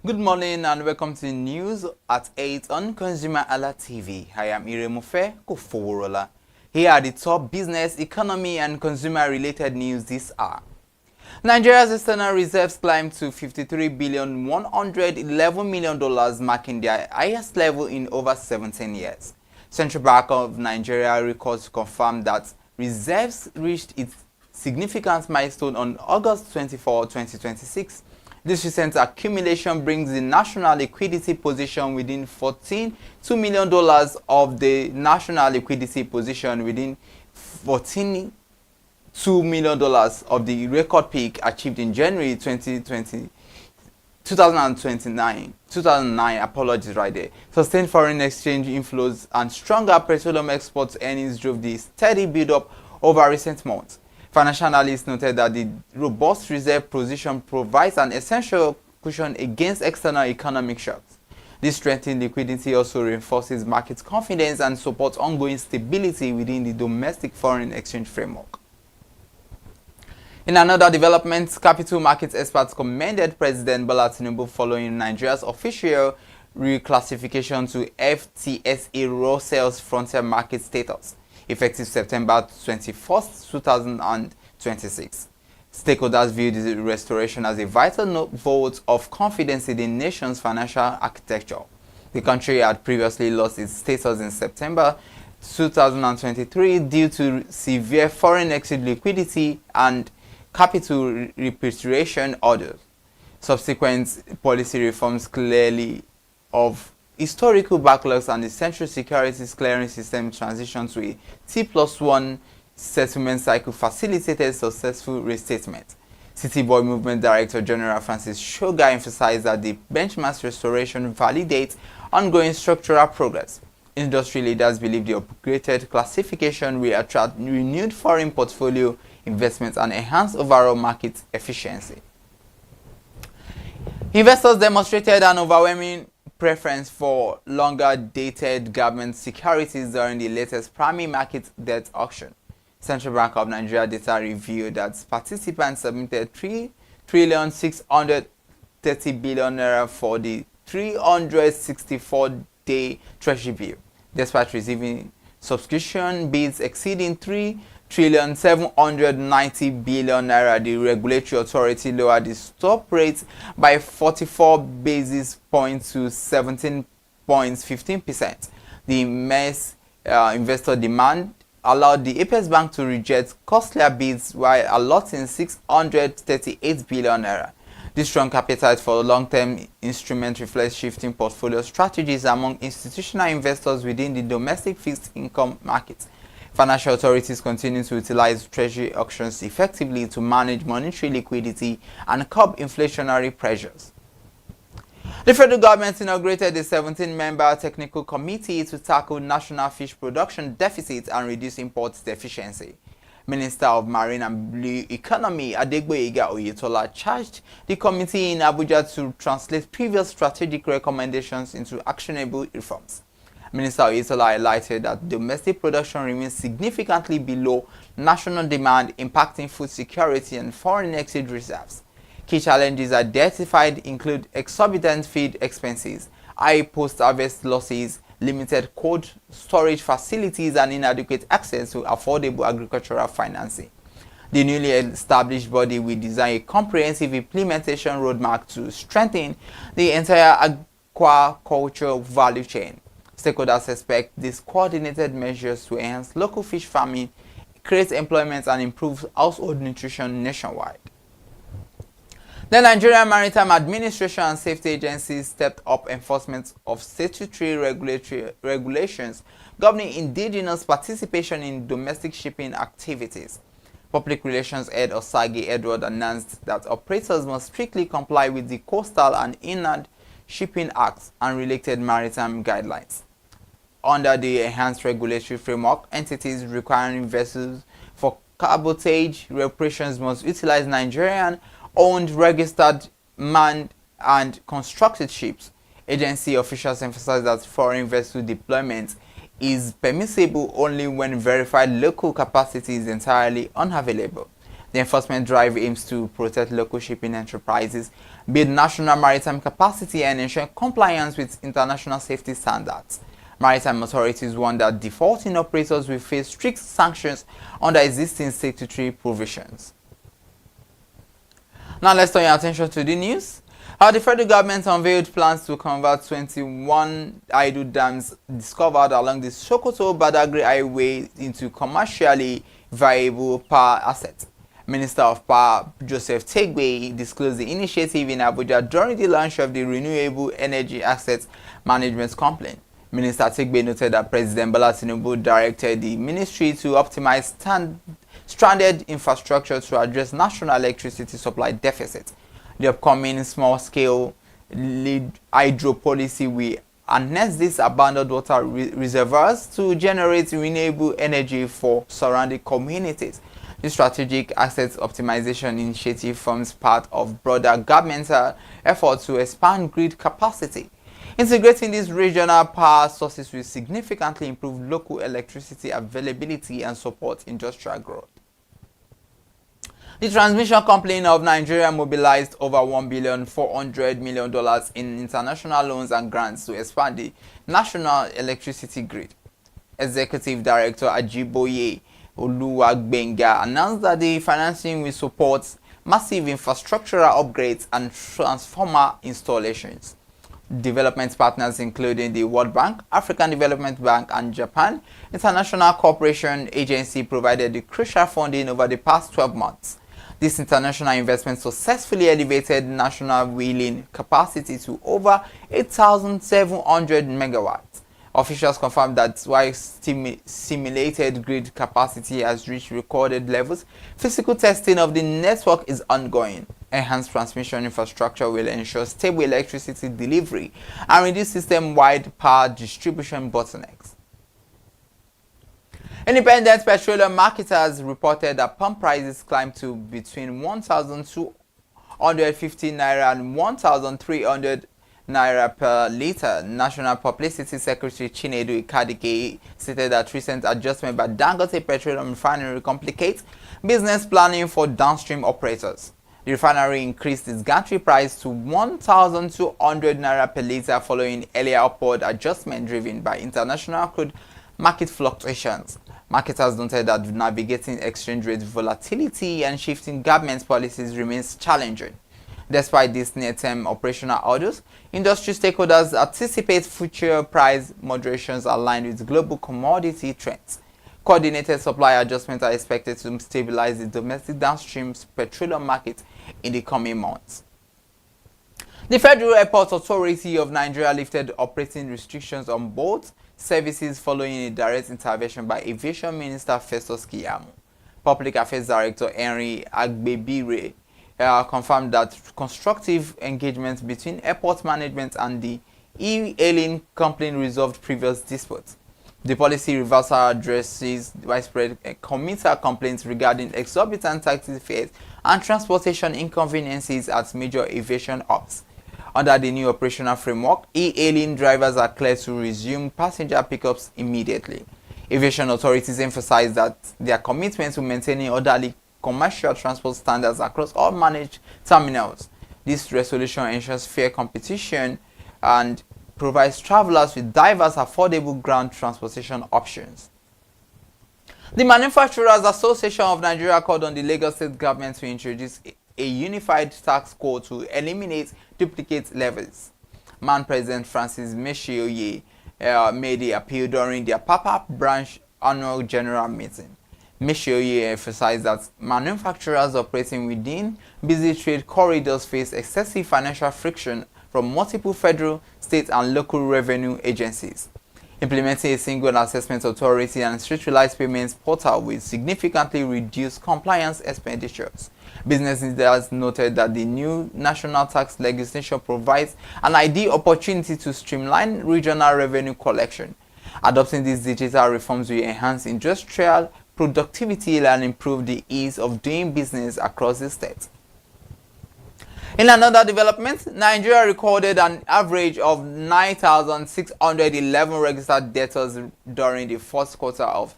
Good morning and welcome to the news at 8 on ConsumerHallaTV. I am Iremofe Kofoworola. Here are the top business, economy and consumer-related news this hour. Nigeria's external reserves climbed to $53,111 million, marking their highest level in over 17 years. Central Bank of Nigeria records confirmed that reserves reached its significant milestone on August 24, 2026. This recent accumulation brings the national liquidity position within $14.2 million of the national liquidity position within $14.2 million of the record peak achieved in January 2009. Apologies right there. Sustained foreign exchange inflows and stronger petroleum exports earnings drove the steady build-up over recent months. Financial analysts noted that the robust reserve position provides an essential cushion against external economic shocks. This strengthened liquidity also reinforces market confidence and supports ongoing stability within the domestic foreign exchange framework. In another development, capital markets experts commended President Bola Tinubu following Nigeria's official reclassification to FTSE Russell's frontier market status, effective September 21, 2026. Stakeholders viewed the restoration as a vital vote of confidence in the nation's financial architecture. The country had previously lost its status in September 2023 due to severe foreign exchange liquidity and capital repatriation orders. Subsequent policy reforms clearly of historical backlogs and the Central Securities Clearing System transition to a T+1 settlement cycle facilitated successful restatement. City Boy Movement Director General Francis Shoga emphasized that the benchmark's restoration validates ongoing structural progress. Industry leaders believe the upgraded classification will attract renewed foreign portfolio investments and enhance overall market efficiency. Investors demonstrated an overwhelming preference for longer-dated government securities during the latest primary market debt auction. Central Bank of Nigeria data revealed that participants submitted 3,630 billion naira for the 364-day Treasury bill, despite receiving subscription bids exceeding 3,790 billion naira. The regulatory authority lowered the stop rate by 44 basis points to 17.15%. The immense investor demand allowed the Apex Bank to reject costlier bids while allotting 638 billion naira. This strong appetite for long-term instrument reflects shifting portfolio strategies among institutional investors within the domestic fixed income market. Financial authorities continue to utilize treasury auctions effectively to manage monetary liquidity and curb inflationary pressures. The federal government inaugurated a 17-member technical committee to tackle national fish production deficit and reduce import deficiency. Minister of Marine and Blue Economy Adegboyega Oyetola charged the committee in Abuja to translate previous strategic recommendations into actionable reforms. Minister Oyetola highlighted that domestic production remains significantly below national demand, impacting food security and foreign exchange reserves. Key challenges identified include exorbitant feed expenses, high post-harvest losses, limited cold storage facilities, and inadequate access to affordable agricultural financing. The newly established body will design a comprehensive implementation roadmap to strengthen the entire aquaculture value chain. Stakeholders expect these coordinated measures to enhance local fish farming, create employment, and improve household nutrition nationwide. The Nigerian Maritime Administration and safety agencies stepped up enforcement of statutory regulations governing indigenous participation in domestic shipping activities. Public Relations Head Osagi Edward announced that operators must strictly comply with the Coastal and Inland Shipping Acts and related maritime guidelines. Under the enhanced regulatory framework, entities requiring vessels for cabotage operations must utilize Nigerian-owned, registered, manned, and constructed ships. Agency officials emphasize that foreign vessel deployment is permissible only when verified local capacity is entirely unavailable. The enforcement drive aims to protect local shipping enterprises, build national maritime capacity, and ensure compliance with international safety standards. Maritime authorities warn that defaulting operators will face strict sanctions under existing statutory provisions. Now let's turn your attention to the news. The federal government unveiled plans to convert 21 idle dams discovered along the Sokoto-Badagry Highway into commercially viable power assets. Minister of Power Joseph Tegbe disclosed the initiative in Abuja during the launch of the Renewable Energy Assets Management Complaint. Minister Tegbe noted that President Bola Tinubu directed the ministry to optimize stranded infrastructure to address national electricity supply deficit. The upcoming small-scale hydro policy will harness these abandoned water reservoirs to generate renewable energy for surrounding communities. The strategic assets optimization initiative forms part of broader governmental effort to expand grid capacity. Integrating these regional power sources will significantly improve local electricity availability and support industrial growth. The transmission company of Nigeria mobilized over $1.4 billion in international loans and grants to expand the national electricity grid. Executive Director Ajiboye Oluwagbenga announced that the financing will support massive infrastructural upgrades and transformer installations. Development partners including the World Bank, African Development Bank, and Japan International Cooperation Agency provided the crucial funding over the past 12 months. This international investment successfully elevated national wheeling capacity to over 8,700 megawatts. Officials confirmed that while simulated grid capacity has reached recorded levels, physical testing of the network is ongoing. Enhanced transmission infrastructure will ensure stable electricity delivery and reduce system-wide power distribution bottlenecks. Independent petroleum marketers reported that pump prices climbed to between 1,250 naira and 1,300 naira per litre. National Publicity Secretary Chinedu Ikadike stated that recent adjustment by Dangote Petroleum Refinery complicates business planning for downstream operators. The refinery increased its gantry price to 1,200 naira per litre following earlier upward adjustment driven by international crude market fluctuations. Marketers noted that navigating exchange rate volatility and shifting government policies remains challenging. Despite these near-term operational hurdles, industry stakeholders anticipate future price moderations aligned with global commodity trends. Coordinated supply adjustments are expected to stabilize the domestic downstream petroleum market in the coming months. The Federal Airport Authority of Nigeria lifted operating restrictions on both services following a direct intervention by Aviation Minister Festus Keyamo. Public Affairs Director Henry Agbebire confirmed that constructive engagement between airport management and the e-hailing company resolved previous disputes. The policy reversal addresses widespread commuter complaints regarding exorbitant taxi fares and transportation inconveniences at major aviation hubs. Under the new operational framework, e-hailing drivers are cleared to resume passenger pickups immediately. Aviation authorities emphasize that their commitment to maintaining orderly commercial transport standards across all managed terminals. This resolution ensures fair competition and provides travelers with diverse, affordable ground transportation options. The Manufacturers Association of Nigeria called on the Lagos State government to introduce a unified tax code to eliminate duplicate levies. MAN President Francis Meshioye made the appeal during their Papa branch annual general meeting. Meshioye emphasized that manufacturers operating within busy trade corridors face excessive financial friction from multiple federal, state, and local revenue agencies. Implementing a single assessment authority and centralized payments portal will significantly reduce compliance expenditures. Business leaders noted that the new national tax legislation provides an ideal opportunity to streamline regional revenue collection. Adopting these digital reforms will enhance industrial productivity and improve the ease of doing business across the state. In another development, Nigeria recorded an average of 9,611 registered debtors during the first quarter of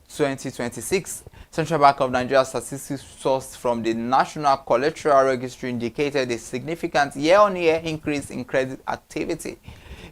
2026. Central Bank of Nigeria statistics sourced from the National Collateral Registry indicated a significant year-on-year increase in credit activity.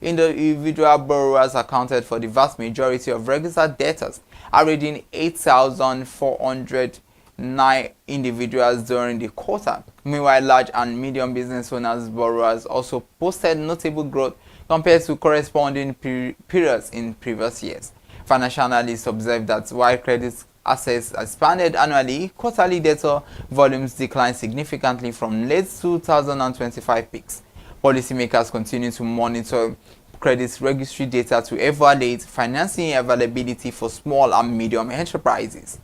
Individual borrowers accounted for the vast majority of registered debtors, averaging 8,409 individuals during the quarter. Meanwhile, large and medium business owners borrowers also posted notable growth compared to corresponding periods in previous years. Financial analysts observed that while credit assets expanded annually, quarterly debtor volumes declined significantly from late 2025 peaks. Policymakers continue to monitor credit registry data to evaluate financing availability for small and medium enterprises.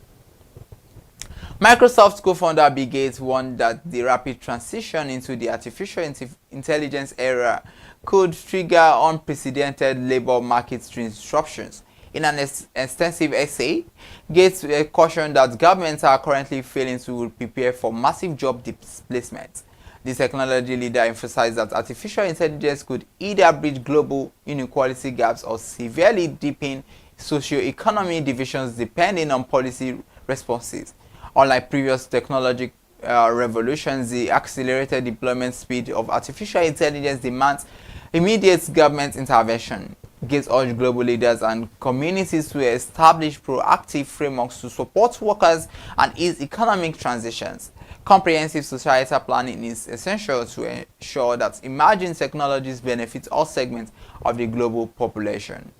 Microsoft co-founder Bill Gates warned that the rapid transition into the artificial intelligence era could trigger unprecedented labor market disruptions. In an extensive essay, Gates cautioned that governments are currently failing to prepare for massive job displacement. The technology leader emphasized that artificial intelligence could either bridge global inequality gaps or severely deepen socio-economic divisions depending on policy responses. Unlike previous technological revolutions, the accelerated deployment speed of artificial intelligence demands immediate government intervention. Gates urged global leaders and communities to establish proactive frameworks to support workers and ease economic transitions. Comprehensive societal planning is essential to ensure that emerging technologies benefit all segments of the global population.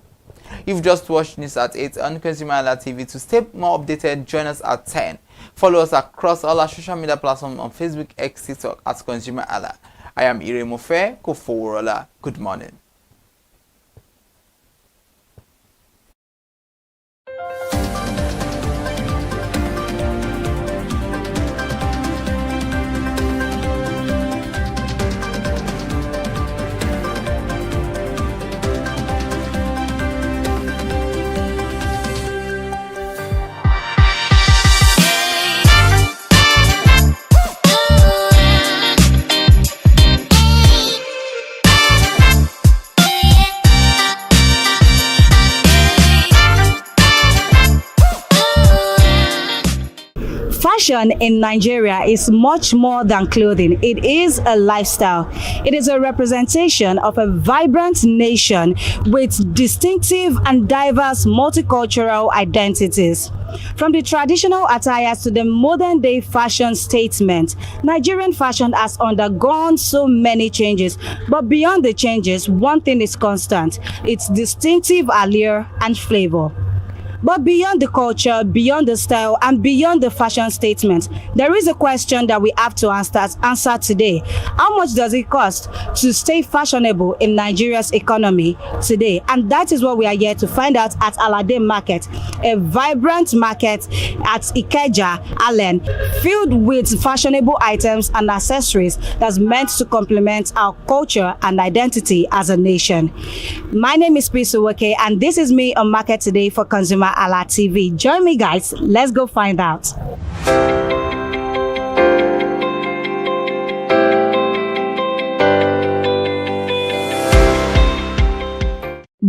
You've just watched news at 8 on ConsumerHallaTV. To stay more updated, join us at 10. Follow us across all our social media platforms on Facebook, X, TikTok at ConsumerHalla. I am Iremofe Koforola. Good morning. Fashion in Nigeria is much more than clothing. It is a lifestyle. It is a representation of a vibrant nation with distinctive and diverse multicultural identities. From the traditional attires to the modern-day fashion statement, Nigerian fashion has undergone so many changes. But beyond the changes, one thing is constant: its distinctive allure and flavor. But beyond the culture, beyond the style, and beyond the fashion statement, there is a question that we have to answer today. How much does it cost to stay fashionable in Nigeria's economy today? And that is what we are here to find out at Alade Market, a vibrant market at Ikeja, Allen, filled with fashionable items and accessories that's meant to complement our culture and identity as a nation. My name is Pisuwake, and this is me on Market Today for ConsumerHallaTV. Join me, guys. Let's go find out.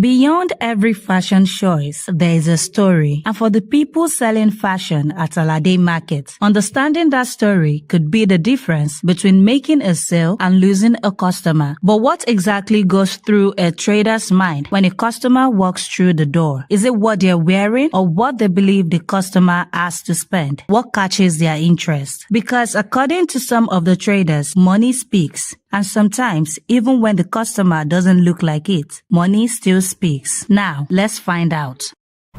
Beyond every fashion choice, there is a story. And for the people selling fashion at Alade Market, understanding that story could be the difference between making a sale and losing a customer. But what exactly goes through a trader's mind when a customer walks through the door? Is it what they're wearing or what they believe the customer has to spend? What catches their interest? Because according to some of the traders, money speaks. And sometimes, even when the customer doesn't look like it, money still speaks. Now, let's find out.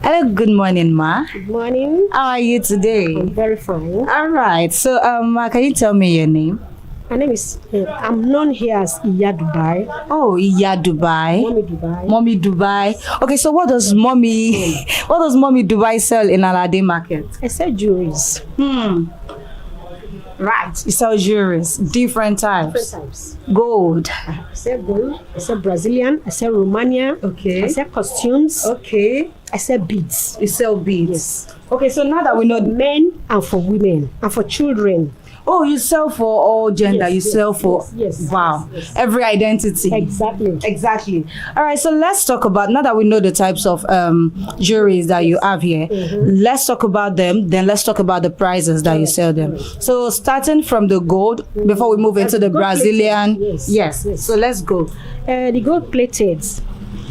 Hello, good morning, Ma. Good morning. How are you today? I'm very fine. All right. So, Ma, can you tell me your name? My name is, I'm known here as Iya Dubai. Oh, Iya Dubai. Mommy Dubai. Mommy Dubai. Okay, so what does Mommy Dubai sell in Alade Market? I sell jewelries. Right. You sell jewelries, different types. Different types. Gold. I sell gold. I sell Brazilian. I sell Romania. Okay. I sell costumes. Okay. I sell beads. You sell beads. Yes. Okay, so now that we know Men and for women and for children. Oh, you sell for all gender. Yes, You yes, sell for yes, wow, yes. every identity. Exactly. Exactly. All right. So let's talk about, now that we know the types of jewelries that you have here. Let's talk about them. Then let's talk about the prices that you sell them. So starting from the gold, before we move into the gold Brazilian. plated. Yes. So let's go. The gold plated,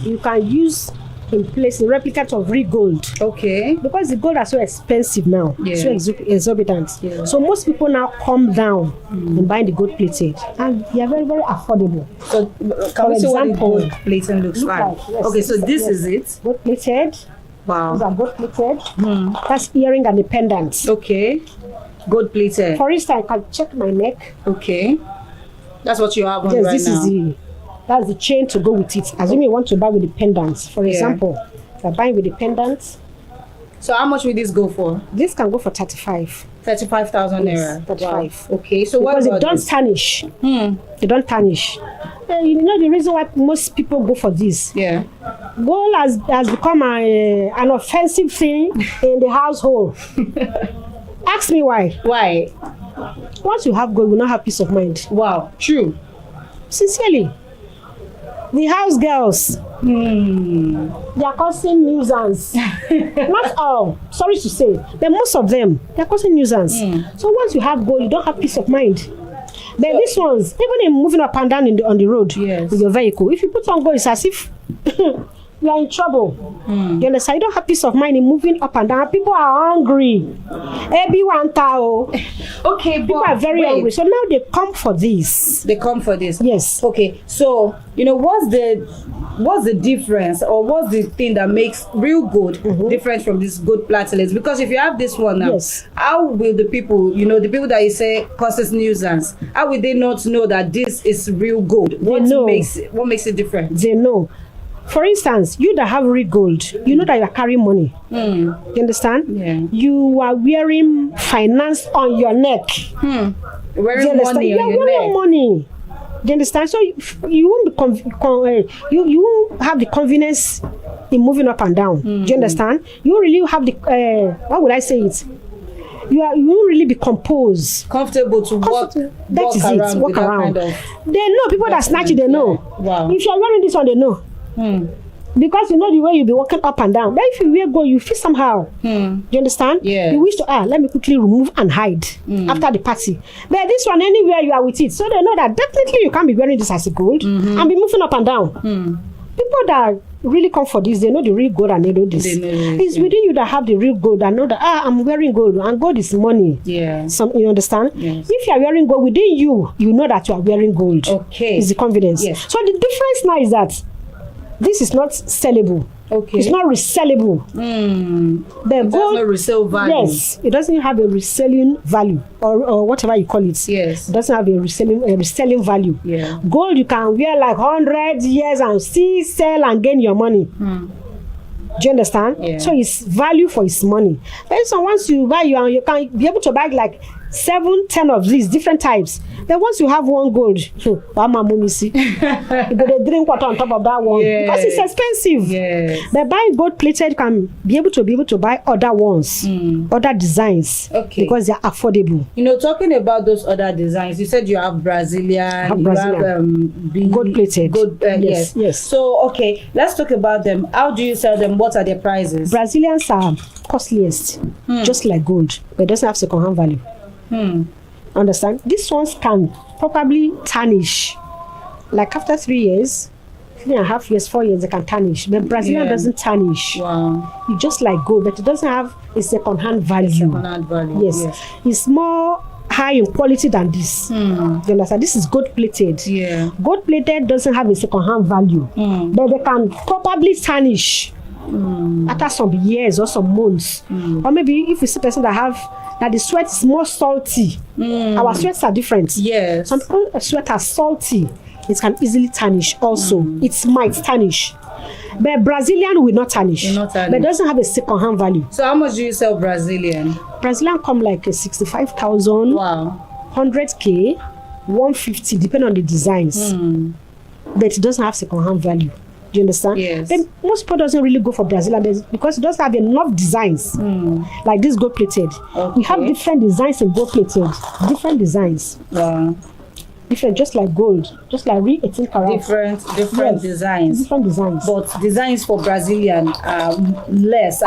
you can use in place a replica of real gold. Okay. Because the gold are so expensive now, Yeah. so exorbitant. Yeah. So most people now come down and buy the gold plated, and they are very, very affordable. So can we see what the gold plating looks Look like? yes, Okay. So this yes. is it. Gold plated. These Wow. are gold plated. That's earring and the pendants. Okay. Gold plated. For instance, I can check my neck. Okay. That's what you have on Yes, right this now. is that's the chain to go with it. Assuming you want to buy with the pendants. For example, if I buy with the pendants, So how much will this go for? this can go for 35. 35,000 Yes, naira. 35. Wow. Okay. So what Because they about don't this? tarnish. They don't tarnish. You know the reason why most people go for this. Yeah. Gold has become an offensive thing in the household. Ask me why. Why? Once you have gold, you will not have peace of mind. Wow. True. Sincerely. The house girls, they are causing nuisance. Not all, sorry to say, but most of them, they are causing nuisance. So once you have gold, you don't have peace of mind. But these ones, even in moving up and down on the road Yes. with your vehicle, if you put on gold, it's as if you are in trouble. You understand? You don't have peace of mind in moving up and down. People are hungry. Everyone Okay, People are very hungry. So now they come for this. They come for this. Yes. Okay. So what's the difference, or what's the thing that makes real gold different from this gold platelets? Because if you have this one now, Yes. how will the people, the people that you say causes nuisance, how will they not know that this is real gold? What know. makes it different? They know. For instance, you that have real gold, you know that you are carrying money. You understand? Yeah. You are wearing finance on your neck. Wearing You understand? money You on are your wearing neck. money. You understand? So you won't be you won't have the convenience in moving up and down. Do you understand? You won't really have the how would I say it? You won't really be composed. Comfortable to walk That is around it. Walk with that around. kind of. They know people that snatch it. They know. Wow. If you are wearing this one, they know. Because you know the way you'll be walking up and down. But if you wear gold, you feel somehow. Do you understand? Yes. You wish to let me quickly remove and hide after the party. But this one, anywhere you are with it, so they know that definitely you can't be wearing this as a gold and be moving up and down. People that really come for this, they know the real gold and they know this. They know it, It's within you that have the real gold and know that I'm wearing gold, and gold is money. Yeah. You understand? Yes. If you are wearing gold within you, you know that you are wearing gold. Okay. It's the confidence. Yes. So the difference now is that this is not sellable. Okay. It's not resellable. The It gold, has no resale value. yes, it doesn't have a reselling value or whatever you call it. Yes. It doesn't have a reselling value. Yeah. Gold you can wear like 100 years and still sell and gain your money. Do you understand? Yeah. So it's value for its money. And so once you buy, you can be able to buy like 7, 10 of these different types. Then once you have one gold, you go drink water on top of that one because it's expensive. Yes. But buying gold plated, you can be able to buy other ones, other designs, Okay. because they're affordable. Talking about those other designs, you said you have Brazilian, you have Gold plated. Gold, yes. Yes. So, okay, let's talk about them. How do you sell them? What are their prices? Brazilians are costliest, just like gold, but it doesn't have second-hand value. Understand? These ones can probably tarnish. Like after 3 years, 3.5 years, 4 years, they can tarnish. But Brazilian doesn't tarnish. Wow. It's just like gold, but it doesn't have a second-hand value. Second-hand value. Yes. It's more high in quality than this. You understand? This is gold plated. Yeah. Gold plated doesn't have a second-hand value, but they can probably tarnish after some years or some months. Or maybe if you see a person that the sweat is more salty. Our sweats are different. Yes. Some people's sweat are salty. It can easily tarnish also. It might tarnish. But Brazilian will not tarnish. Will not tarnish. But it doesn't have a second-hand value. So how much do you sell Brazilian? Brazilian come like a 65,000, Wow. 100K, 150, depending on the designs. But it doesn't have second-hand value. Do you understand? Yes. Then most people doesn't really go for Brazilian because it doesn't have enough designs like this gold plated. Okay. We have different designs in gold plated. Different designs. Wow. Different, just like gold, just like real 18 karat. Different designs. Different designs. But designs for Brazilian are less.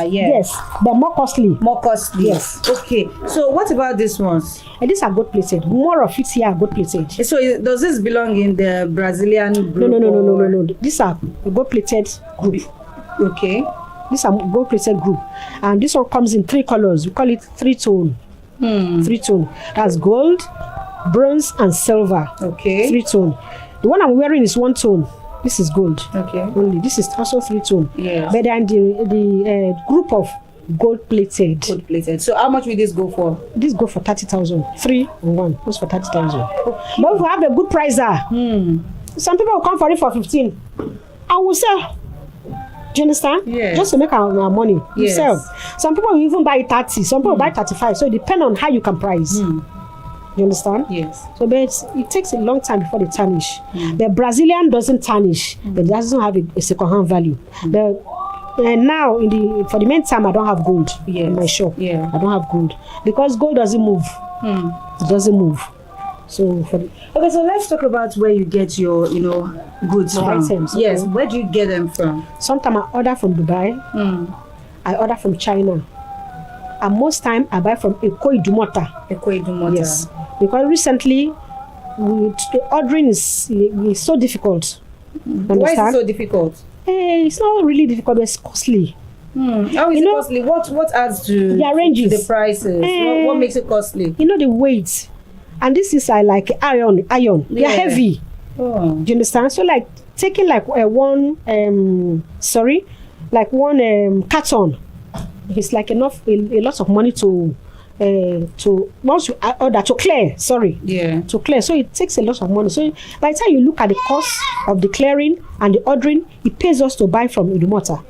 Yes. They're more costly. More costly. Yes. Okay. So what about these ones? And these are gold plated. More of it here are gold plated. So does this belong in the Brazilian group? No. These are gold plated group. Okay. These are gold plated group. And this one comes in 3 colors. We call it 3-tone. 3-tone. That's gold, bronze, and silver. Okay. 3-tone. The one I'm wearing is 1-tone. This is gold. Okay. Only. This is also 3-tone. Yes. But then the group of gold plated. Gold plated. So how much will this go for? This go for 30,000. 3 and 1 goes for 30,000. But if we have a good price some people will come for it for 15. I will sell. Do you understand? Yes. Just to make our money. You Yes. sell. Some people will even buy 30. Some people buy 35. So it depends on how you can price. You understand? Yes. So but it takes a long time before they tarnish. The Brazilian doesn't tarnish, but it doesn't have a second-hand value. Now for the meantime, I don't have gold in my shop. Yeah. I don't have gold because gold doesn't move. It doesn't move. So Okay, so let's talk about where you get your, goods My from. items, Yes, okay. where do you get them from? sometimes I order from Dubai. I order from China. And most time I buy from Eko Idumota. Yes. Because recently the ordering is so difficult. Why is it so difficult? It's not really difficult, but it's costly. How is it costly? What adds to Their ranges. the prices? What makes it costly? You know the weight. And this is like iron. They are heavy. Oh. Do you understand? So like taking like one carton, it's like enough a lot of money to once you order to clear. To clear. So it takes a lot of money. So by the time you look at the cost of the clearing and the ordering, it pays us to buy from Idumota,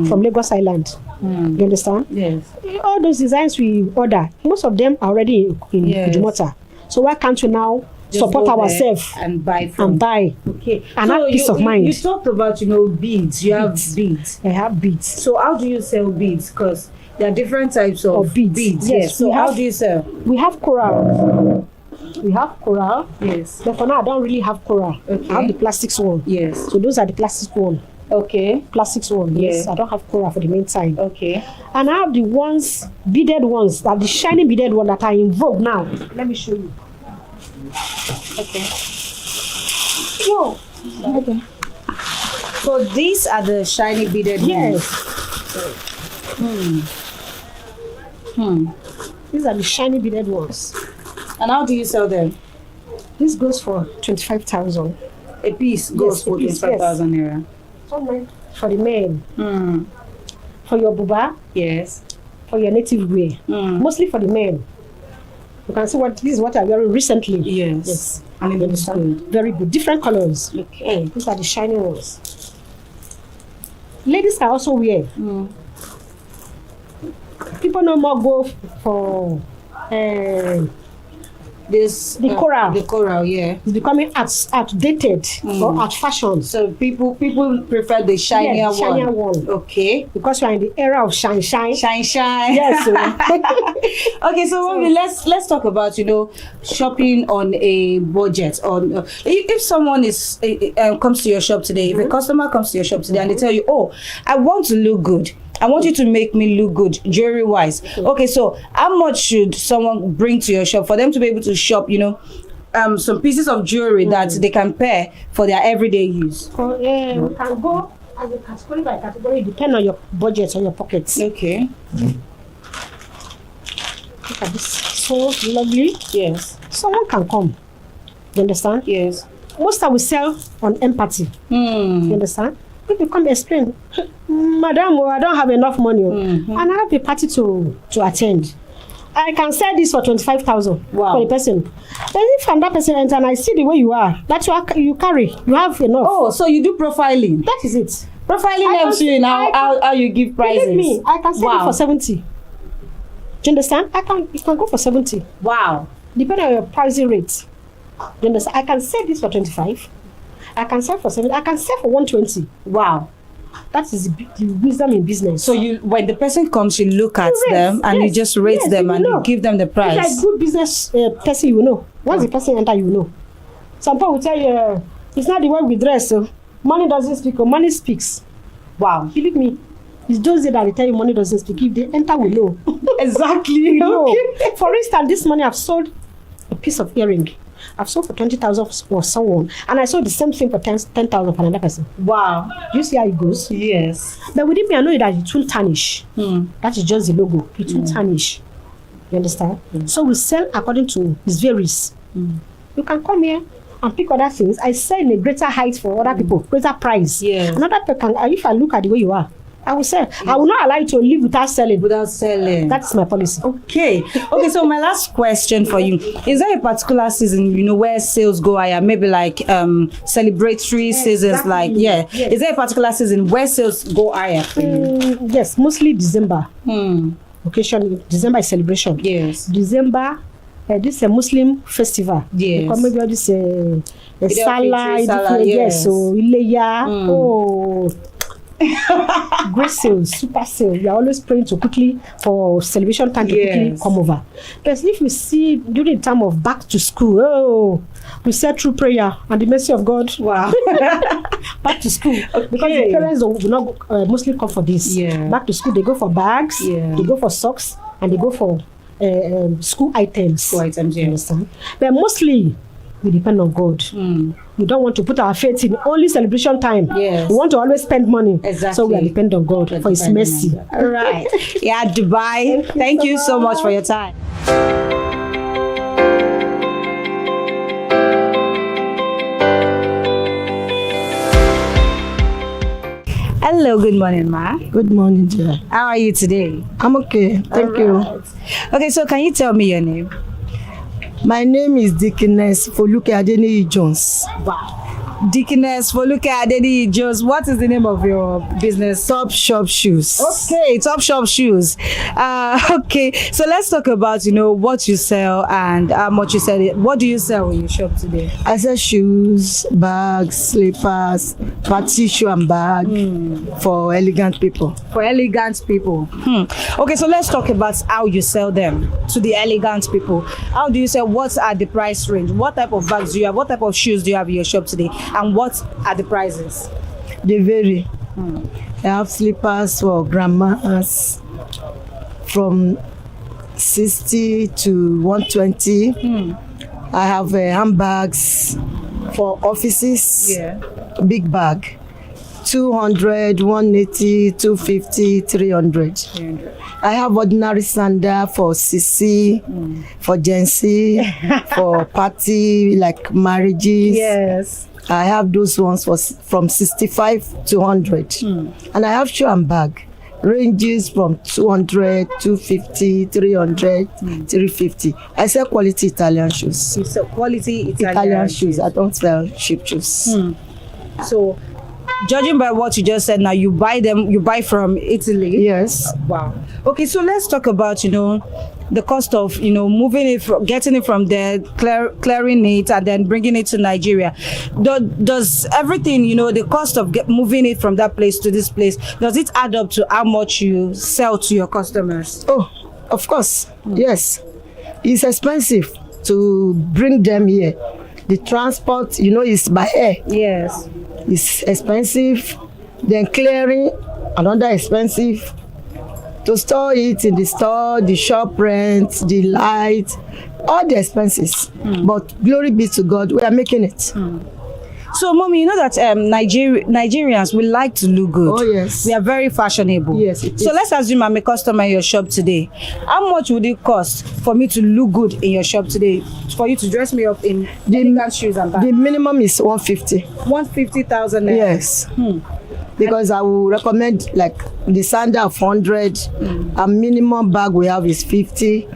from Lagos Island. You understand? Yes. All those designs we order, most of them are already in Idumota. So why can't we now support ourselves and buy from? Okay. And have peace of mind. You talked about beads. You have beads. I have beads. So how do you sell beads? Because there are different types of beads. Yes. So how do you sell? We have coral. Yes. But for now, I don't really have coral. Okay. I have the plastics one. Yes. So those are the plastic one. Okay. Plastics one. Yes. I don't have coral for the meantime. Okay. And I have the beaded ones, that the shiny beaded one that are in vogue now. Let me show you. Okay. Okay. So these are the shiny beaded ones. These are the shiny beaded ones. And how do you sell them? This goes for 25,000. A piece goes for 25,000 naira. For the men. For your buba. Yes. For your native wear. Mostly for the men. You can see this is what I wearing recently. Yes. And it looks good. Very good. Different colors. Okay. These are the shiny ones. Ladies can also wear. People no more go for the coral. The coral, It's becoming outdated or out fashion. So people prefer the shinier one. Okay. Because we are in the era of shine. Yes. Okay, so Mommy, let's talk about shopping on a budget. If someone comes to your shop today, if a customer comes to your shop today and they tell you, oh, I want to look good, I want you to make me look good jewelry wise. Okay, so how much should someone bring to your shop for them to be able to shop, some pieces of jewelry that they can pair for their everyday use? We can go as a category by category, depend on your budget or your pockets. Okay. Look at this, so lovely. Yes. Someone can come. You understand? Yes. Most I will sell on empathy. You understand? If you come explain, Madam, I don't have enough money, and I have a party to attend. I can sell this for 25,000 for the person. Then if I'm that person enter and I see the way you are, that you carry, you have enough. Oh, so you do profiling? That is it. Profiling helps you now how you give prices. Believe me, I can sell it for 70. Do you understand? You can go for 70. Wow. Depending on your pricing rate. You understand? I can sell this for 25. I can sell for 7. I can sell for 120. Wow. That is the wisdom in business. So you, when the person comes, you look at You rate, them and you yes, just rate yes, them you and know. you give them the It's price. like good business person, you know. Once the person enter, you know. Some people will tell you, it's not the way we dress. So money doesn't speak, or money speaks. Wow. Believe me, it's those days that they tell you money doesn't speak. If they enter, we know. Exactly. You know. For instance, this morning I've sold a piece of earring. I've sold for 20,000 for someone, and I sold the same thing for 10,000 for another person. Wow. Do you see how it goes? Yes. But within me, I know that it won't tarnish. That is just the logo. It won't tarnish. You understand? So we sell according to it varies. You can come here and pick other things. I sell in a greater height for other people, greater price. Yes. Another people can, if I look at the way you are, I will sell. I will not allow you to live without selling. Without selling. That's my policy. Okay. Okay, so my last question for you. Is there a particular season, you know, where sales go higher? Maybe like celebratory seasons, like, yeah. Yes. Is there a particular season where sales go higher for you? Yes, mostly December. Occasion, December is celebration. Yes. December, this is a Muslim festival. Yes. Because maybe all this Salah, Salah, yes. So Ileya, Mm. great sales, super sales. We are always praying to quickly for celebration time to quickly Yes. come over. But if we see during the time of back to school, we say through prayer and the mercy of God. Wow. Back to school, because the parents will not mostly come for this. Yeah. Back to school, they go for bags, Yeah. they go for socks, and they go for school items. School items, You yeah. understand? But mostly, we depend on God. We don't want to put our faith in only celebration time. Yes. We want to always spend money. Exactly. So we are depend on God for His mercy. All right. Yeah, Dubai. Thank you so much for your time. Hello, good morning, ma. Good morning, dear. How are you today? I'm okay. Thank you. Okay, so can you tell me your name? My name is Dickiness Foluke Adeniyi Jones. Wow. Deaconess Foluke Adeniyi Jones. What is the name of your business? Top Shop Shoes. Okay, Top Shop Shoes. Okay, so let's talk about, you know, what you sell and how much you sell it. What do you sell in your shop today? I sell shoes, bags, slippers, party shoe and bag for elegant people. For elegant people. Okay, so let's talk about how you sell them to the elegant people. How do you sell? What are the price range? What type of bags do you have? What type of shoes do you have in your shop today? And what are the prices? They vary. I have slippers for grandmas from 60 to 120. I have handbags for offices. Yeah. Big bag. 200, 180, 250, 300. I have ordinary sandal for CC, for Gen Z, for party like marriages. Yes. I have those ones for from 65 to 100. And I have shoe and bag. Ranges from 200, 250, 300, 350. I sell quality Italian shoes. You sell quality Italian shoes. I don't sell cheap shoes. So, judging by what you just said now, you buy them, you buy from Italy. Yes. Wow. Okay, so let's talk about, you know, the cost of, you know, moving it from, getting it from there, clearing it, and then bringing it to Nigeria. Does everything, you know, the cost of moving it from that place to this place, does it add up to how much you sell to your customers? Oh, of course. Yes. It's expensive to bring them here. The transport, you know, is by air. Yes. It's expensive. Then clearing, another expensive. To store it in the store, the shop rent, the light, all the expenses. But glory be to God, we are making it. So, Mommy, you know that Nigerians, we like to look good. Oh, yes. We are very fashionable. Yes, it So is. let's assume I'm a customer in your shop today. How much would it cost for me to look good in your shop today? For you to dress me up in elegant shoes and bags? The minimum is 150. 150,000 naira. Yes. because I will recommend like the standard of 100. A minimum bag we have is 50,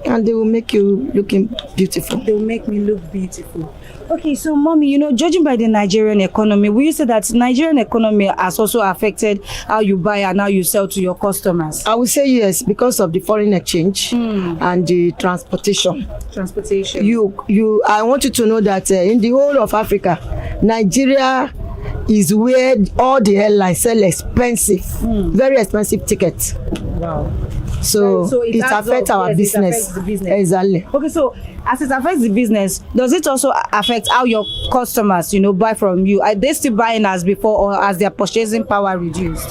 and they will make you looking beautiful. They will make me look beautiful. Okay, so mommy, you know, judging by the Nigerian economy, will you say that Nigerian economy has also affected how you buy and how you sell to your customers? I would say yes, because of the foreign exchange and the transportation. Transportation. I want you to know that in the whole of Africa, Nigeria is where all the airlines sell expensive, very expensive tickets. Wow. So it affects our business. Exactly. Okay, so as it affects the business, does it also affect how your customers, you know, buy from you? Are they still buying as before, or has their purchasing power reduced?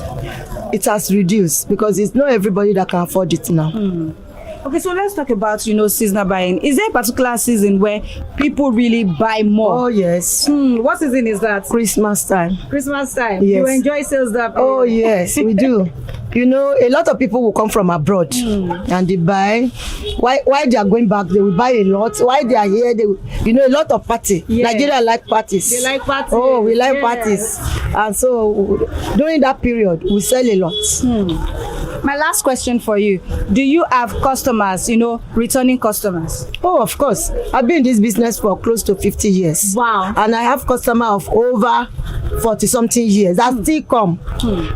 It has reduced because it's not everybody that can afford it now. Okay, so let's talk about, you know, seasonal buying. Is there a particular season where people really buy more? Oh, yes. What season is that? Christmas time. Christmas time. Yes. You enjoy sales that period? Oh, yes, we do. You know, a lot of people will come from abroad and they buy. Why they are going back, they will buy a lot. While they are here, they will, you know, a lot lot of party. Yeah. Nigeria like parties. They like parties. Oh, we like parties. And so during that period, we sell a lot. My last question for you. Do you have customers, you know, returning customers? Oh, of course. I've been in this business for close to 50 years. Wow. And I have customers of over 40-something years that still come.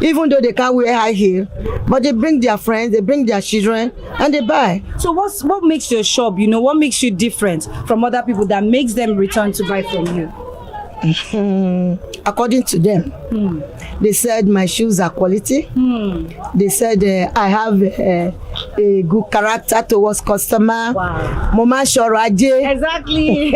Even though they can't wear high heel, but they bring their friends, they bring their children, and they buy. So what makes your shop, you know, what makes you different from other people that makes them return to buy from you? According to them, they said my shoes are quality. They said I have a good character towards customer. Wow. Mama Shoraje. Exactly.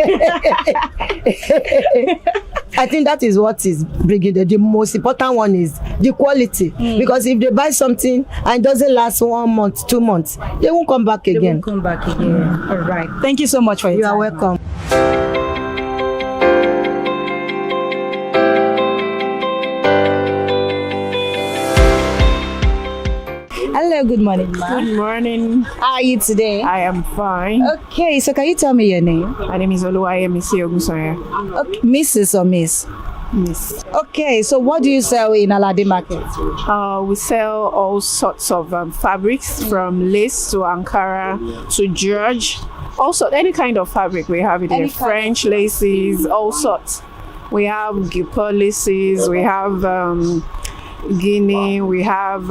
I think that is what is bringing the most important one is the quality. Because if they buy something and it doesn't last 1 month, 2 months, they won't come back again. They won't come back again. All right. Thank you so much for your time. You are welcome. Hello, good morning, ma. Good morning. How are you today? I am fine. Okay, so can you tell me your name? My name is Oluwayemisi Ogunsoye. Okay, Mrs. or Miss? Miss. Okay, so what do you sell in Alade Market? We sell all sorts of fabrics, from lace to Ankara to George. Also, any kind of fabric we have it there. French laces, all sorts. We have Guipur laces. We have Guinea. We have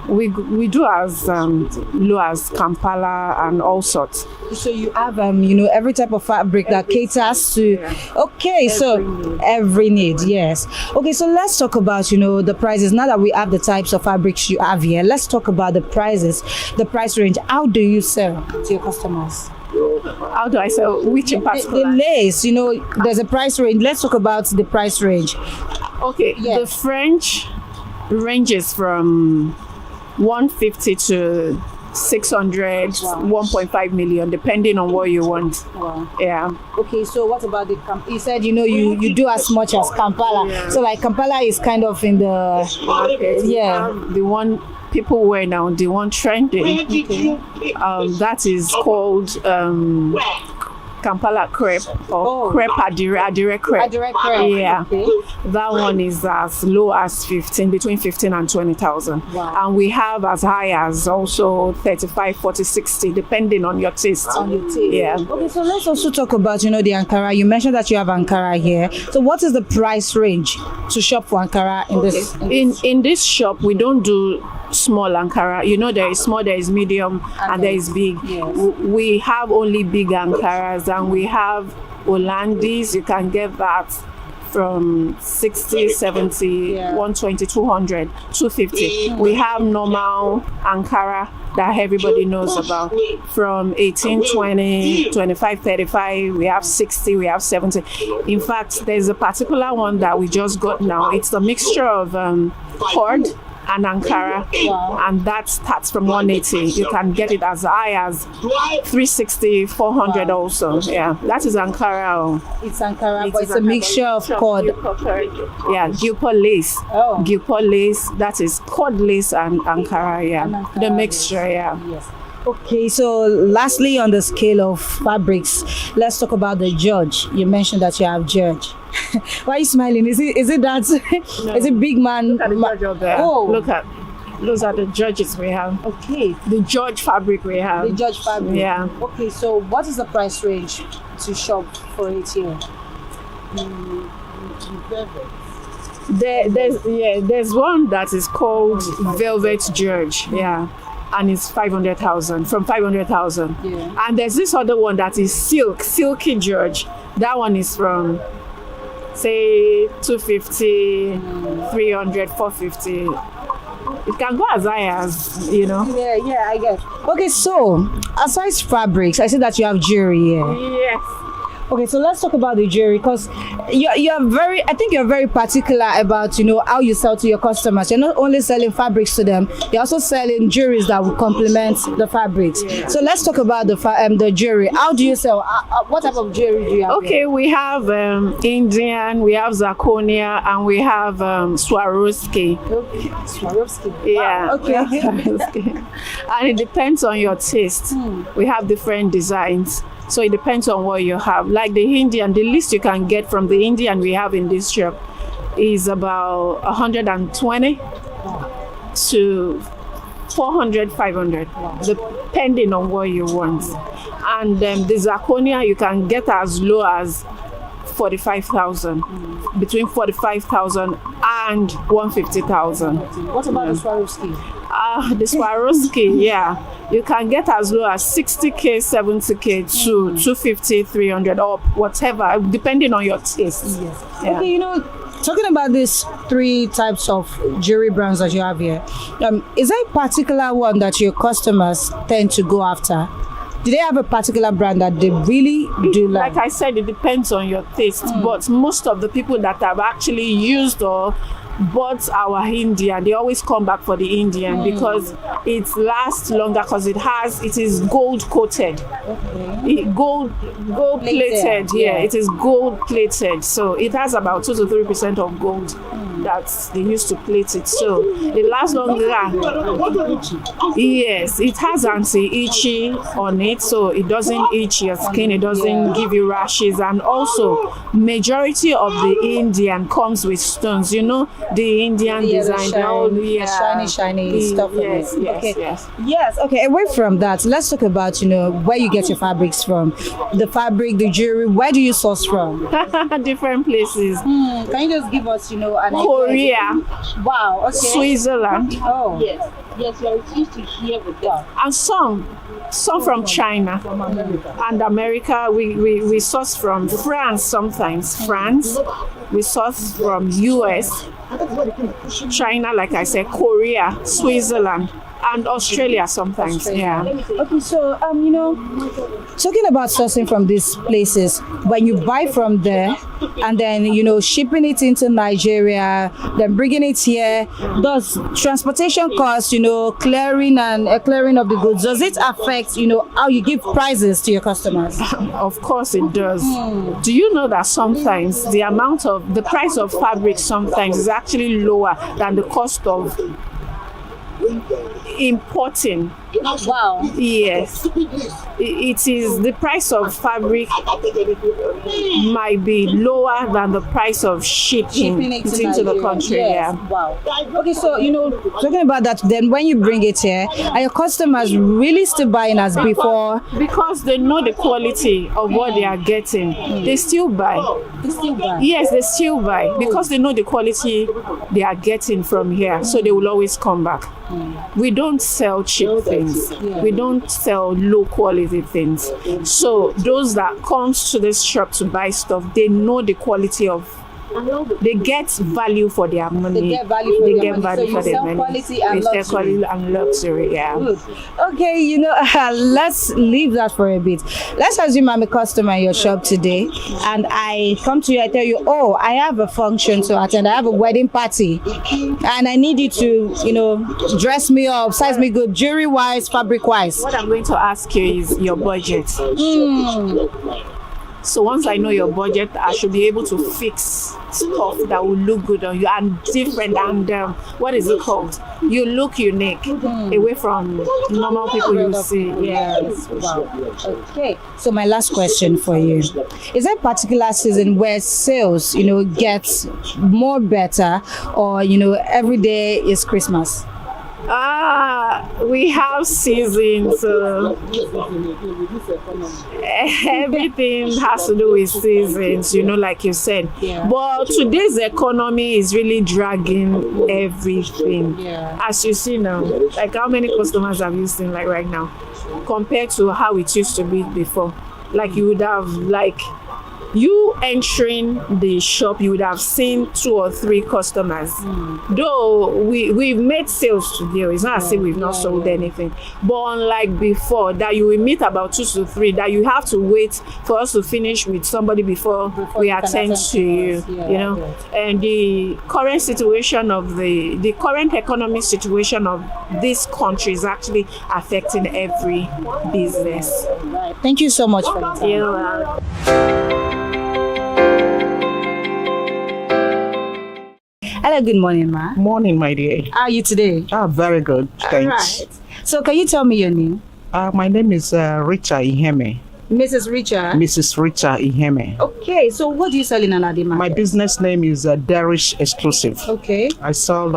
we do as low as Kampala and all sorts. So you have you know, every type of fabric that caters to every need, yes. Okay, so let's talk about, you know, the prices. Now that we have the types of fabrics you have here, let's talk about the prices, the price range. How do you sell to your customers? How do I sell? Which in particular? The lace, you know, there's a price range. Let's talk about the price range. Okay, yes. The French ranges from 150 to 600, 1.5 million, depending on what you want. Wow. Yeah. Okay, so what about the you said, you know, you do as much as Kampala. Yeah. So like Kampala is kind of in the market. Yeah. The one people wear now, the one trending. Okay. That is called Kampala crepe or crepe adire crepe. Adire crepe. Yeah. Okay. That one is as low as between 15 and 20,000. Wow. And we have as high as also 35, 40, 60, depending on your taste. On your taste. Yeah. Okay, so let's also talk about, you know, the Ankara. You mentioned that you have Ankara here. So what is the price range to shop for Ankara in this? In this shop, we don't do small Ankara. You know, there is small, there is medium, and there is big. Yes. We have only big Ankaras, and we have Hollandis. You can get that from 60, 70, 120, 200, 250. We have normal Ankara that everybody knows about, from 18, 20, 25, 35. We have 60, we have 70. In fact, there's a particular one that we just got now. It's a mixture of cord and Ankara, and that starts from 180. You can get it as high as 360, 400 also. Yeah, that is Ankara. It's Ankara, but it's a mixture of cord. Yeah, Guipur lace. Oh. Guipur lace, that is cord lace and Ankara, yeah. And Ankara the mixture, yeah. Yes. Okay, so lastly, on the scale of fabrics, let's talk about the George. You mentioned that you have George. Why are you smiling? Is it that? No. Is it big man? Look at the George up there. Oh. Look at those are the Georges we have. Okay, The George fabric we have. the George fabric. Yeah. Okay, so what is the price range to shop for it here? There's one that is called Velvet George. Yeah. And it's 500,000, from 500,000. Yeah. And there's this other one that is Silky George. That one is from, say, 250, 300, 450. It can go as high as, Yeah, I get. Okay, so aside fabrics, I see that you have jewelry here. Yes. Okay, so let's talk about the jewelry because I think you're very particular about how you sell to your customers. You're not only selling fabrics to them, you're also selling jewelries that will complement the fabrics. Yeah. So let's talk about the jewelry. How do you sell? What type of jewelry do you have? Okay, here? we have Indian, we have zirconia, and we have Swarovski. Okay. Swarovski. Yeah. Wow. Okay. Swarovski. And it depends on your taste. We have different designs. So it depends on what you have. Like the Indian, the least you can get from the Indian we have in this shop is about 120 to 400, 500, depending on what you want. And the zirconia you can get as low as 45,000, between 45,000 and 150,000. What about the Swarovski? The Swarovski, yeah. You can get as low as 60K, 70K to 250, 300 or whatever, depending on your taste. Yes. Yeah. Okay, talking about these three types of jewelry brands that you have here, is there a particular one that your customers tend to go after? Do they have a particular brand that they really do like? Like I said, it depends on your taste, but most of the people that have actually used or bought our Indian, they always come back for the Indian because it lasts longer because it is gold coated. Okay. Gold plated. Yeah, it is gold plated. So it has about 2 to 3% of gold that they used to plate it. So it lasts longer. Yes, it has anti-itchy on it, so it doesn't itch your skin, it doesn't give you rashes, and also majority of the Indian comes with stones. The Indian design, shiny stuff. Yes, okay. Yes. Okay. Away from that, let's talk about where you get your fabrics from. The fabric, the jewelry. Where do you source from? Different places. Can you just give us, an Korea. Wow. Okay. Switzerland. Oh. Yes, you're used to hear with them. And some from China and America. We source from France sometimes. France. We source from US, China, like I said, Korea, Switzerland, and Australia sometimes. Yeah. Okay, so talking about sourcing from these places, when you buy from there and then shipping it into Nigeria, then bringing it here, does transportation costs, clearing of the goods, does it affect how you give prices to your customers? Of course it does. Do you know that sometimes the price of fabric sometimes is actually lower than the cost of importing? Wow. Yes, it is. The price of fabric might be lower than the price of shipping it into the country. Yes. Yeah. Wow. Okay, so talking about that, then when you bring it here, are your customers really still buying as before? Because they know the quality of what they are getting, they still buy. They still buy. Yes, they still buy because they know the quality they are getting from here, so they will always come back. We don't sell cheap things. We don't sell low quality things. So those that comes to this shop to buy stuff, they know the quality of. They get value for their money. They get value for their money. So you sell money. quality and They sell luxury. quality and luxury. Yeah. Good. Okay, let's leave that for a bit. Let's assume I'm a customer in your shop today and I come to you, I tell you, oh, I have a function to attend. I have a wedding party and I need you to, dress me up, size me good, jewelry wise, fabric wise. What I'm going to ask you is your budget. So once I know your budget, I should be able to fix stuff that will look good on you and different. And what is it called? You look unique away from normal people you see. Yes. Wow. Okay. So my last question for you: is there a particular season where sales, gets more better, or every day is Christmas? We have seasons. Everything has to do with seasons, like you said. Yeah. But today's economy is really dragging everything. Yeah. As you see now, like how many customers have you seen like right now compared to how it used to be before? Like you would have you entering the shop, you would have seen 2 or 3 customers. Though we've made sales today, it's not as if we've not sold anything. But unlike before, that you will meet about 2 to 3, that you have to wait for us to finish with somebody before we attend to you. And the current situation of the current economic situation of this country is actually affecting every business. Right. Thank you so much for your time. Yeah. Hello, good morning, ma. Morning, my dear. How are you today? Very good. Thanks. Right. So can you tell me your name? My name is Rita Iheme. Mrs. Richard? Mrs. Rita Iheme. Okay, so what do you sell in Alade Market? My business name is Darish Exclusive. Okay. I sell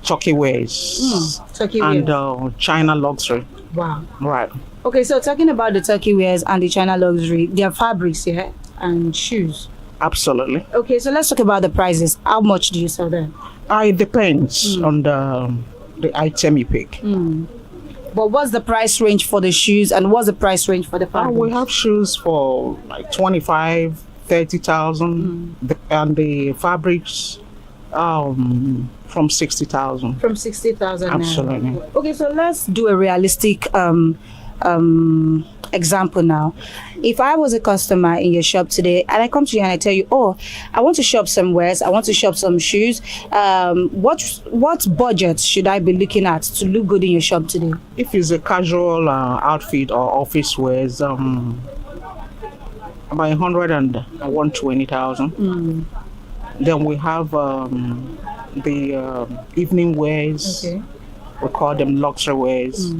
turkey wares Turkey and wears. China luxury. Wow. Right. Okay, so talking about the turkey wears and the China luxury, they are fabrics here and shoes. Absolutely. Okay, so let's talk about the prices. How much do you sell them? It depends on the item you pick. But what's the price range for the shoes and what's the price range for the fabrics? We have shoes for like 25, 30,000, and the fabrics from 60,000. From 60,000. Absolutely. Okay, so let's do a realistic example now. If I was a customer in your shop today and I come to you and I tell you, oh, I want to shop some wares, I want to shop some shoes, what budget should I be looking at to look good in your shop today? If it's a casual outfit or office wears, about 100 and 120,000. Then we have the evening wears. Okay. We call them luxury wears.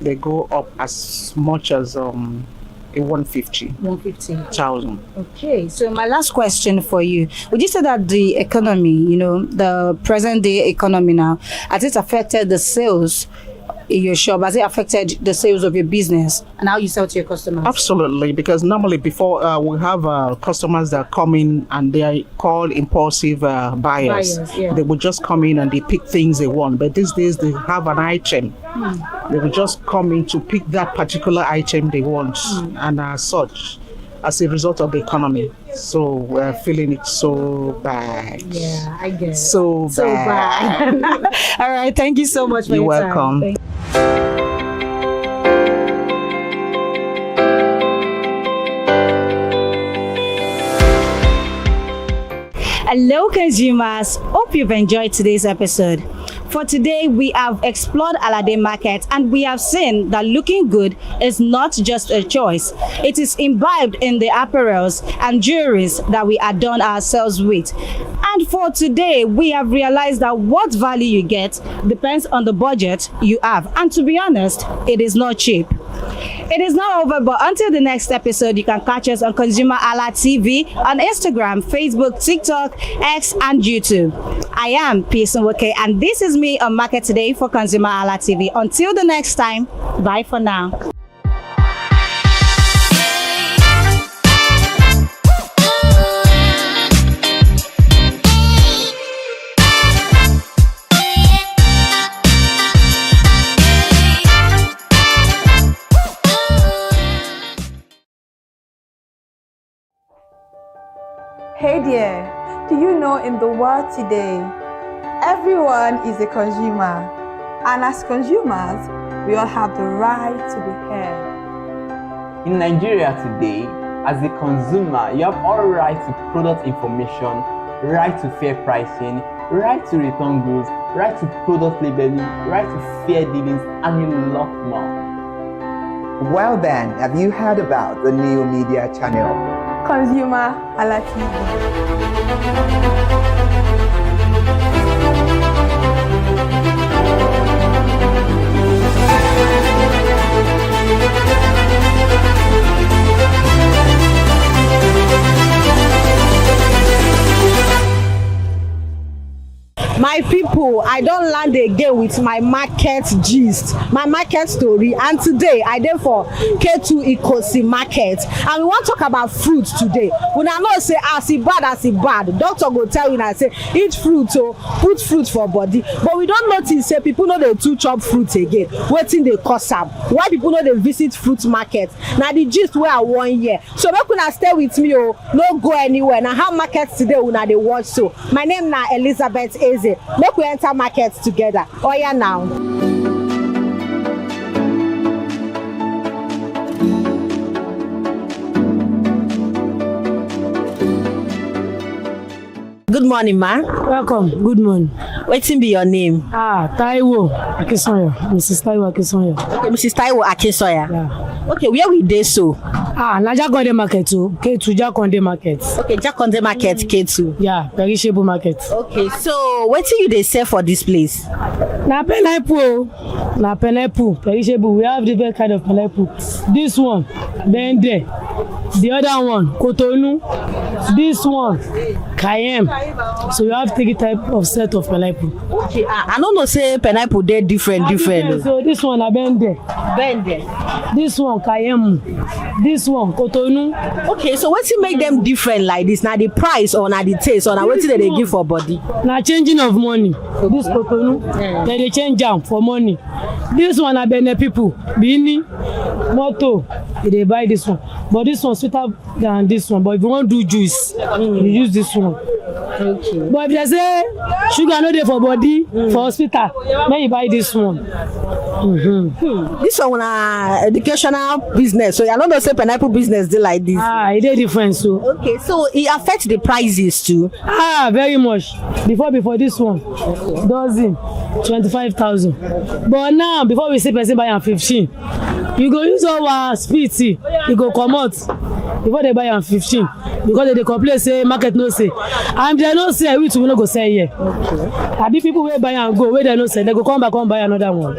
They go up as much as 150,000. Okay, so my last question for you. Would you say that the economy, the present day economy now, has it affected the sales in your shop? Has it affected the sales of your business and how you sell to your customers? Absolutely, because normally before we have customers that come in and they are called impulsive buyers. Yeah. They would just come in and they pick things they want. But these days they have an item. They will just come in to pick that particular item they want, and as such, as a result of the economy. So we're feeling it so bad. Yeah, I get it. So bad. All right, thank you so much for You're your welcome. time. Hello, consumers. Hope you've enjoyed today's episode. For today, we have explored Alade Market and we have seen that looking good is not just a choice. It is imbibed in the apparels and jewelries that we adorn ourselves with. And for today, we have realized that what value you get depends on the budget you have. And to be honest, it is not cheap. It is not over, but until the next episode, you can catch us on ConsumerHallaTV on Instagram, Facebook, TikTok, X, and YouTube. I am Peace Nwoke, and this is me on Market Today for ConsumerHallaTV. Until the next time, bye for now. Hey there, do you know in the world today, everyone is a consumer, and as consumers, we all have the right to be heard. In Nigeria today, as a consumer, you have all right to product information, right to fair pricing, right to return goods, right to product labeling, right to fair dealings, and a lot more. Well then, have you heard about the new media channel? ConsumerHallaTV. My people, I don land again with my market gist, my market story, and today I dey for K2 Ikosi market, and we wan talk about fruit today. Una know say as e bad, doctor go tell una say eat fruit o, put fruit for body, but we don notice say people no dey too chop fruit again. Wetin dey cause am? Why people no dey visit fruit market? Na the gist wey I wan hear. So make una stay with me o, no go anywhere. Na how market today una dey watch so. My name na Elizabeth Eze. Make we enter market together. Oya now. Good morning, ma. Welcome. Good morning. Wetin be your name? Taiwo Akinsanya. Mrs. Taiwo Akinsanya. Okay, Mrs. Taiwo Akinsanya. Yeah. Okay, where we dey so? Na Jakonde market o. K2 Jakonde market. Okay, Jakonde market, K2. Yeah, perishable market. Okay, so wetin you dey sell for this place? Na pineapple o. Na pineapple, perishable. We have different kind of pineapple. This one, Bende. The other one, Cotonou. This one, Cayenne. So you have 3 types of set of pineapple. Okay, I don't know say pineapple dey different. So this one na Bende. This one Cayenne. This one Cotonou. Okay, so wetin make them different like this? Na the price or na the taste or na wetin they give for body? Na changing of money. This Cotonou, they dey change am for money. This one na Benin people, Bini, Moto, they buy this one. But this one sweeter than this one. But if you want to do juice, you use this one. Okay. But if they say sugar no dey for body, for hospital, then you buy this one. This one na educational business, so I don't know say pineapple business dey like this. It dey different so. Okay, so it affects the prices too. Very much. Before this one, dozen 25,000. But now before we see person buy am 15, you go use our spit, you go comot before they buy am 15 because they dey complain say market no sell, and they no sell, we too no go sell here. Abi people wey buy am go, wey they no sell, they go come back come buy another one.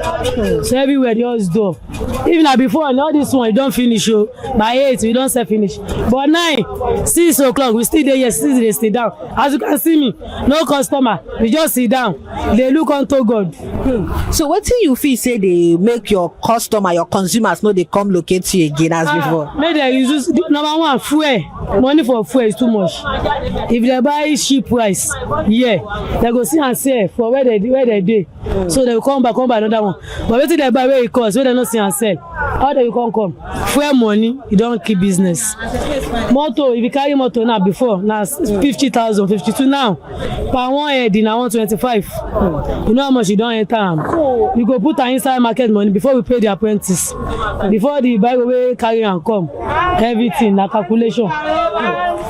So everywhere they just do. Even na before all this one you don finish o, by 8 we don sell finish, but 9, 6 o'clock we still dey here, still dey sit down. As you can see me, no customer, we just sit down dey look unto God. So wetin you feel say dey make your customer, your consumers no dey come locate you again as before? Make dem use number one, fuel. Money for fuel is too much. If they buy cheap price, they go see and sell for where they dey. So they will come back another one. But wetin they buy where it cost, where they no see and sell, how they will come? Fuel money, you don't keep business. Motor, if you carry motor now before, now 50,000, 52 now. Per one head na 125. You know how much you don't enter am. You go put am inside market money before we pay the apprentice. Before the buy wey carry am come, everything na calculation.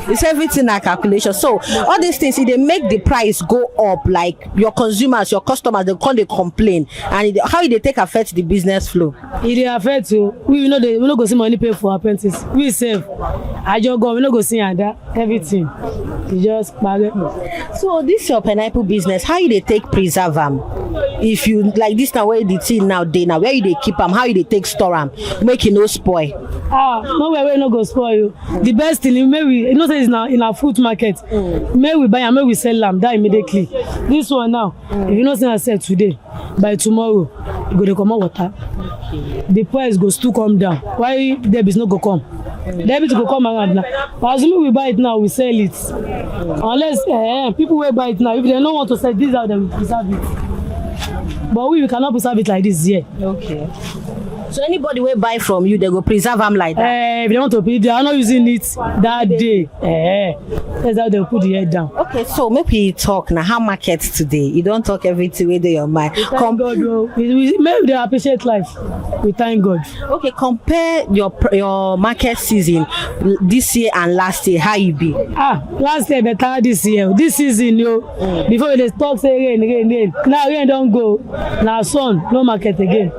It's everything na calculation. So all these things, they make the price go up. Like your consumers, your customers, they come, they complain, and how they take affect the business flow? It dey affect you. We no go see money pay for apprentice. We save. I just go. We no go see under everything. You just buy. So this your pineapple business, how you dey take preserve am? If you like this now, where the thing now dey now, where you dey keep am, how you dey take store am, make e no spoil? Nowhere wey no go spoil you. The best thing, maybe you know say it's in our fruit market. May we buy am, may we sell am that immediately. This one now, if you no say I sell today, by tomorrow you go dey comot water. The price go still come down. Why debit no go come? Debit go come around now. But assuming we buy it now, we sell it. Unless people will buy it now, if they don't want to sell this out, they will preserve it. But we cannot preserve it like this here. Okay. So anybody will buy from you, they go preserve them like that? If they want to pay, they are not using it that day. That's how they put the head down. Okay, so maybe you talk now, how market today? You don't talk everything with your mind. Thank God, maybe they appreciate life. We thank God. Okay, compare your market season this year and last year, how you be? Last year better this year. This season, before they talk say rain. Now rain don't go. Now sun, no market again.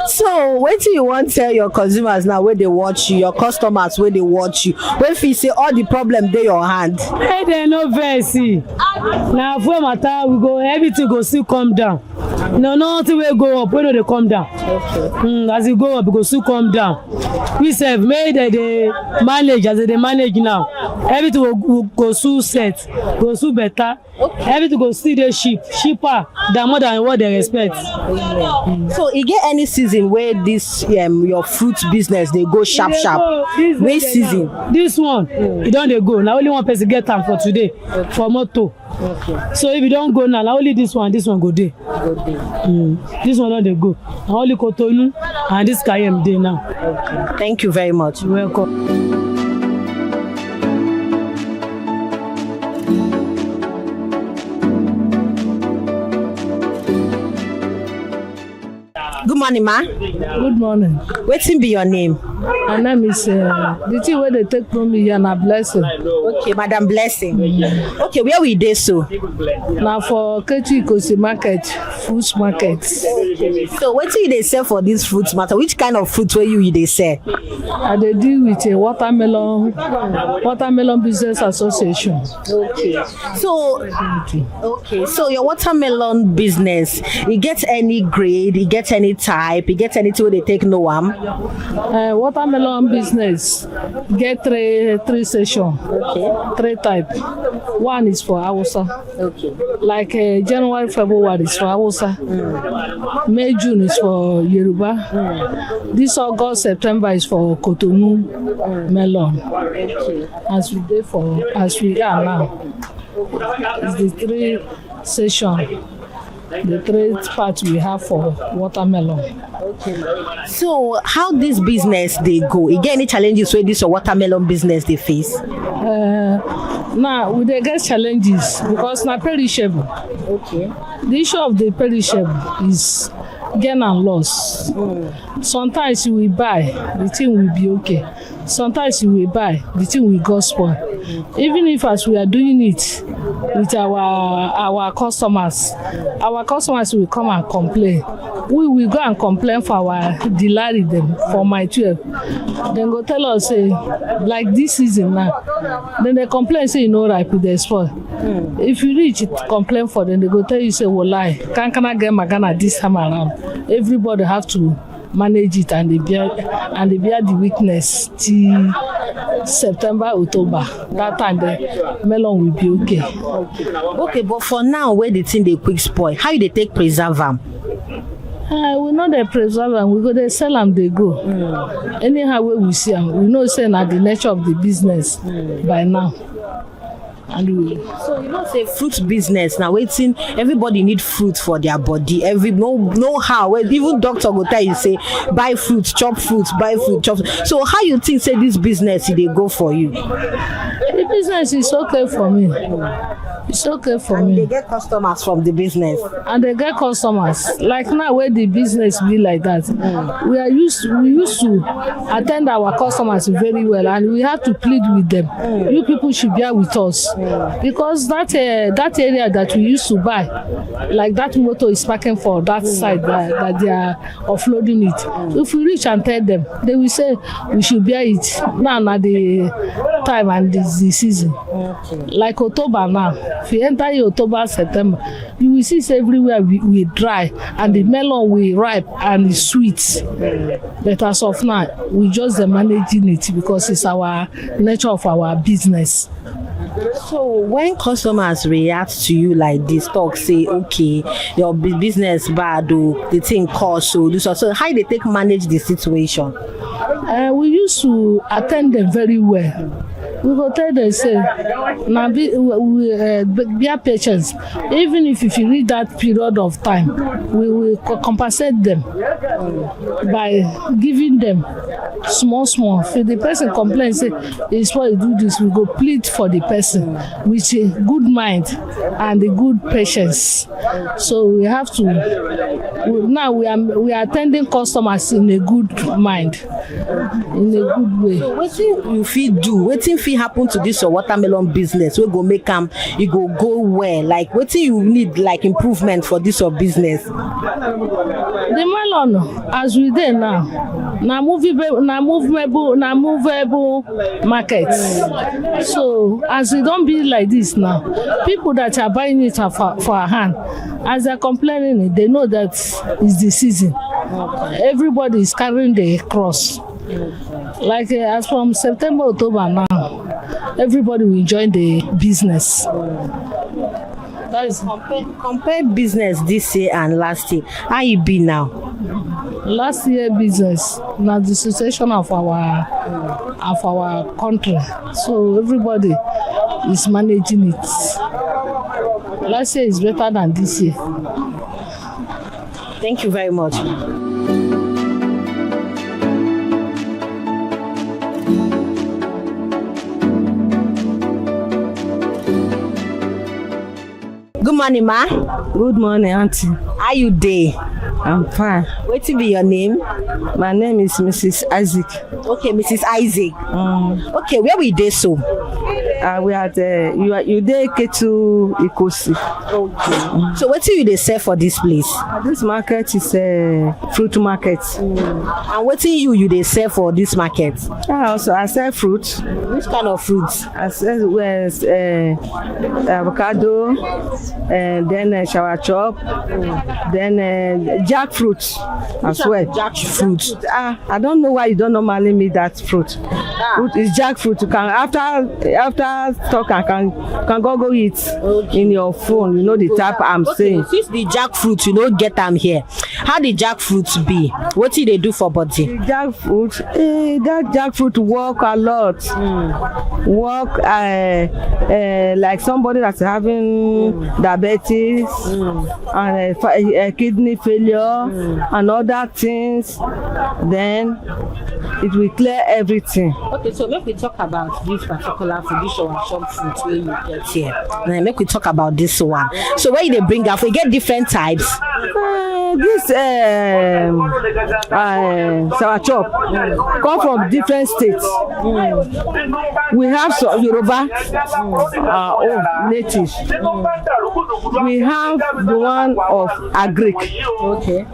So wetin you wan tell your consumers now wey dey watch you, your customers wey dey watch you, wey feel say all the problem dey your hand? Hey, dem no vex. Na fuel matter we go everything go still come down. No, nothing will go up, we no dey come down. Okay. As e go up, e go still come down. We sef make they manage as they manage now. Everything will go still set, go still better. Okay. Everything go still dey cheaper than more than what they expect. So e get any season where this your fruit business dey go sharp? Which season? This one, e don dey go. Na only one person get am for today, for motor. Okay. So if you don't go now, na only this one go dey. This one don dey go. Na only Cotonou and this Kayem dey now. Okay. Thank you very much. You're welcome. Good morning, ma. Good morning. Wetin be your name? My name is the thing where they take from me here na Blessing. Okay, Madam Blessing. Okay, where we dey so? Now for Kechi Ikosi market, fruit market. So wetin you dey sell for this fruit market? Which kind of fruit wey you dey sell? I dey deal with a watermelon business association. Okay. So your watermelon business, e get any grade, e get any type, e get anything wey dey take know am? Watermelon business get three section. Okay. 3 type. One is for Hausa. Okay. Like January, February is for Hausa. May, June is for Yoruba. This August, September is for Cotonou melon. Okay. As we are now, it's the 3 section. The 3 parts we have for watermelon. Okay. So how this business dey go? E get any challenges wey this your watermelon business dey face? Now we dey get challenges because na perishable. Okay. The issue of the perishable is gain and loss. Sometimes you will buy, the thing will be okay. Sometimes you will buy, the thing will go spoil. Even if as we are doing it with our customers will come and complain. We will go and complain for our delivery them for my 12. Then go tell us say like this season now. Then they complain say you know ripe they spoil. If you reach it, complain for them, they go tell you say well lie. Can I get Magana this time around? Everybody have to manage it and they bear the weakness till September, October. That time the melon will be okay. Okay, but for now where the thing they quick spoil, how you they take preserve them? We know they preserve them, we go they sell them, they go. Anyhow where we see them, we know say na the nature of the business by now. So you know say fruit business now waiting, everybody need fruit for their body. No how even doctor go tell you say buy fruit, chop fruit, buy fruit, chop. So how you think say this business they go for you? The business is okay for me. It's okay for me. And they get customers from the business. And they get customers. Like now where the business be like that. We used to attend our customers very well and we have to plead with them. You people should bear with us. Because that area that we used to buy, like that motor is parking for that side that they are offloading it. If we reach and tell them, they will say we should bear it. Now the time and the season. Like October now. If you enter October, September, you will see everywhere we dry and the melon will ripe and it's sweet. But as of now, we just managing it because it's our nature of our business. So when customers react to you like this, talk say, okay, your business bad or the thing cost so this, so how they take manage the situation? We used to attend them very well. We go tell them say, now be patient. Even if you reach that period of time, we will compensate them by giving them small. If the person complains, say, it's why you do this, we go plead for the person. person with a good mind and a good patience. So we have to. Now we are attending customers in a good mind, in a good way. So wetin you fit do? Wetin fit happen to this your watermelon business? We go make am e go well. Like wetin you need like improvement for this your business? The melon as we dey now na movable market. So as e don be like this now, people that are buying it for our hand, as they're complaining, they know that it's the season. Everybody is carrying the cross. Like as from September, October now, everybody will join the business. That is compare business this year and last year. How you be now? Last year business, now the situation of our country. So everybody is managing it. Last year is better than this year. Thank you very much. Good morning, ma. Good morning, auntie. How you dey? I'm fine. Wetin be your name? My name is Mrs. Isaac. Okay, Mrs. Isaac. Okay, where we dey so? We are there. You dey Ketu Ikosi. Okay. So wetin you dey sell for this place? This market is a fruit market. And wetin you dey sell for this market? I sell fruit. Which kind of fruit? I sell avocado, then shower chop, then jackfruit as well. Jackfruit. I don't know why you don't normally meet that fruit. Fruit is jackfruit. You can after talk I can go eat in your phone. You know the type I'm saying. Since the jackfruit you no get am here, how the jackfruit be? What do they do for body? The jackfruit, that jackfruit work a lot. Work like somebody that's having diabetes and kidney failure and other things. Then it will clear everything. Okay, so make we talk about this particular food, this our shop fruit where you get here. And make we talk about this one. So where they bring up, we get different types. This sour chop come from different states. We have some Yoruba, our own native. We have the one of agriculture.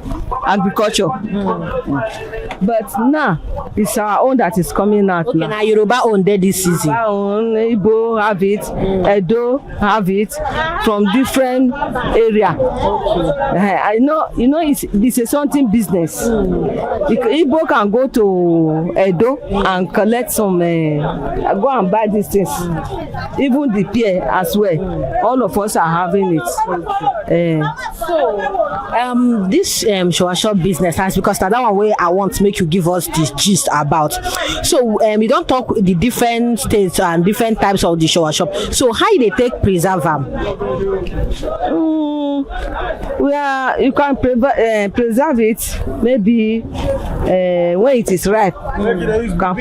But now it's our own that is coming out. Okay, now Yoruba own there this season. Our own Igbo have it, Edo have it from different area. I know it's a something business. Igbo can go to Edo and collect some, go and buy these things. Even the pear as well. All of us are having it. So this shower shop business, that's because that one way I want to make you give us this gist about. So we don't talk the different states and different types of the shower shop. So how they take preserve them? You can preserve it maybe when it is ripe. You can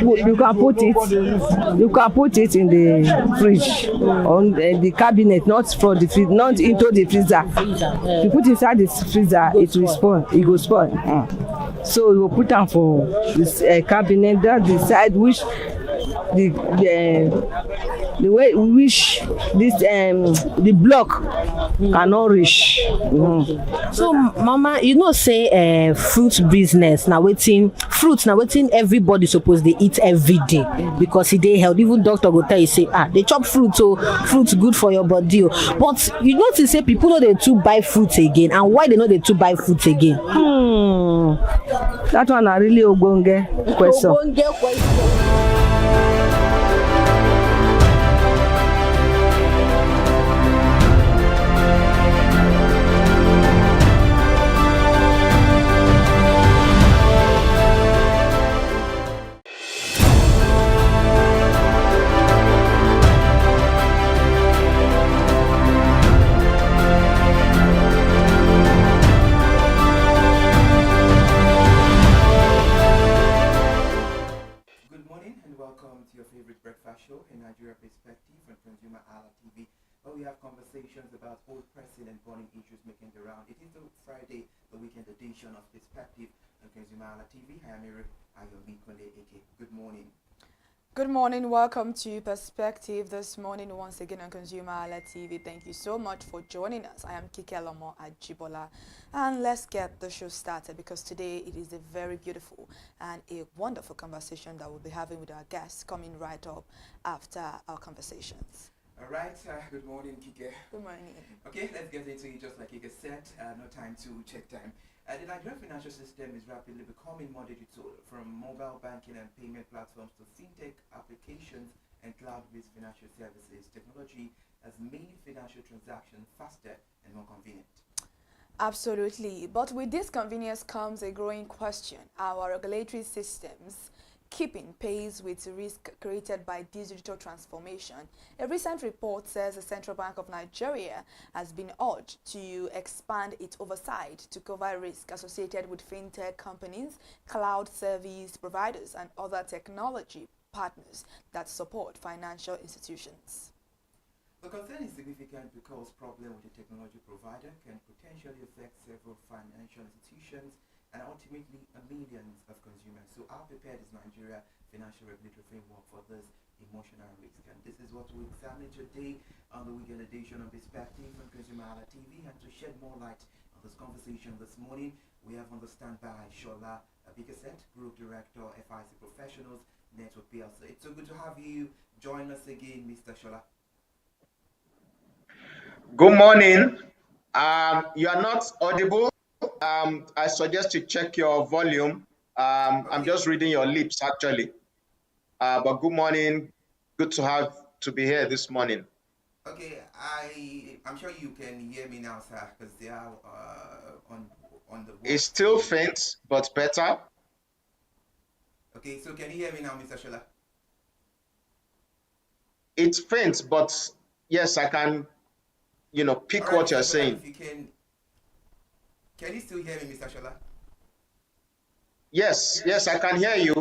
put it in the fridge on the cabinet, not from the fridge, not into the freezer. You put inside the freezer, it will spoil. It will spoil. So you will put them for this cabinet. That decide which the way which this the block cannot reach. So mama, you know say fruit business now waiting everybody suppose they eat every day because it dey health. Even doctor go tell you say they chop fruit, so fruit good for your body. But you notice say people know they too buy fruit again, and why they know they too buy fruit again? That one are really ogbonge question. about all pressing and burning issues making the round. It is the Friday, the weekend edition of Perspective on ConsumerHallaTV. I am Ayomi Eke. Good morning. Good morning. Welcome to Perspective this morning once again on ConsumerHallaTV. Thank you so much for joining us. I am Kike Lomo Ajibola, and let's get the show started because today it is a very beautiful and a wonderful conversation that we'll be having with our guests coming right up after our conversations. All right. Good morning, Kike. Good morning. Okay, let's get into it. Just like Kike said, no time to check time. The Nigerian financial system is rapidly becoming more digital, from mobile banking and payment platforms to fintech applications and cloud-based financial services. Technology has made financial transactions faster and more convenient. Absolutely. But with this convenience comes a growing question. Our regulatory systems keeping pace with risk created by digital transformation. A recent report says the Central Bank of Nigeria has been urged to expand its oversight to cover risk associated with fintech companies, cloud service providers, and other technology partners that support financial institutions. The concern is significant because problems with the technology provider can potentially affect several financial institutions and ultimately millions of consumers. So how prepared is Nigeria financial regulatory framework for this emotional risk? And this is what we examine today on the weekend edition of Perspective on ConsumerHallaTV. And to shed more light on this conversation this morning, we have on the standby Shola Abikaset, Group Director, FIC Professionals Network PLC. It's so good to have you join us again, Mr. Shola. Good morning. You are not audible. I suggest you check your volume. Okay. I'm just reading your lips, actually. But good morning. Good to be here this morning. Okay, I'm sure you can hear me now, sir, because they are on the wall. It's still faint, but better. Okay, so can you hear me now, Mr. Shola? It's faint, but yes, I can, pick what you're saying. If you can you still hear me, Mr. Shola? Yes, I can hear you.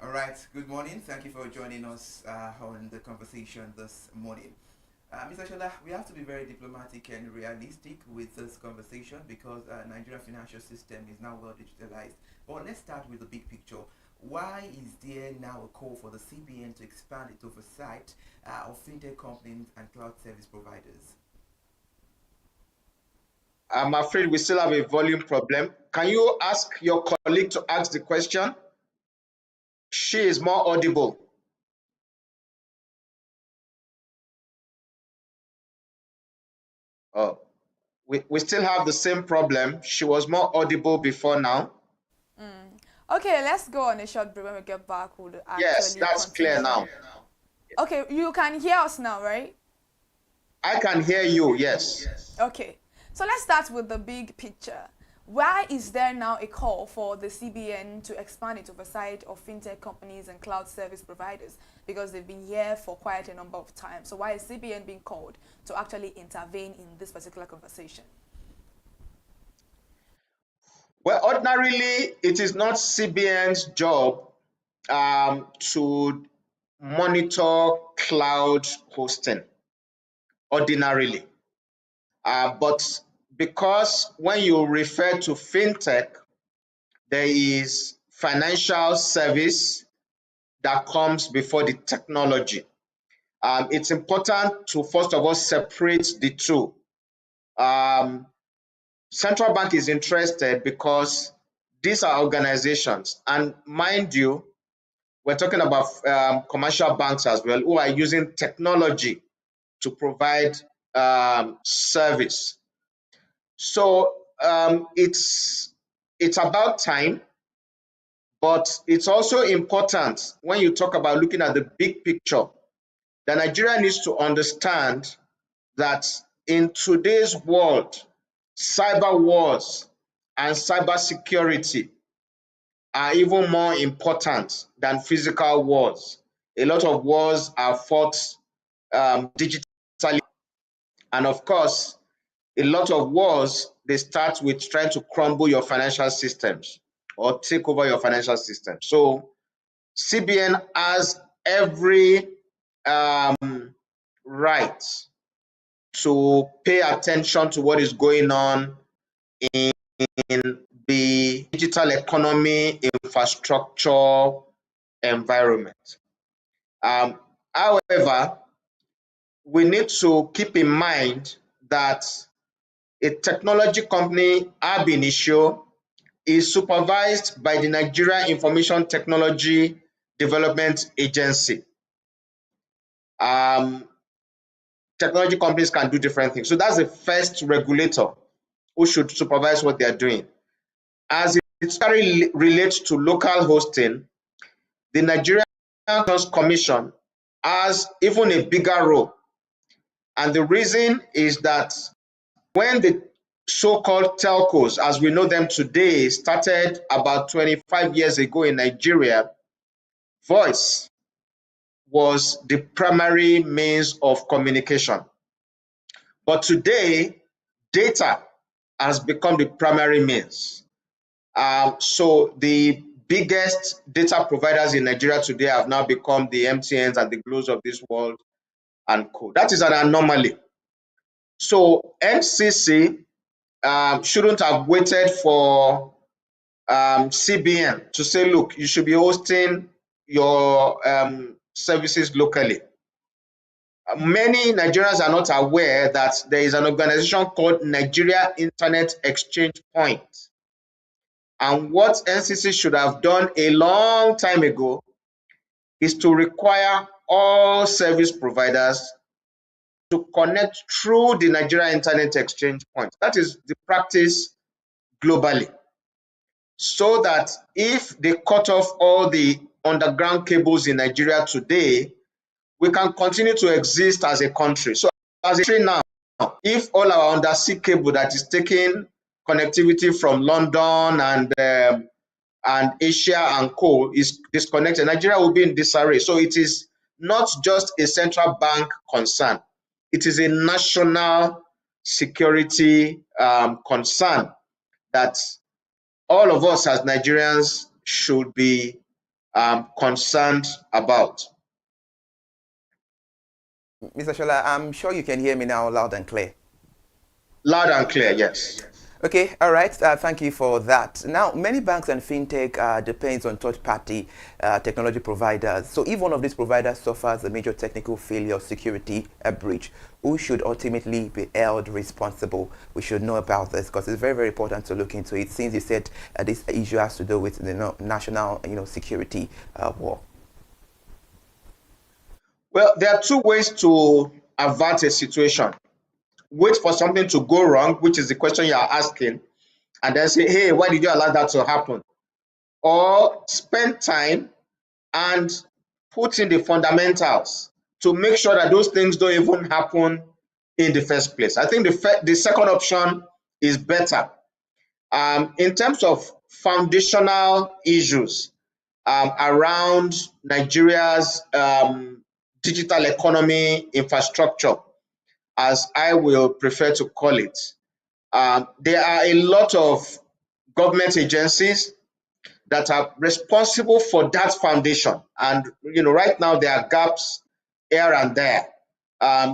All right, good morning. Thank you for joining us on the conversation this morning. Mr. Shola, we have to be very diplomatic and realistic with this conversation because Nigerian financial system is now well digitalized. But let's start with the big picture. Why is there now a call for the CBN to expand its oversight of fintech companies and cloud service providers? I'm afraid we still have a volume problem. Can you ask your colleague to ask the question? She is more audible. Oh, we still have the same problem. She was more audible before now. Okay, let's go on a short break. When we get back, we'll actually Yes, that's continue. clear now. Okay, you can hear us now, right? I can hear you, yes. Okay, so let's start with the big picture. Why is there now a call for the CBN to expand its oversight of fintech companies and cloud service providers? Because they've been here for quite a number of times. So why is CBN being called to actually intervene in this particular conversation? Well, ordinarily, it is not CBN's job to monitor cloud hosting, ordinarily. But because when you refer to fintech, there is financial service that comes before the technology. It's important to first of all separate the two. Central Bank is interested because these are organizations, and mind you, we're talking about commercial banks as well, who are using technology to provide service. So it's about time, but it's also important when you talk about looking at the big picture that Nigeria needs to understand that in today's world, cyber wars and cyber security are even more important than physical wars. A lot of wars are fought digitally, and of course, a lot of wars, they start with trying to crumble your financial systems or take over your financial system. So CBN has every right to pay attention to what is going on in the digital economy infrastructure environment. However, we need to keep in mind that a technology company, ab initio, is supervised by the Nigeria Information Technology Development Agency. Technology companies can do different things. So that's the first regulator who should supervise what they are doing. As it relates to local hosting, the Nigerian Commission has even a bigger role. And the reason is that when the so-called telcos, as we know them today, started about 25 years ago in Nigeria, voice was the primary means of communication. But today, data has become the primary means. So the biggest data providers in Nigeria today have now become the MTNs and the Glos of this world and co. That is an anomaly. So NCC shouldn't have waited for CBN to say, look, you should be hosting your services locally. Many Nigerians are not aware that there is an organization called Nigeria Internet Exchange Point. And what NCC should have done a long time ago is to require all service providers to connect through the Nigeria Internet Exchange Point. That is the practice globally. So that if they cut off all the underground cables in Nigeria today, we can continue to exist as a country. So as a country now, if all our undersea cable that is taking connectivity from London and Asia and co is disconnected, Nigeria will be in disarray. So it is not just a central bank concern. It is a national security concern that all of us as Nigerians should be concerned about. Mr. Shola, I'm sure you can hear me now loud and clear. Loud and clear, yes. Okay, all right. Thank you for that. Now, many banks and fintech depends on third-party technology providers. So if one of these providers suffers a major technical failure or security breach, who should ultimately be held responsible? We should know about this because it's very, very important to look into it, since you said this issue has to do with the national security war. Well, there are two ways to avert a situation. Wait for something to go wrong, which is the question you are asking, and then say, hey, why did you allow that to happen? Or spend time and put in the fundamentals to make sure that those things don't even happen in the first place. I think the second option is better. In terms of foundational issues around Nigeria's digital economy infrastructure, as I will prefer to call it, there are a lot of government agencies that are responsible for that foundation. And right now there are gaps here and there.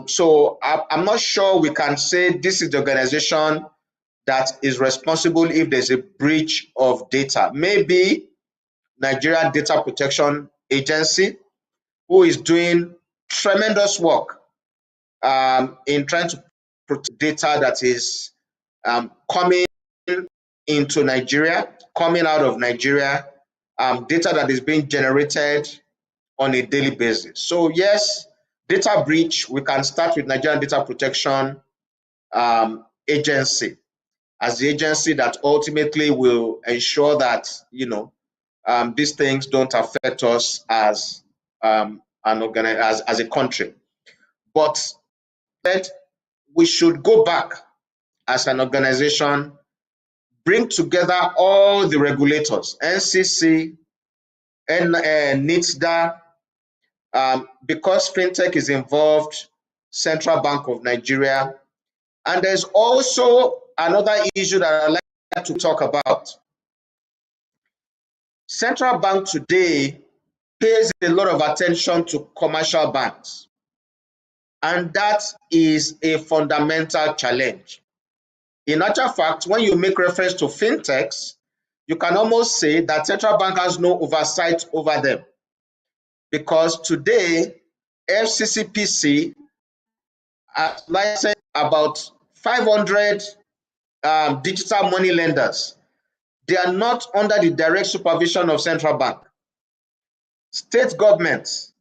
So I'm not sure we can say this is the organization that is responsible if there's a breach of data. Maybe Nigeria Data Protection Agency, who is doing tremendous work in trying to protect data that is coming into Nigeria, coming out of Nigeria, data that is being generated on a daily basis. So yes, data breach, we can start with Nigerian Data Protection Agency as the agency that ultimately will ensure that these things don't affect us as as a country. But we should go back as an organization, bring together all the regulators, NCC, and NITSDA, because fintech is involved, Central Bank of Nigeria. And there's also another issue that I'd like to talk about. Central Bank today pays a lot of attention to commercial banks. And that is a fundamental challenge. In actual fact, when you make reference to fintechs, you can almost say that central bank has no oversight over them, because today FCCPC has licensed about 500 digital money lenders. They are not under the direct supervision of central bank. State governments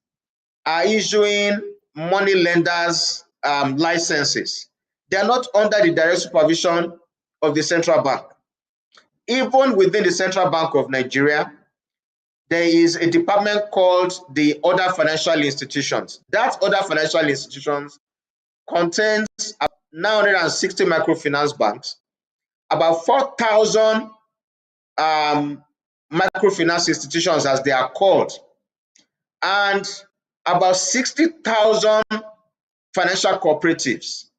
are issuing money lenders licenses. They are not under the direct supervision of the central bank. Even within the Central Bank of Nigeria, there is a department called the Other Financial Institutions. That Other Financial Institutions contains 960 microfinance banks, about 4,000 microfinance institutions, as they are called, and about 60,000 financial cooperatives.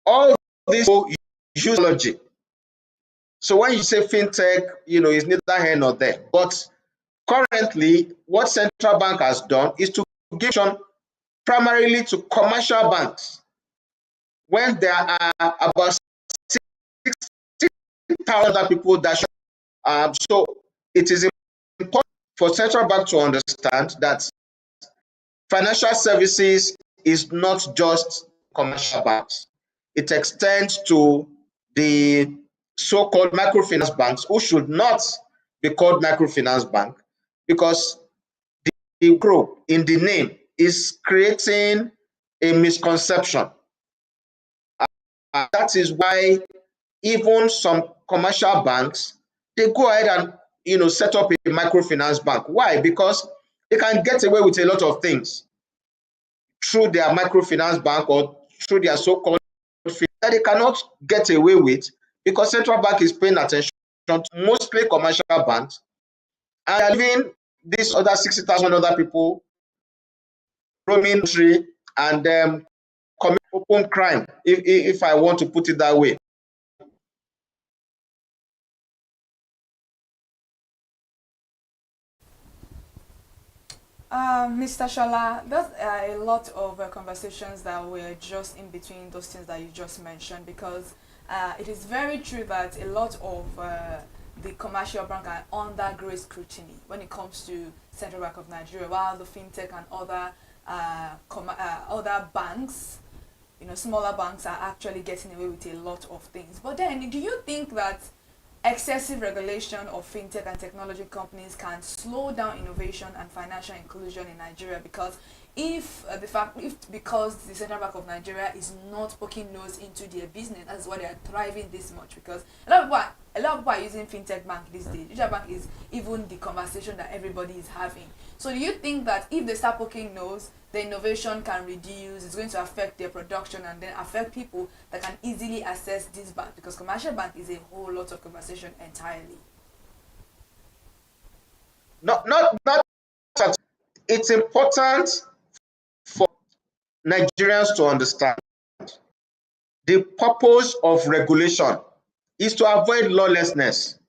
All these use technology. So when you say fintech, it's neither here nor there. But currently, what central bank has done is to give primarily to commercial banks, when there are about 60,000 people that so it is important for central bank to understand that financial services is not just commercial banks. It extends to the so-called microfinance banks, who should not be called microfinance bank, because the group in the name is creating a misconception. That is why even some commercial banks, they go ahead and set up a microfinance bank. Why? Because they can get away with a lot of things through their microfinance bank or through their so-called that they cannot get away with, because central bank is paying attention to mostly commercial banks, and they are leaving these other 60,000 other people roaming free and commit open crime, if I want to put it that way. Mr. Shola, there's a lot of conversations that were just in between those things that you just mentioned, because it is very true that a lot of the commercial banks are under great scrutiny when it comes to Central Bank of Nigeria, while the fintech and other banks, smaller banks, are actually getting away with a lot of things. But then, do you think that excessive regulation of fintech and technology companies can slow down innovation and financial inclusion in Nigeria? Because because the Central Bank of Nigeria is not poking nose into their business, that's why they are thriving this much. Because a lot of people are using fintech bank these days. Digital bank is even the conversation that everybody is having. So do you think that if they start poking nose, the innovation can reduce, it's going to affect their production and then affect people that can easily access this bank? Because commercial bank is a whole lot of conversation entirely. Not that. It's important for Nigerians to understand the purpose of regulation is to avoid lawlessness.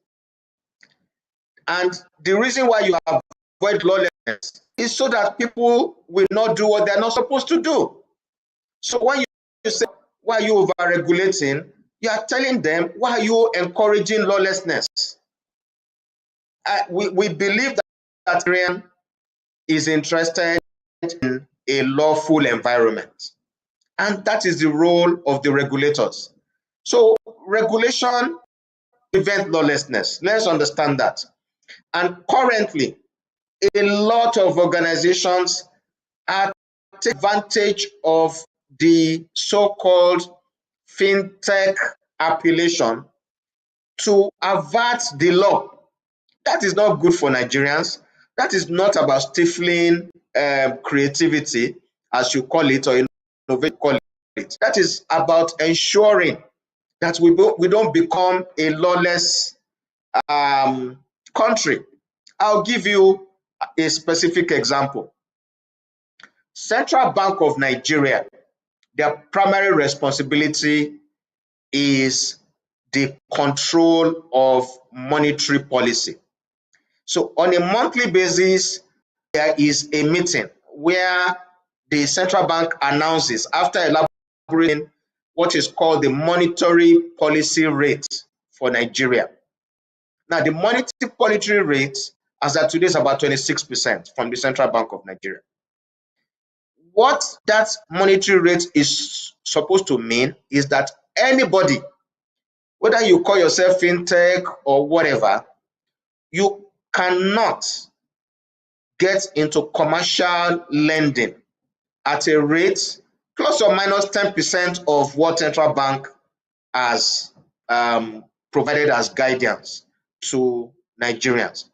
And the reason why you avoid lawlessness is so that people will not do what they're not supposed to do. So when you say, why are you over-regulating, you are telling them, why are you encouraging lawlessness? We believe that Nigerian is interested in a lawful environment. And that is the role of the regulators. So regulation prevents lawlessness. Let's understand that. And currently, a lot of organizations are taking advantage of the so-called fintech appellation to avert the law. That is not good for Nigerians. That is not about stifling creativity, as you call it, or innovation, call it. That is about ensuring that we don't become a lawless country. I'll give you a specific example. Central Bank of Nigeria, their primary responsibility is the control of monetary policy. So on a monthly basis, there is a meeting where the central bank announces after elaborating what is called the monetary policy rate for Nigeria. Now, the monetary policy rate as at today is about 26% from the Central Bank of Nigeria. What that monetary rate is supposed to mean is that anybody, whether you call yourself fintech or whatever, you cannot get into commercial lending at a rate plus or minus 10% of what central bank has provided as guidance to Nigerians.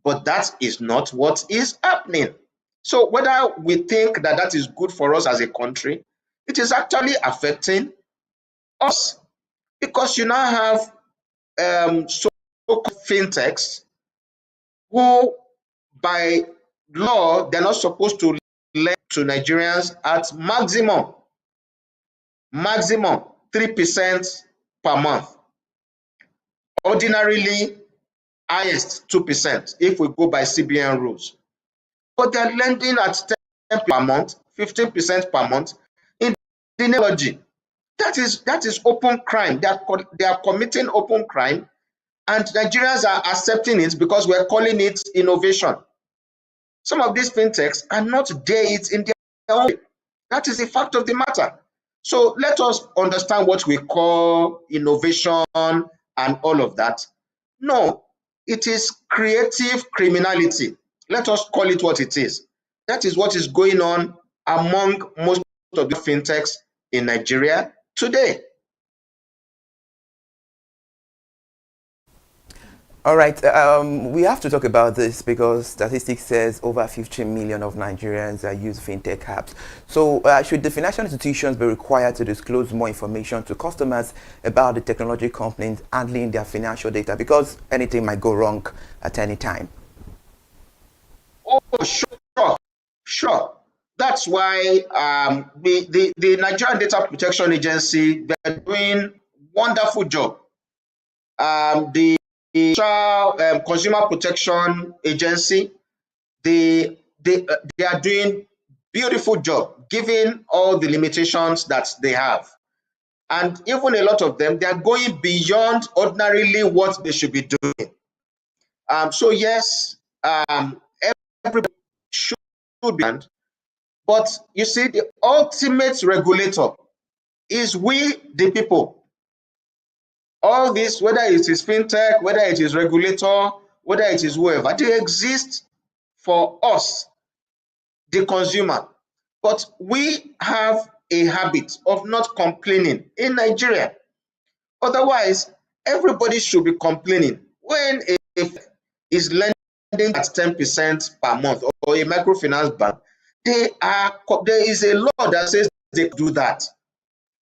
But that is not what is happening. So whether we think that that is good for us as a country, it is actually affecting us, because you now have so-called fintechs who, by law, they're not supposed to lend to Nigerians at maximum 3% per month. Ordinarily, highest 2% if we go by CBN rules. But they're lending at 10% per month, 15% per month in the technology. That is open crime. They are committing open crime, and Nigerians are accepting it because we're calling it innovation. Some of these fintechs are not there it in their own way. That is the fact of the matter. So let us understand what we call innovation and all of that. No, it is creative criminality. Let us call it what it is. That is what is going on among most of the fintechs in Nigeria today. All right, we have to talk about this because statistics says over 15 million of Nigerians use fintech apps. So should the financial institutions be required to disclose more information to customers about the technology companies handling their financial data, because anything might go wrong at any time? Oh, sure. That's why the Nigerian Data Protection Agency, they're doing wonderful job. The Consumer Protection Agency, they are doing beautiful job, given all the limitations that they have. And even a lot of them, they are going beyond ordinarily what they should be doing. So yes, everybody should be, but you see, the ultimate regulator is we, the people. All this, whether it is fintech, whether it is regulator, whether it is whoever, they exist for us, the consumer. But we have a habit of not complaining in Nigeria. Otherwise, everybody should be complaining. When a is lending at 10% per month, or a microfinance bank, there is a law that says they do that.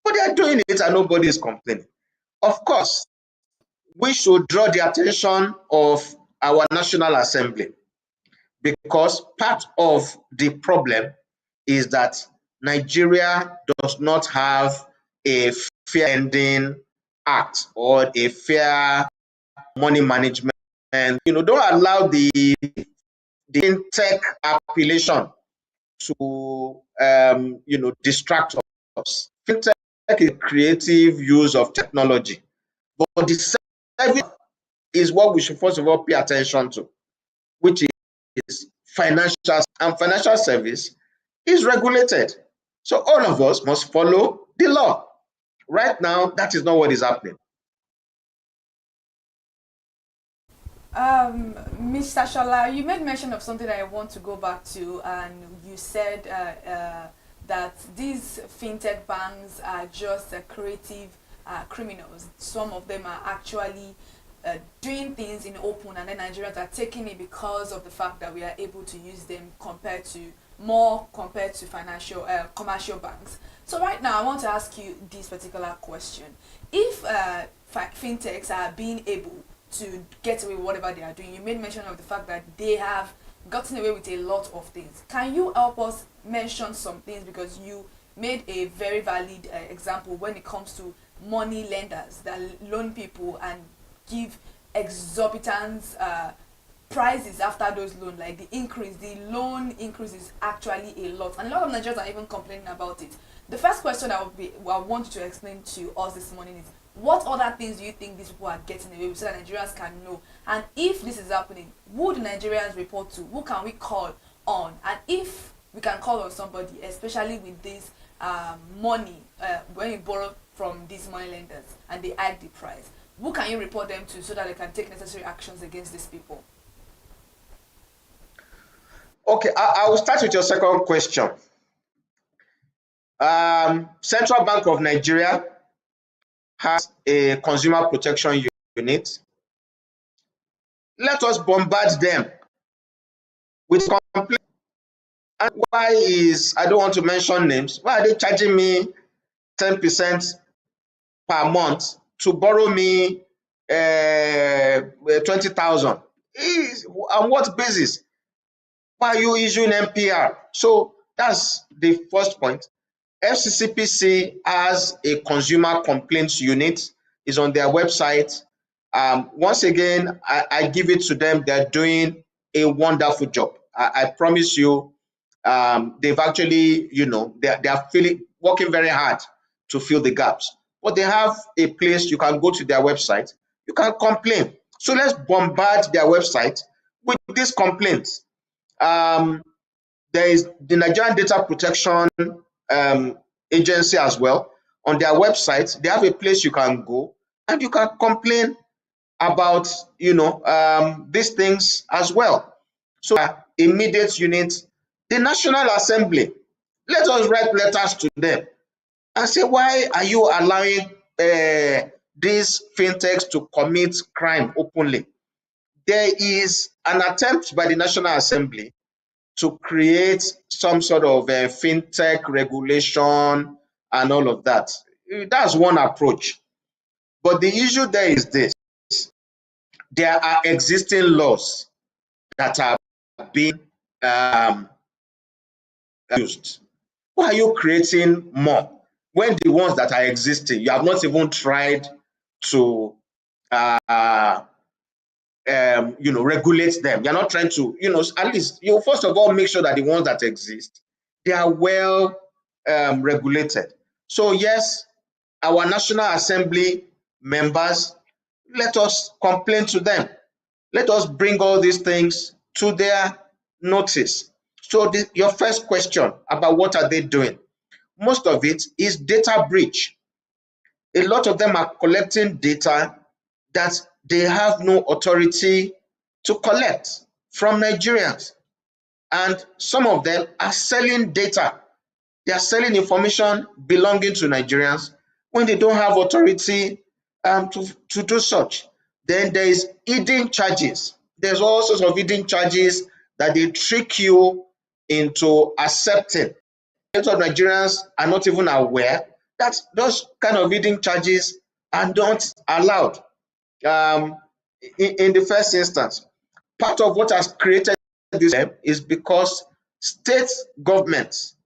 But they are doing it and nobody is complaining. Of course, we should draw the attention of our National Assembly, because part of the problem is that Nigeria does not have a fair lending act or a fair money management. And don't allow the fintech appellation to distract us. Fintech is creative use of technology, but the service is what we should first of all pay attention to, which is financial, and financial service is regulated. So all of us must follow the law. Right now, that is not what is happening. Mr. Shola, you made mention of something that I want to go back to, and you said that these fintech banks are just creative criminals. Some of them are actually doing things in open, and then Nigerians are taking it because of the fact that we are able to use them compared to financial commercial banks. So right now I want to ask you this particular question. If fintechs are being able to get away with whatever they are doing, you made mention of the fact that they have gotten away with a lot of things. Can you help us mention some things, because you made a very valid example when it comes to money lenders that loan people and give exorbitant prices after those loans, like the loan increase is actually a lot, and a lot of Nigerians are even complaining about it. The first question I want you to explain to us this morning is, what other things do you think these people are getting away with so that Nigerians can know? And if this is happening, who do Nigerians report to? Who can we call on? And if we can call on somebody, especially with this money, when you borrow from these money lenders and they hike the price, who can you report them to so that they can take necessary actions against these people? Okay, I will start with your second question. Central Bank of Nigeria has a consumer protection unit. Let us bombard them with complaints. And why is, I don't want to mention names, why are they charging me 10% per month to borrow me 20,000? On what basis? Why are you issuing MPR? So that's the first point. FCCPC has a consumer complaints unit, is on their website. Once again, I give it to them. They're doing a wonderful job. I promise you, they've actually, they are working very hard to fill the gaps. But they have a place you can go to their website, you can complain. So let's bombard their website with these complaints. There is the Nigerian Data Protection Agency as well. On their website, they have a place you can go and you can complain about these things as well. So immediate unit, the National Assembly, let us write letters to them and say, why are you allowing these fintechs to commit crime openly? There is an attempt by the National Assembly to create some sort of fintech regulation and all of that. That's one approach. But the issue there is this. There are existing laws that are being used. Why are you creating more when the ones that are existing, you have not even tried to regulate them? You're not trying to, at least you first of all make sure that the ones that exist, they are well regulated. So yes, our National Assembly members, let us complain to them. Let us bring all these things to their notice. So your first question about what are they doing? Most of it is data breach. A lot of them are collecting data that they have no authority to collect from Nigerians. And some of them are selling data. They are selling information belonging to Nigerians when they don't have authority to do such. Then there is hidden charges. There's all sorts of hidden charges that they trick you into accepting. A lot of Nigerians are not even aware that those kind of hidden charges are not allowed. In the first instance, part of what has created this is because state governments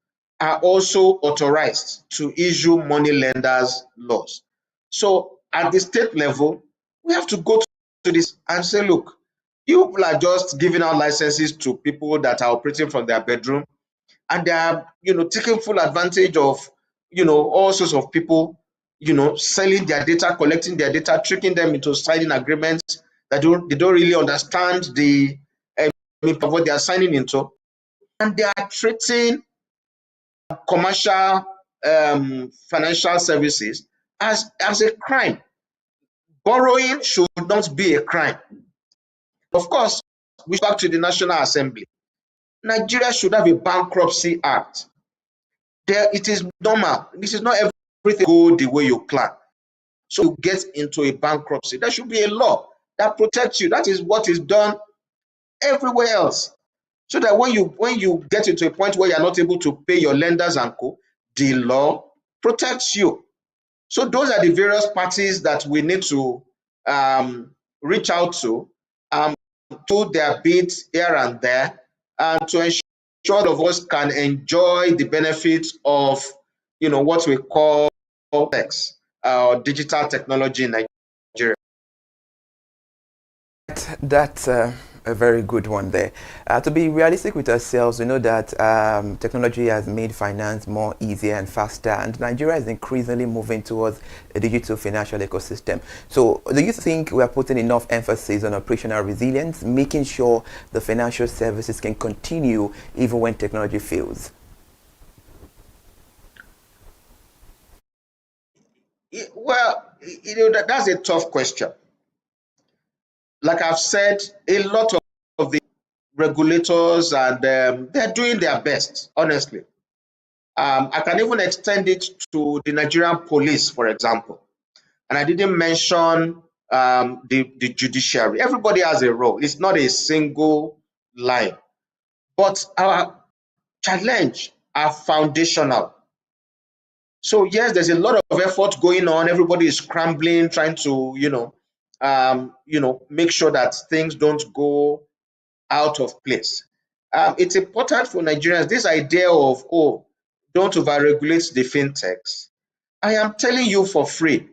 are also authorized to issue money lenders laws. So at the state level, we have to go to this and say, look, you people are just giving out licenses to people that are operating from their bedroom, and they are, taking full advantage of, all sorts of people, selling their data, collecting their data, tricking them into signing agreements that they don't really understand the of what they are signing into, and they are treating commercial financial services as a crime. Borrowing should not be a crime. Of course, we back to the National Assembly. Nigeria should have a bankruptcy act. It is normal. This is not everything go the way you plan. So you get into a bankruptcy. There should be a law that protects you. That is what is done everywhere else. So that when you get into a point where you're not able to pay your lenders and co, the law protects you. So those are the various parties that we need to reach out to, do their bits here and there, to ensure all of us can enjoy the benefits of, what we call digital technology in Nigeria. That a very good one there. To be realistic with ourselves, we know that technology has made finance more easier and faster, and Nigeria is increasingly moving towards a digital financial ecosystem. So do you think we are putting enough emphasis on operational resilience, making sure the financial services can continue even when technology fails? Well, that's a tough question. Like I've said, a lot of the regulators and they're doing their best, honestly. I can even extend it to the Nigerian police, for example. And I didn't mention the judiciary. Everybody has a role. It's not a single line. But our challenge are foundational. So yes, there's a lot of effort going on. Everybody is scrambling, trying to, make sure that things don't go out of place. It's important for Nigerians, this idea of, oh, don't overregulate the fintechs. I am telling you for free,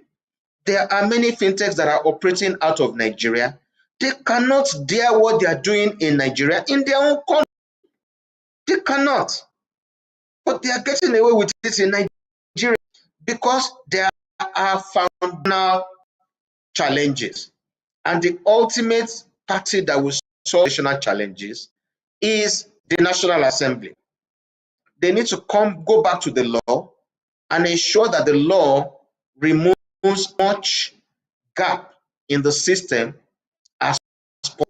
there are many fintechs that are operating out of Nigeria. They cannot dare what they are doing in Nigeria in their own country. They cannot. But they are getting away with it in Nigeria because there are foundational challenges. And the ultimate party that will solve national challenges is the National Assembly. They need to go back to the law and ensure that the law removes much gap in the system as possible.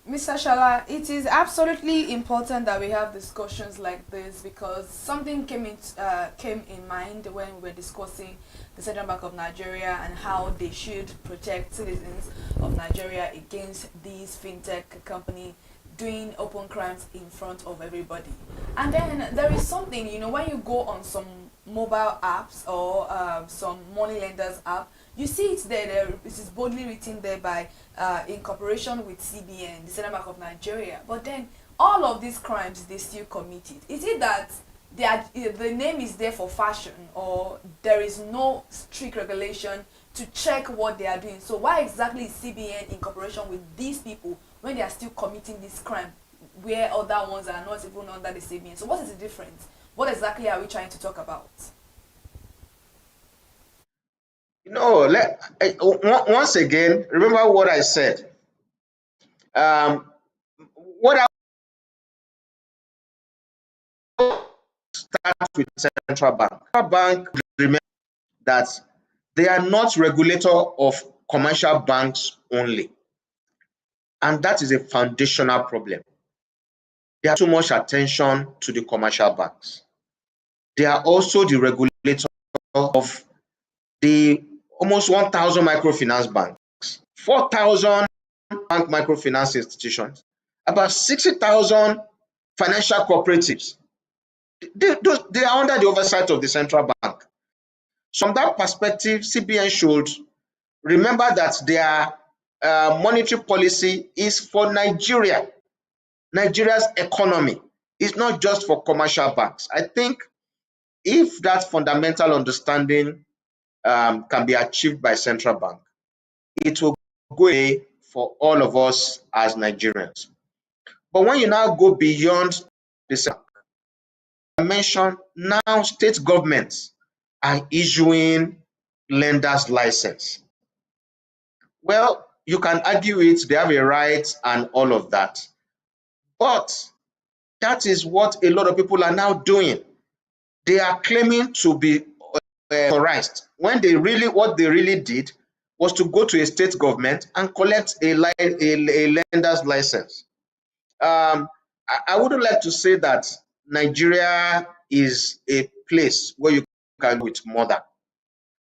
Mr. Shala, it is absolutely important that we have discussions like this because something came in mind when we were discussing the Central Bank of Nigeria and how they should protect citizens of Nigeria against these fintech company doing open crimes in front of everybody. And then there is something, when you go on some mobile apps or some money lenders app, you see it there. It is boldly written there by in cooperation with CBN, the Central Bank of Nigeria. But then all of these crimes they still commit it. Is it that the name is there for fashion, or there is no strict regulation to check what they are doing? So why exactly is CBN in cooperation with these people when they are still committing this crime, where other ones are not even under the CBN? So what is the difference? What exactly are we trying to talk about? Once again, remember what I said. What I start with central bank. Central bank remember that they are not regulator of commercial banks only, and that is a foundational problem. They have too much attention to the commercial banks. They are also the regulator of the almost 1,000 microfinance banks, 4,000 bank microfinance institutions, about 60,000 financial cooperatives. They are under the oversight of the central bank. So from that perspective, CBN should remember that their monetary policy is for Nigeria, Nigeria's economy. It's not just for commercial banks. I think if that fundamental understanding can be achieved by central bank, it will go away for all of us as Nigerians. But when you now go beyond this, I mentioned now state governments are issuing lenders license. Well, you can argue it, they have a right and all of that. But that is what a lot of people are now doing. They are claiming to be authorized when what they really did was to go to a state government and collect a lender's license. I wouldn't like to say that Nigeria is a place where you can do it more,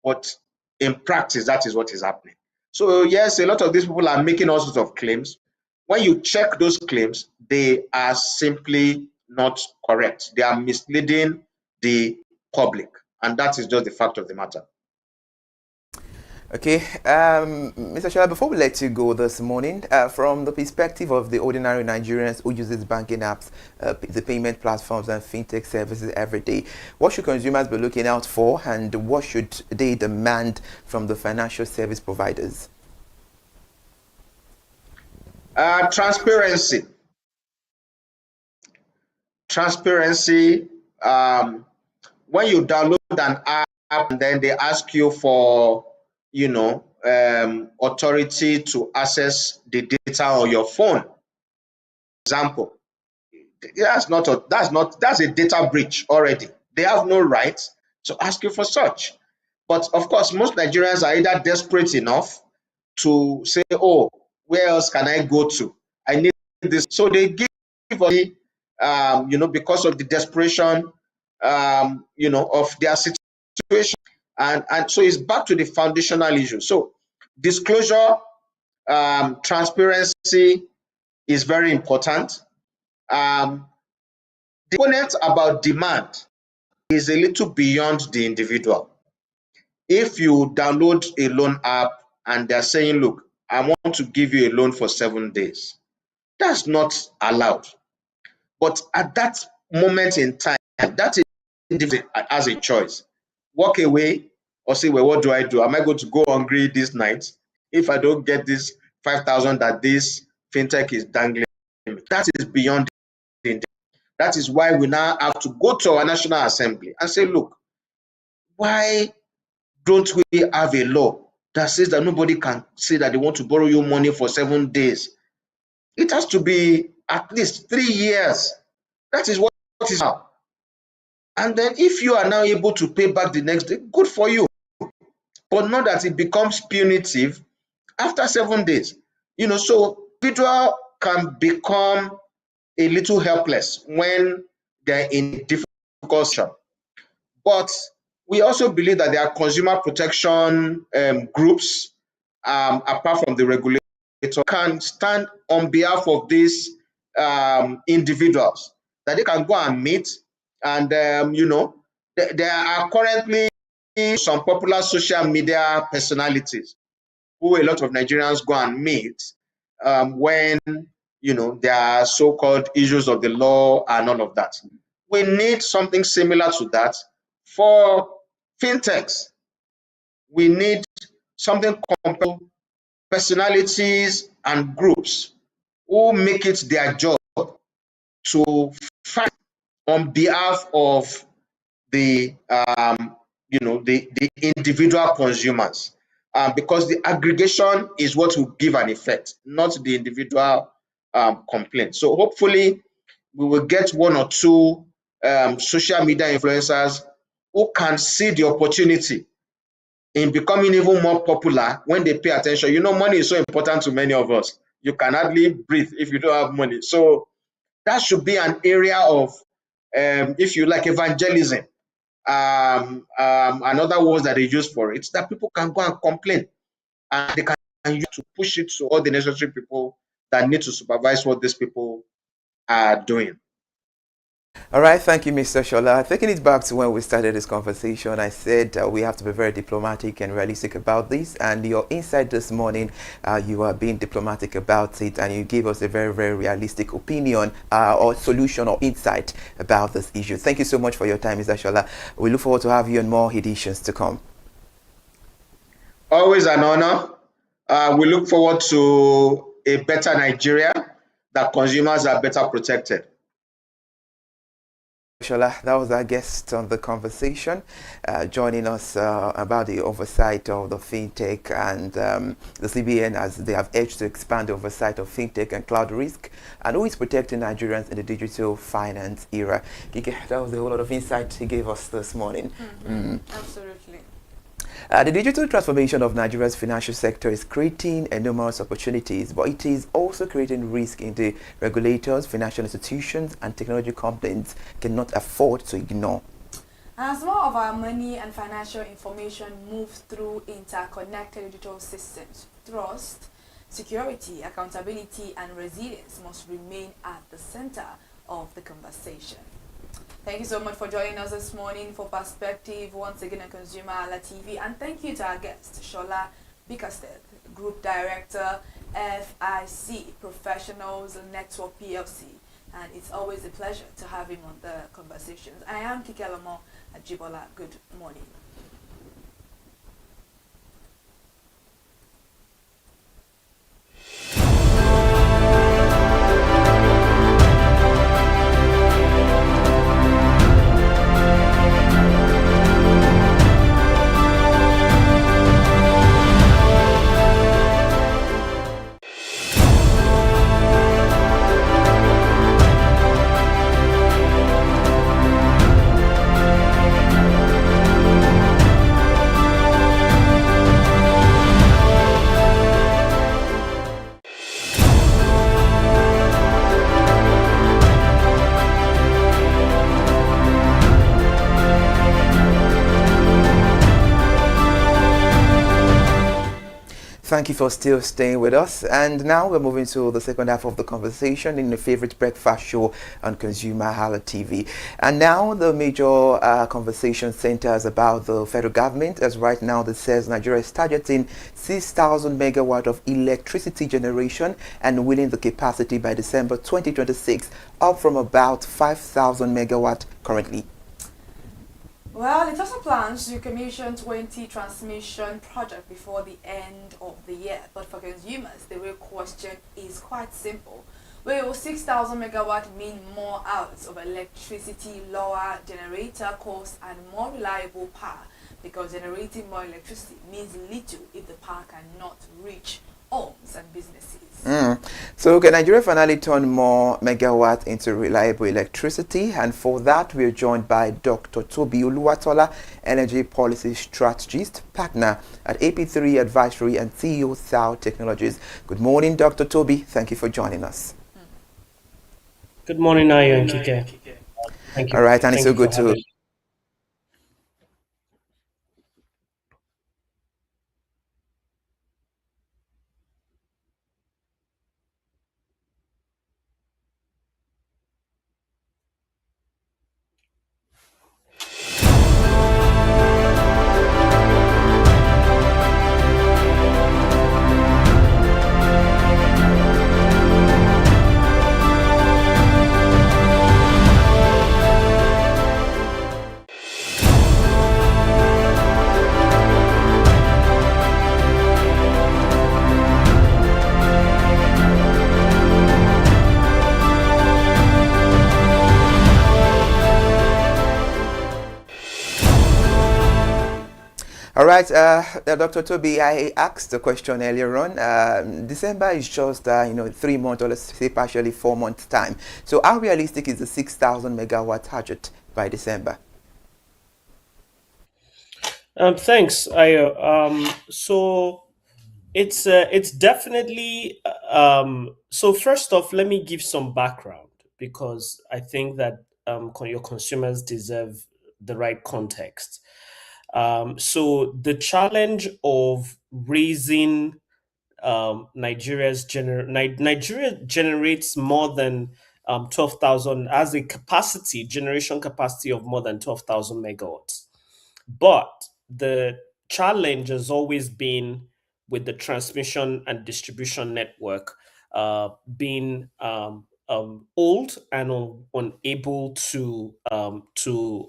but in practice, that is what is happening. So yes, a lot of these people are making all sorts of claims. When you check those claims, they are simply not correct. They are misleading the public, and that is just the fact of the matter. Okay, Mr. Shala, before we let you go this morning, from the perspective of the ordinary Nigerians who uses banking apps, the payment platforms and fintech services every day, what should consumers be looking out for, and what should they demand from the financial service providers? Transparency. Transparency. When you download an app and then they ask you for, authority to access the data on your phone, example, that's a data breach already. They have no right to ask you for such. But of course, most Nigerians are either desperate enough to say, oh, where else can I go to? I need this. So they give because of the desperation, of their situation. And so it's back to the foundational issue. So disclosure, transparency is very important. The component about demand is a little beyond the individual. If you download a loan app and they're saying, look, I want to give you a loan for 7 days, that's not allowed. But at that moment in time, that individual has a choice. Walk away or say, well, what do I do? Am I going to go hungry this night if I don't get this 5,000 that this fintech is dangling me? That is beyond the individual. That is why we now have to go to our National Assembly and say, look, why don't we have a law that says that nobody can say that they want to borrow you money for 7 days? It has to be at least 3 years. That is what is now. And then if you are now able to pay back the next day, good for you. But not that it becomes punitive after 7 days. So individual can become a little helpless when they're in difficult situation. But we also believe that there are consumer protection groups, apart from the regulator, can stand on behalf of these individuals that they can go and meet. And, there are currently some popular social media personalities who a lot of Nigerians go and meet when, there are so-called issues of the law and all of that. We need something similar to that for fintechs. We need something comparable, personalities and groups who make it their job to fight on behalf of the the individual consumers, because the aggregation is what will give an effect, not the individual complaint. So hopefully we will get one or two social media influencers who can see the opportunity in becoming even more popular when they pay attention. Money is so important to many of us. You can hardly breathe if you don't have money. So that should be an area of, if you like, evangelism. Another words that they use for it, that people can go and complain, and they can use to push it to all the necessary people that need to supervise what these people are doing. All right, thank you, Mr. Shola. Taking it back to when we started this conversation, I said we have to be very diplomatic and realistic about this. And your insight this morning, you are being diplomatic about it, and you gave us a very, very realistic opinion or solution or insight about this issue. Thank you so much for your time, Mr. Shola. We look forward to have you on more editions to come. Always an honor. We look forward to a better Nigeria, that consumers are better protected. Shola, that was our guest on the conversation, joining us about the oversight of the fintech and the CBN, as they have urged to expand the oversight of fintech and cloud risk, and who is protecting Nigerians in the digital finance era. Kike, that was a whole lot of insight he gave us this morning. Absolutely. The digital transformation of Nigeria's financial sector is creating enormous opportunities, but it is also creating risk in the regulators, financial institutions, and technology companies cannot afford to ignore. As more of our money and financial information moves through interconnected digital systems, trust, security, accountability, and resilience must remain at the center of the conversation. Thank you so much for joining us this morning for Perspective once again on ConsumerHallaTV, and thank you to our guest, Shola Bickerstead, Group Director, FIC Professionals Network PLC, and it's always a pleasure to have him on the conversations. I am Kikelamo Ajibola. Good morning. Thank you for still staying with us. And now we're moving to the second half of the conversation in the favorite breakfast show on ConsumerHallaTV. And now the major conversation centers about the federal government, as right now that says Nigeria is targeting 6,000 megawatt of electricity generation and willing the capacity by December 2026, up from about 5,000 megawatt currently. Well, it also plans to commission 20 transmission projects before the end of the year. But for consumers, the real question is quite simple. Will 6,000 megawatt mean more hours of electricity, lower generator costs, and more reliable power? Because generating more electricity means little if the power cannot reach homes and businesses. So can Nigeria finally turn more megawatt into reliable electricity? And for that, we are joined by Dr. Toby Oluwatola, Energy Policy Strategist, Partner at AP3 Advisory and CEO Thao Technologies. Good morning, Dr. Toby. Thank you for joining us. Good morning, Ayo and Kike. Thank you. All right, and it's so good to... All right, Dr. Toby, I asked the question earlier on. December is just, 3 months, or let's say partially 4 months time. So how realistic is the 6,000 megawatt target by December? Thanks, Ayo. So it's definitely so first off, let me give some background because I think that your consumers deserve the right context. So the challenge of raising Nigeria generates more than 12,000, has a generation capacity of more than 12,000 megawatts. But the challenge has always been with the transmission and distribution network being old and unable to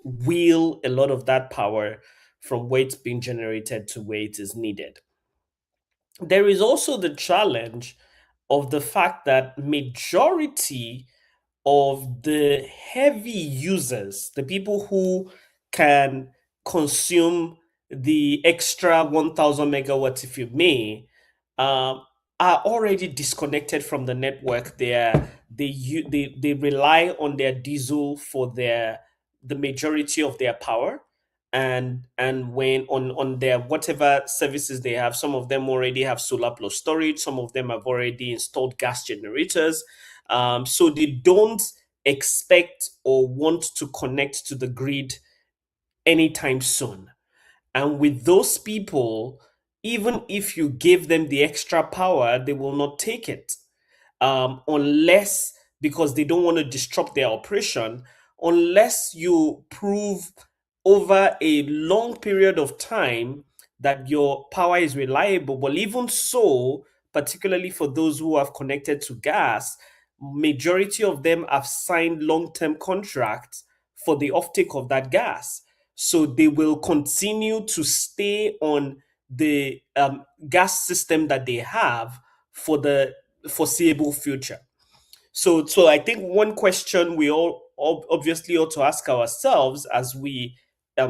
wheel a lot of that power from where it's being generated to where it is needed. There is also the challenge of the fact that majority of the heavy users, the people who can consume the extra 1,000 megawatts, if you may, are already disconnected from the network. They rely on their diesel for the majority of their power, and when on their whatever services they have, some of them already have solar plus storage, some of them have already installed gas generators, so they don't expect or want to connect to the grid anytime soon. And with those people, even if you give them the extra power, they will not take it, unless, because they don't want to disrupt their operation, unless you prove over a long period of time that your power is reliable. But even so, particularly for those who have connected to gas, majority of them have signed long-term contracts for the offtake of that gas. So they will continue to stay on the gas system that they have for the foreseeable future. So I think one question we all obviously ought to ask ourselves as we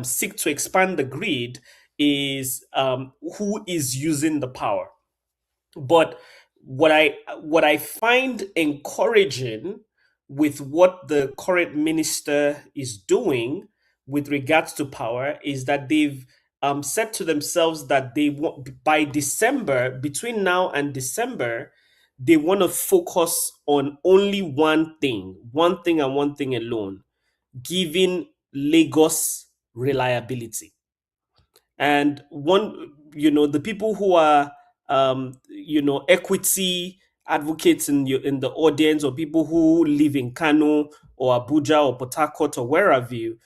seek to expand the grid is who is using the power. But what I find encouraging with what the current minister is doing with regards to power is that they've said to themselves that they want by December, between now and December, they want to focus on only one thing and one thing alone: giving Lagos reliability. And the people who are equity advocates in the audience, or people who live in Kano or Abuja or Port Harcourt or wherever you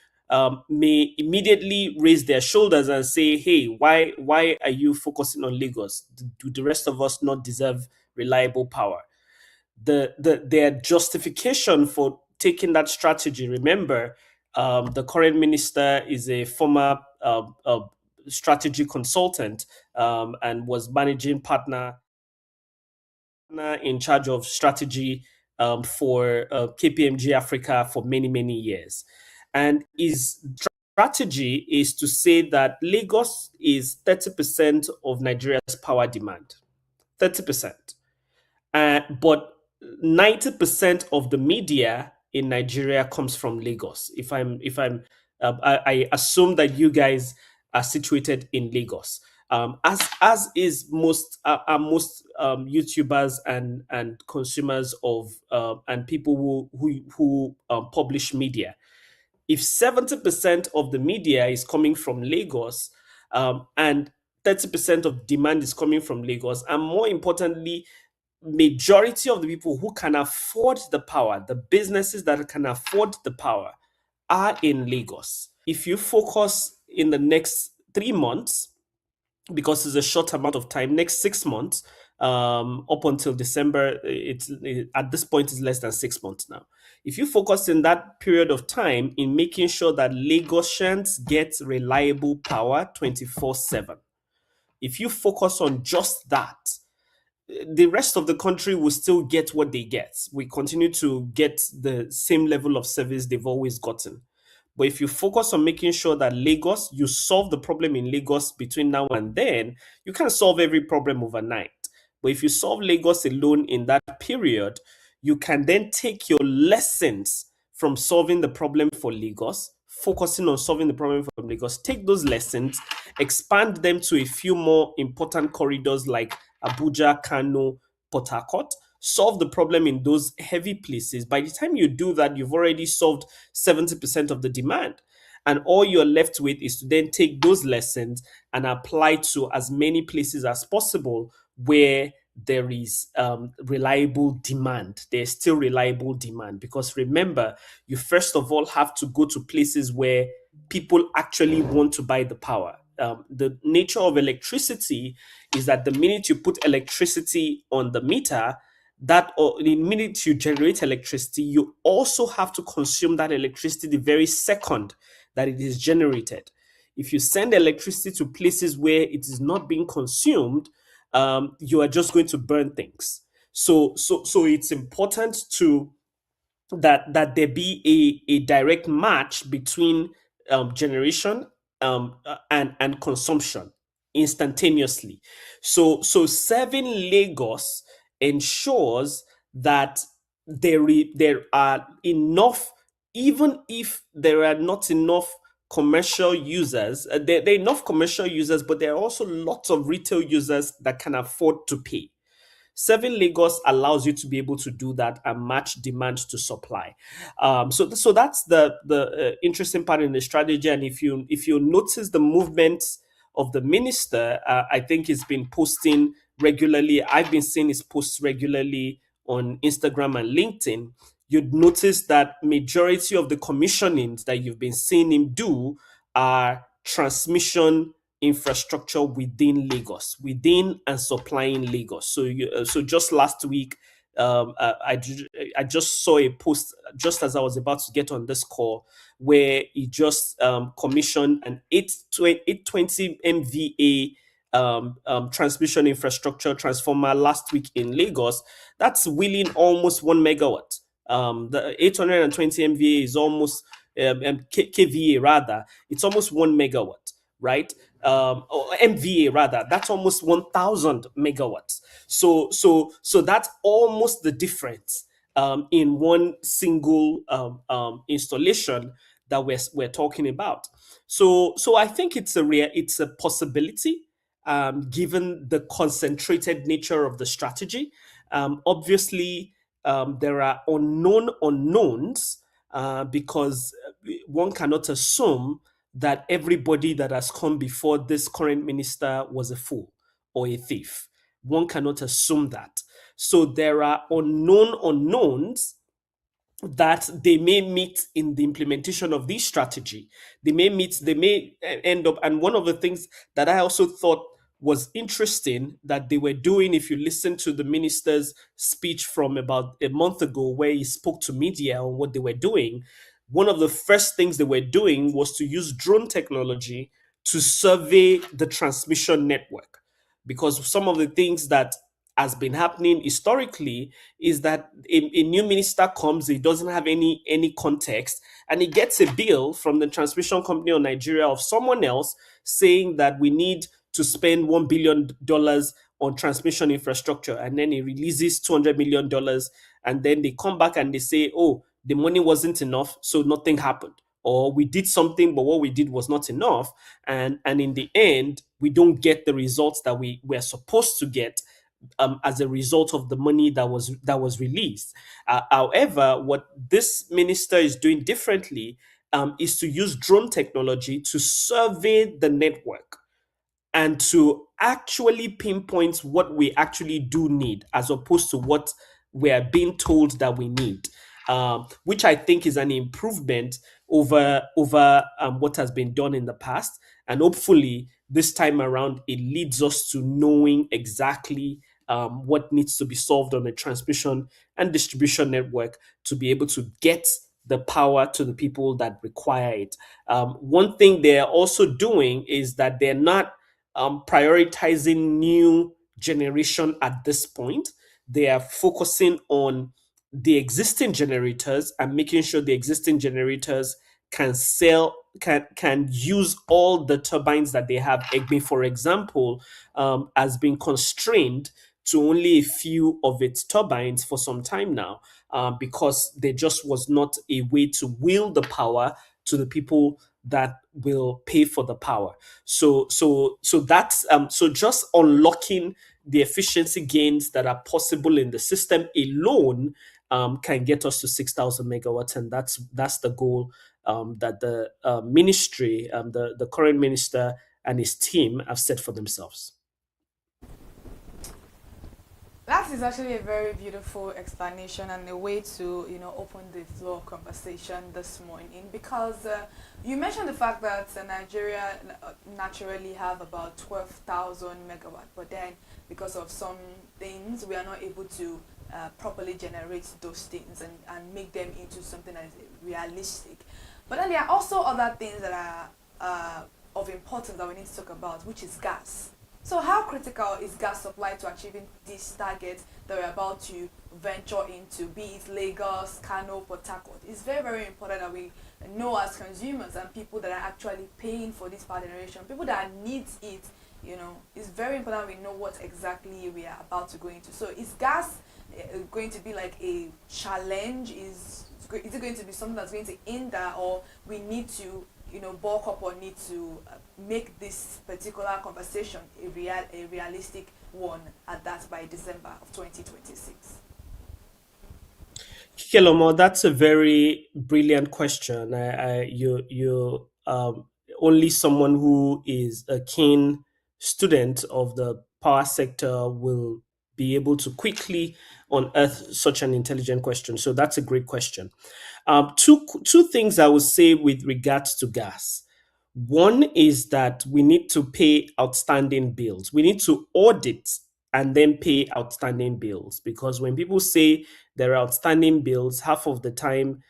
may immediately raise their shoulders and say, hey, why are you focusing on Lagos? Do the rest of us not deserve reliable power? Their justification for taking that strategy, remember, the current minister is a former strategy consultant and was managing partner in charge of strategy for KPMG Africa for many, many years. And his strategy is to say that Lagos is 30% of Nigeria's power demand. 30%. But 90% of the media in Nigeria comes from Lagos. I assume that you guys are situated in Lagos, as is most YouTubers and consumers of and people who publish media. If 70% of the media is coming from Lagos, and 30% of demand is coming from Lagos, and more importantly, majority of the people who can afford the power, the businesses that can afford the power, are in Lagos. If you focus in the next 3 months, because it's a short amount of time, next 6 months, up until December, at this point is less than 6 months now. If you focus in that period of time in making sure that Lagosians get reliable power 24/7, if you focus on just that, the rest of the country will still get what they get. We continue to get the same level of service they've always gotten. But if you focus on making sure that Lagos, you solve the problem in Lagos between now and then, you can't solve every problem overnight. But if you solve Lagos alone in that period, you can then take your lessons from solving the problem for Lagos, focusing on solving the problem from Lagos, take those lessons, expand them to a few more important corridors like Abuja, Kano, Port Harcourt, solve the problem in those heavy places. By the time you do that, you've already solved 70% of the demand. And all you're left with is to then take those lessons and apply to as many places as possible where there is reliable demand. There's still reliable demand, because remember, you first of all have to go to places where people actually want to buy the power. The nature of electricity is that the minute you put electricity on the meter, the minute you generate electricity, you also have to consume that electricity the very second that it is generated. If you send electricity to places where it is not being consumed, you are just going to burn things. So it's important to that there be a direct match between generation and consumption instantaneously. So serving Lagos ensures that there are enough, even if there are not enough commercial users. There are enough commercial users, but there are also lots of retail users that can afford to pay. Serving Lagos allows you to be able to do that and match demand to supply. So that's the interesting part in the strategy. And if you notice the movements of the minister, I think he's been posting regularly. I've been seeing his posts regularly on Instagram and LinkedIn, you'd notice that majority of the commissionings that you've been seeing him do are transmission infrastructure within Lagos, within and supplying Lagos. So just last week, I just saw a post just as I was about to get on this call where he just commissioned an 820 MVA transmission infrastructure transformer last week in Lagos. That's wheeling almost 1 megawatt. The 820 MVA is almost KVA rather. It's almost 1 megawatt, right? Or MVA rather. That's almost 1,000 megawatts. So that's almost the difference in one single installation that we're talking about. So I think it's a possibility, given the concentrated nature of the strategy. Obviously, there are unknown unknowns, because one cannot assume that everybody that has come before this current minister was a fool or a thief. One cannot assume that. So there are unknown unknowns that they may meet in the implementation of this strategy. They may end up, and one of the things that I also thought was interesting that they were doing, if you listen to the minister's speech from about a month ago, where he spoke to media on what they were doing, one of the first things they were doing was to use drone technology to survey the transmission network. Because some of the things that has been happening historically is that a new minister comes, he doesn't have any context, and he gets a bill from the transmission company of Nigeria of someone else saying that we need to spend $1 billion on transmission infrastructure, and then he releases $200 million, and then they come back and they say, oh, the money wasn't enough, so nothing happened. Or we did something, but what we did was not enough. And in the end, we don't get the results that we were supposed to get as a result of the money that was released. However, what this minister is doing differently is to use drone technology to survey the network and to actually pinpoint what we actually do need, as opposed to what we are being told that we need, which I think is an improvement over what has been done in the past. And hopefully this time around, it leads us to knowing exactly what needs to be solved on the transmission and distribution network to be able to get the power to the people that require it. One thing they're also doing is that they're not prioritizing new generation at this point. They are focusing on the existing generators and making sure the existing generators can use all the turbines that they have. EGBE, for example, has been constrained to only a few of its turbines for some time now, because there just was not a way to wheel the power to the people that will pay for the power. So that's so just unlocking the efficiency gains that are possible in the system alone can get us to 6,000 megawatts, and that's the goal that the ministry, the current minister and his team have set for themselves. That is actually a very beautiful explanation and a way to, open the floor of conversation this morning, because you mentioned the fact that Nigeria naturally have about 12,000 megawatts, but then because of some things, we are not able to properly generate those things and make them into something that is realistic. But then there are also other things that are of importance that we need to talk about, which is gas. So how critical is gas supply to achieving these targets that we're about to venture into, be it Lagos, Kano, Port Harcourt? It's very, very important that we know as consumers and people that are actually paying for this power generation, people that need it, it's very important we know what exactly we are about to go into. So is gas going to be like a challenge? Is it going to be something that's going to hinder, or we need to bulk up or need to make this particular conversation a realistic one at that by December of 2026? Kikelomo, that's a very brilliant question. You only someone who is a keen student of the power sector will be able to quickly unearth such an intelligent question. So that's a great question. Two things I would say with regards to gas. One is that we need to pay outstanding bills. We need to audit and then pay outstanding bills, because when people say there are outstanding bills, half of the time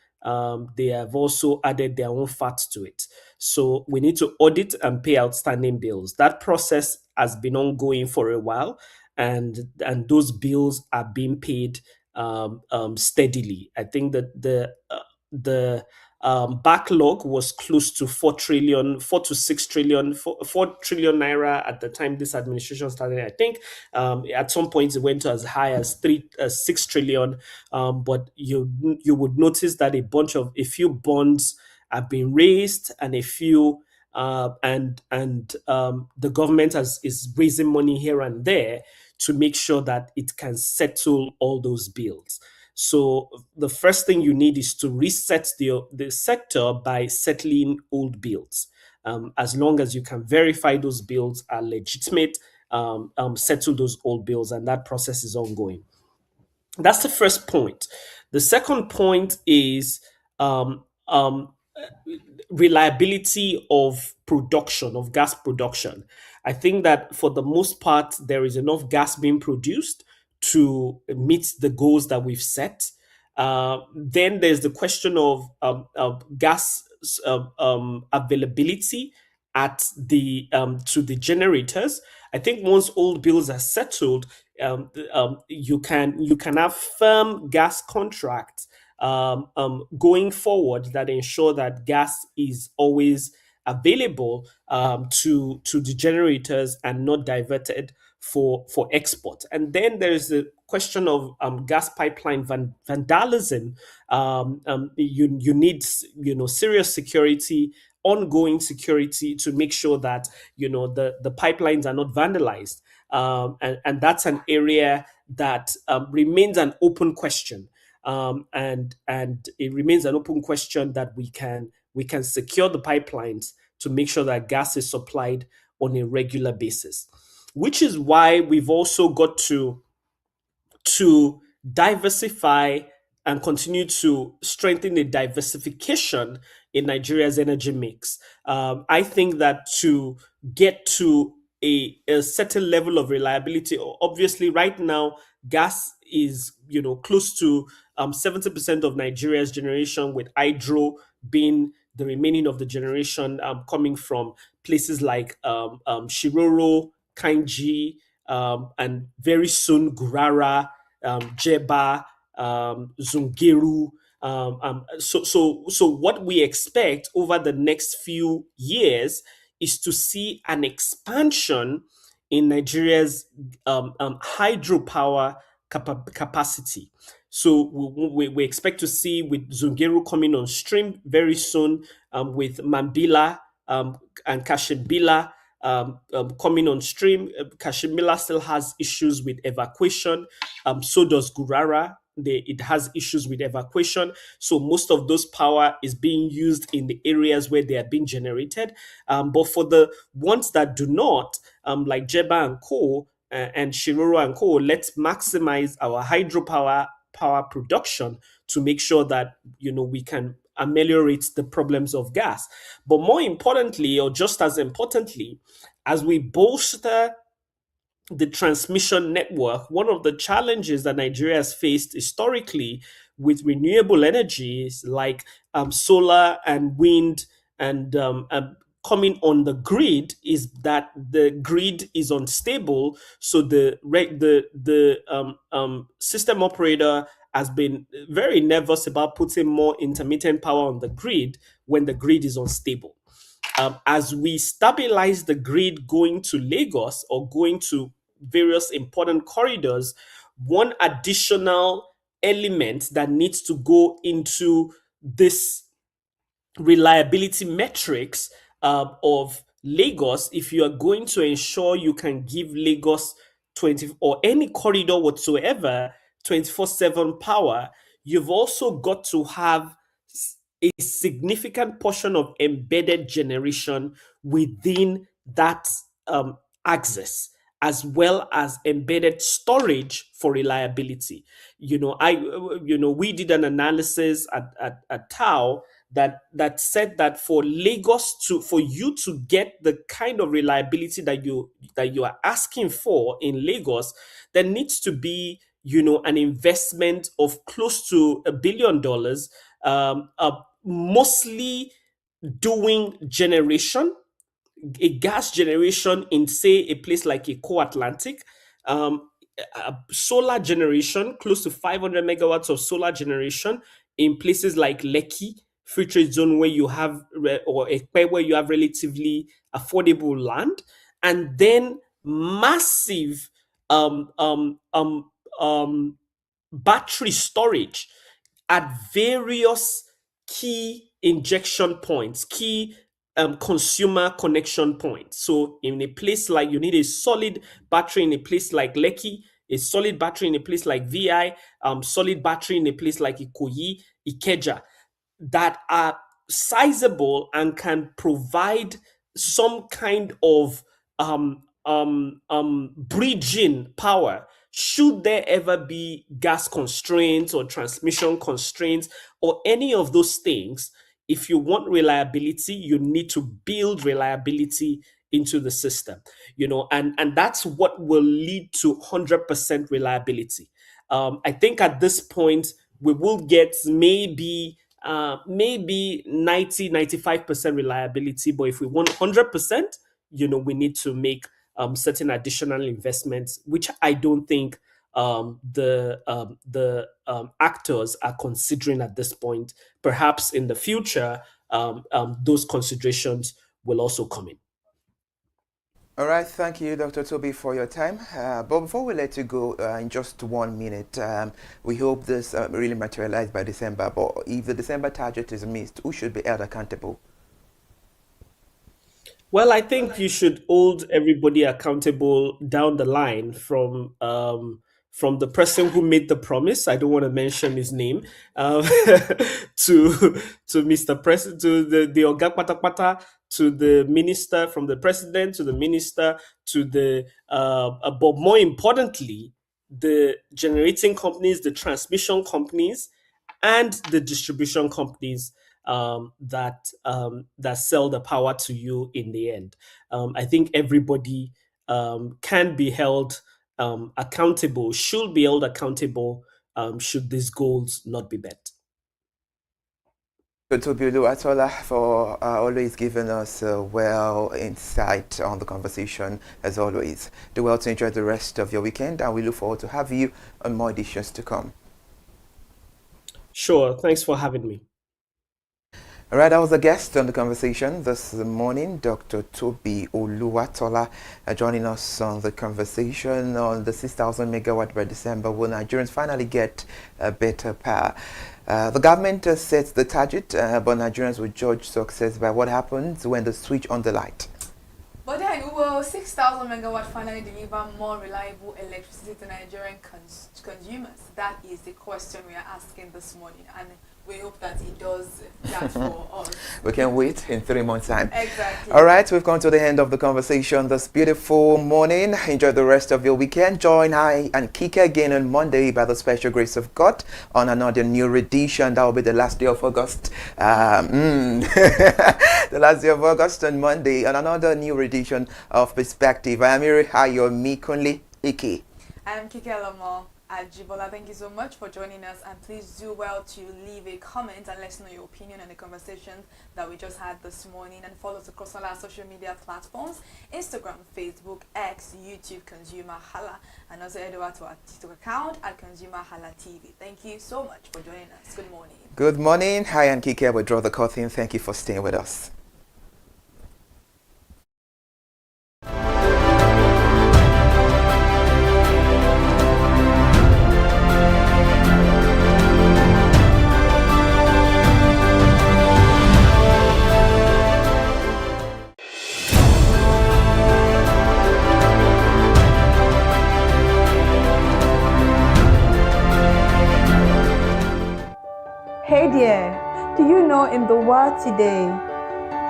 they have also added their own fat to it. So we need to audit and pay outstanding bills. That process has been ongoing for a while, and those bills are being paid steadily. I think that the backlog was close to 4 to 6 trillion, 4 trillion naira at the time this administration started. I think at some point it went to as high as 6 trillion. But you would notice that a few bonds have been raised, and a few the government is raising money here and there to make sure that it can settle all those bills. So the first thing you need is to reset the sector by settling old bills. As long as you can verify those bills are legitimate, settle those old bills, and that process is ongoing. That's the first point. The second point is reliability of production, of gas production. I think that for the most part, there is enough gas being produced to meet the goals that we've set. Then there's the question of gas availability at the to the generators. I think once old bills are settled, you can have firm gas contracts going forward that ensure that gas is always available to the generators and not diverted for export. And then there's the question of gas pipeline vandalism. You need serious security, ongoing security, to make sure that the pipelines are not vandalized. And that's an area that remains an open question. And it remains an open question that we can secure the pipelines to make sure that gas is supplied on a regular basis, which is why we've also got to diversify and continue to strengthen the diversification in Nigeria's energy mix. I think that to get to a certain level of reliability, obviously right now gas is close to 70% of Nigeria's generation, with hydro being the remaining of the generation coming from places like Shiroro, Kainji, and very soon Gurara, Jeba, Zungeru. So what we expect over the next few years is to see an expansion in Nigeria's hydropower capacity. So we expect to see, with Zungeru coming on stream very soon, with Mambila and Kashimbila coming on stream. Kashimbila still has issues with evacuation. So does Gurara. It has issues with evacuation. So most of those power is being used in the areas where they are being generated. But for the ones that do not, like Jeba and Co. And Shiroro and Co., let's maximize our hydropower production to make sure that we can ameliorate the problems of gas. But more importantly, or just as importantly, as we bolster the transmission network, one of the challenges that Nigeria has faced historically with renewable energies like solar and wind and coming on the grid is that the grid is unstable. So the system operator has been very nervous about putting more intermittent power on the grid when the grid is unstable. As we stabilize the grid going to Lagos or going to various important corridors, one additional element that needs to go into this reliability metrics of Lagos, if you are going to ensure you can give Lagos 20 or any corridor whatsoever 24/7 power, you've also got to have a significant portion of embedded generation within that axis. as well as embedded storage for reliability. We did an analysis at Tao that said that for you to get the kind of reliability that you are asking for in Lagos, there needs to be an investment of close to $1 billion, mostly doing generation, a gas generation in, say, a place like Eco Atlantic, solar generation, close to 500 megawatts of solar generation in places like Lekki, free trade zone, where you have, or Ekpe, where you have relatively affordable land, and then massive battery storage at various key injection points, key consumer connection points. So in a place like, you need a solid battery in a place like Lekki, a solid battery in a place like VI, solid battery in a place like Ikoyi, Ikeja, that are sizable and can provide some kind of bridging power should there ever be gas constraints or transmission constraints or any of those things. If you want reliability, you need to build reliability into the system, and that's what will lead to 100% reliability. I think at this point we will get maybe 90-95% reliability, but if we want 100%, we need to make certain additional investments, which I don't think the actors are considering at this point. Perhaps in the future, those considerations will also come in. All right, thank you, Dr. Toby, for your time. But before we let you go, in just 1 minute, we hope this really materialized by December. But if the December target is missed, who should be held accountable? Well, I think you should hold everybody accountable down the line, from the person who made the promise. I don't want to mention his name, to Mr. President, to the Oga Patapata, to the minister, from the president to the minister, to the but more importantly, the generating companies, the transmission companies, and the distribution companies that sell the power to you in the end. I think everybody can be held accountable, should be held accountable, should these goals not be met. Toby Oluwatola, for always giving us well insight on the conversation, as always. Do well to enjoy the rest of your weekend, and we look forward to have you on more editions to come. Sure, thanks for having me. All right, I was a guest on the conversation this morning, Dr. Toby Oluwatola, joining us on the conversation on the 6,000 megawatt by December. Will Nigerians finally get better power? The government sets the target, but Nigerians will judge success by what happens when they switch on the light. But then, will 6,000 megawatt finally deliver more reliable electricity to Nigerian consumers? That is the question we are asking this morning, and we hope that it does that for us. We can wait in 3 months' time. Exactly. All right, we've come to the end of the conversation this beautiful morning. Enjoy the rest of your weekend. Join I and Kike again on Monday by the special grace of God on another new edition. That will be the last day of August. The last day of August on Monday on another new edition of Perspective. I am Ayomi Kunle Ike. I am Kike Lomo Ajibola. Thank you so much for joining us, and please do well to leave a comment and let us know your opinion on the conversation that we just had this morning, and follow us across all our social media platforms: Instagram, Facebook, X, YouTube, ConsumerHalla, and also head over to our TikTok account at ConsumerHallaTV. Thank you so much for joining us. Good morning. Good morning. Hi, and Kike will draw the curtain. Thank you for staying with us. Hey there, do you know in the world today,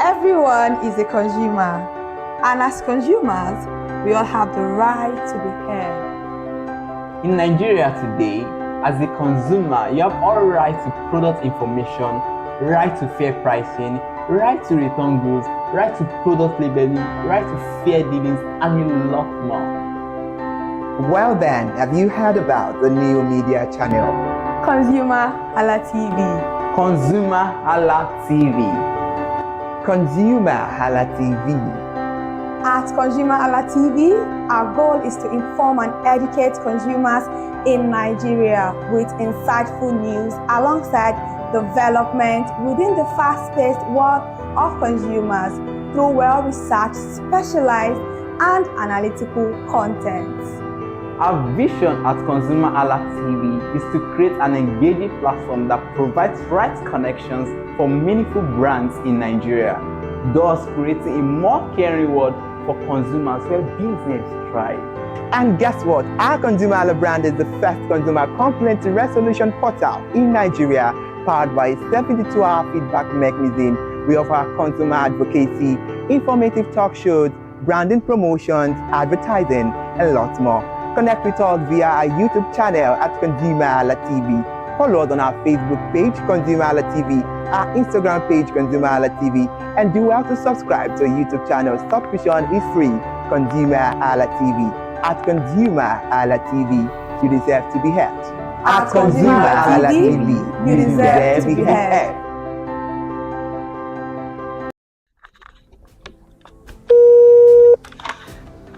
everyone is a consumer, and as consumers, we all have the right to be heard. In Nigeria today, as a consumer, you have all right to product information, right to fair pricing, right to return goods, right to product labeling, right to fair dealings, and a lot more. Well then, have you heard about the new media channel? ConsumerHalla TV. ConsumerHallaTV. ConsumerHalla TV. At ConsumerHalla TV, our goal is to inform and educate consumers in Nigeria with insightful news alongside development within the fast-paced world of consumers through well-researched, specialized, and analytical content. Our vision at ConsumerHallaTV is to create an engaging platform that provides right connections for meaningful brands in Nigeria, thus creating a more caring world for consumers where business thrive. And guess what? Our ConsumerHalla brand is the first consumer complaint resolution portal in Nigeria, powered by a 72-hour feedback mechanism. We offer consumer advocacy, informative talk shows, branding promotions, advertising, and lots more. Connect with us via our YouTube channel at ConsumerHallaTV. Follow us on our Facebook page, ConsumerHallaTV, our Instagram page, ConsumerHallaTV, and do well to subscribe to our YouTube channel. Subscription is free. ConsumerHallaTV. At ConsumerHallaTV, you deserve to be heard. At ConsumerHallaTV, you deserve to be heard.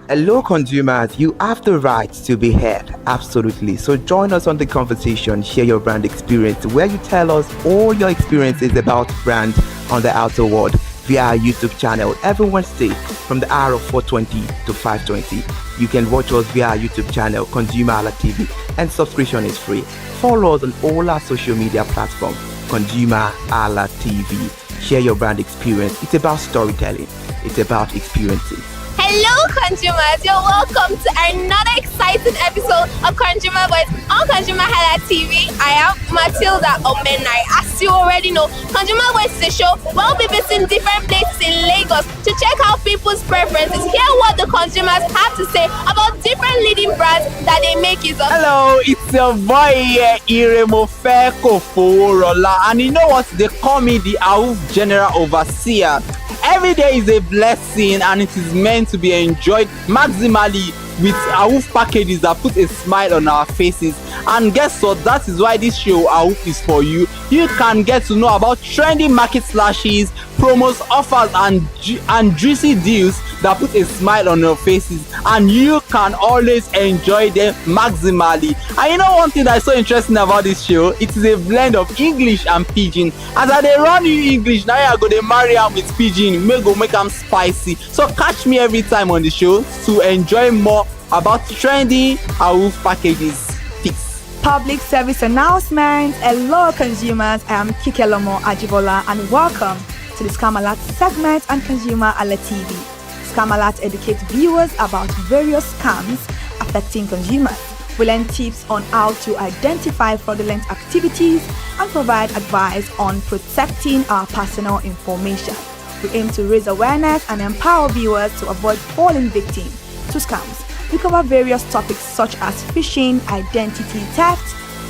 Hello consumers, you have the right to be heard, absolutely. So join us on the conversation, share your brand experience, where you tell us all your experiences about brands on the outer world via our YouTube channel every Wednesday from the hour of 4:20 to 5:20. You can watch us via our YouTube channel, ConsumerHallaTV, and subscription is free. Follow us on all our social media platforms, ConsumerHallaTV. Share your brand experience. It's about storytelling. It's about experiences. Hello consumers, you're welcome to another exciting episode of Consumer Voice on ConsumerHallaTV. I am Matilda Omenai. As you already know, Consumer Voice is a show where we'll be visiting different places in Lagos to check out people's preferences, hear what the consumers have to say about different leading brands that they make use of. Hello, it's your boy here, Iremofeko Foworola, and you know what? They call me the AUF General Overseer. Every day is a blessing and it is meant to be enjoyed maximally with AUF packages that put a smile on our faces. And guess what? That is why this show AUF is for you. You can get to know about trendy market slashes, promos, offers, and juicy deals that put a smile on your faces, and you can always enjoy them maximally. And you know one thing that is so interesting about this show? It is a blend of English and Pidgin. As I dey run you English, now I go dey marry am with Pidgin, make am spicy. So catch me every time on the show to enjoy more about trendy AUF packages. Peace. Public service announcement. Hello consumers, I am Kikelomo Ajibola and welcome to the Scam Alert segment on ConsumerHallaTV. Scam Alert educates viewers about various scams affecting consumers. We learn tips on how to identify fraudulent activities and provide advice on protecting our personal information. We aim to raise awareness and empower viewers to avoid falling victim to scams. We cover various topics such as phishing, identity theft,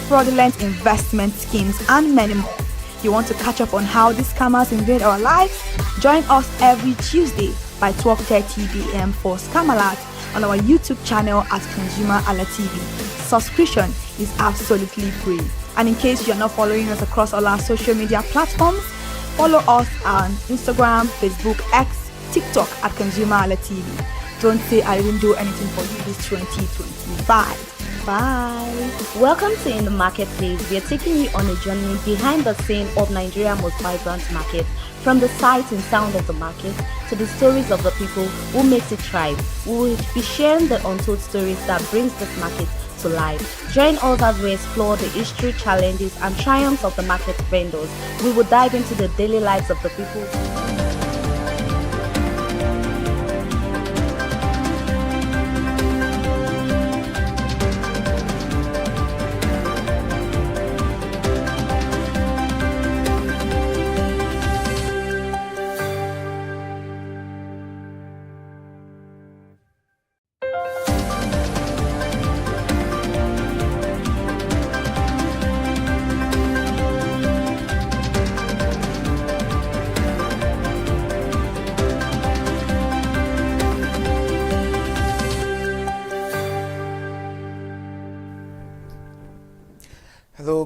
fraudulent investment schemes, and many more. You want to catch up on how these scammers invade our lives? Join us every Tuesday by 12:30 p.m. for Scam Alert on our YouTube channel at ConsumerHallaTV. Subscription is absolutely free. And in case you're not following us across all our social media platforms, follow us on Instagram, Facebook, X, TikTok at ConsumerHallaTV. Don't say I didn't do anything for you this 2025. Bye. Welcome to In the Marketplace. We are taking you on a journey behind the scene of Nigeria's most vibrant market. From the sight and sound of the market to the stories of the people who makes it thrive. We will be sharing the untold stories that brings this market to life. Join us as we explore the history, challenges, and triumphs of the market vendors. We will dive into the daily lives of the people.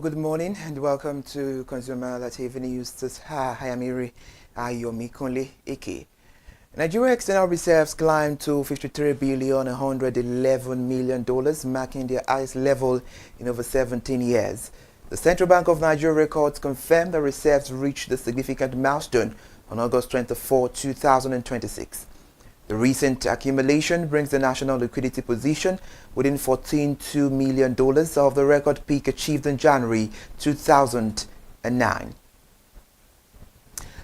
good morning and welcome to ConsumerHallaTV News. I am Iri Ayomi Kunle Ike. Nigeria external reserves climbed to $53.111 billion, marking their highest level in over 17 years. The Central Bank of Nigeria records confirmed the reserves reached the significant milestone on August 24, 2026. The recent accumulation brings the national liquidity position within $14.2 million of the record peak achieved in January 2009.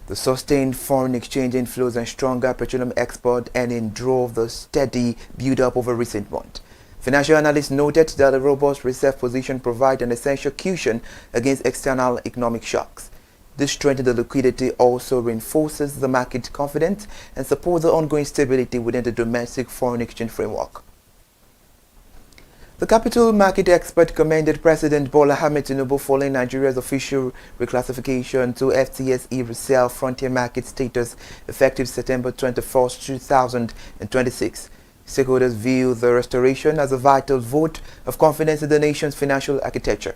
The sustained foreign exchange inflows and stronger petroleum export earning drove the steady build-up over recent months. Financial analysts noted that a robust reserve position provides an essential cushion against external economic shocks. This strength in the liquidity also reinforces the market confidence and supports the ongoing stability within the domestic foreign exchange framework. The capital market expert commended President Bola Ahmed Tinubu following Nigeria's official reclassification to FTSE Resale Frontier Market status effective September 21, 2026. Stakeholders view the restoration as a vital vote of confidence in the nation's financial architecture.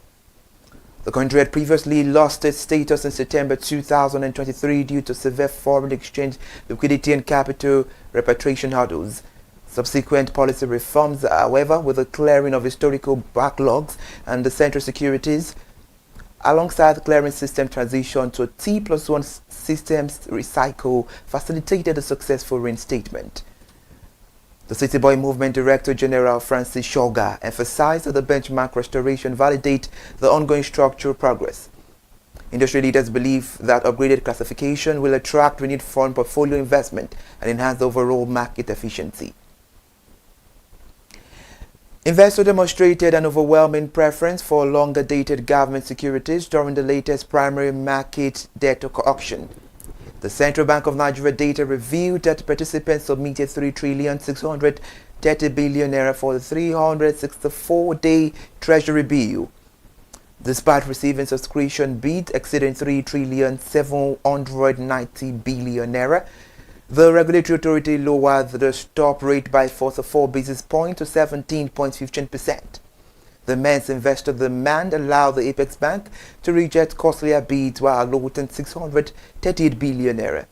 The country had previously lost its status in September 2023 due to severe foreign exchange liquidity and capital repatriation hurdles. Subsequent policy reforms, however, with the clearing of historical backlogs and the central securities, alongside the clearing system transition to a T+1 systems recycle, facilitated a successful reinstatement. The City Boy Movement Director General Francis Shoga emphasized that the benchmark restoration validates the ongoing structural progress. Industry leaders believe that upgraded classification will attract renewed foreign portfolio investment and enhance overall market efficiency. Investors demonstrated an overwhelming preference for longer-dated government securities during the latest primary market debt auction. The Central Bank of Nigeria data revealed that participants submitted 3,630 billion naira for the 364-day Treasury bill. Despite receiving subscription bids exceeding 3,790 billion naira, the regulatory authority lowered the stop rate by 44 basis points to 17.15%. The immense investor demand allowed the Apex Bank to reject costlier bids while allotting 638 billion naira.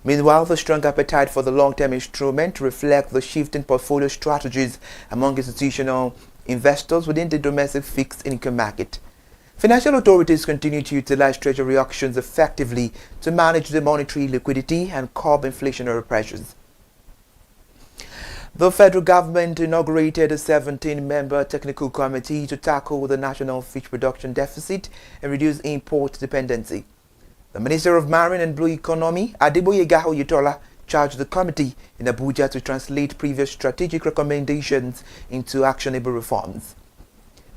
Meanwhile, the strong appetite for the long-term instrument reflects the shift in portfolio strategies among institutional investors within the domestic fixed income market. Financial authorities continue to utilize treasury auctions effectively to manage the monetary liquidity and curb inflationary pressures. The federal government inaugurated a 17-member technical committee to tackle the national fish production deficit and reduce import dependency. The Minister of Marine and Blue Economy, Adeboye Oyetola, charged the committee in Abuja to translate previous strategic recommendations into actionable reforms.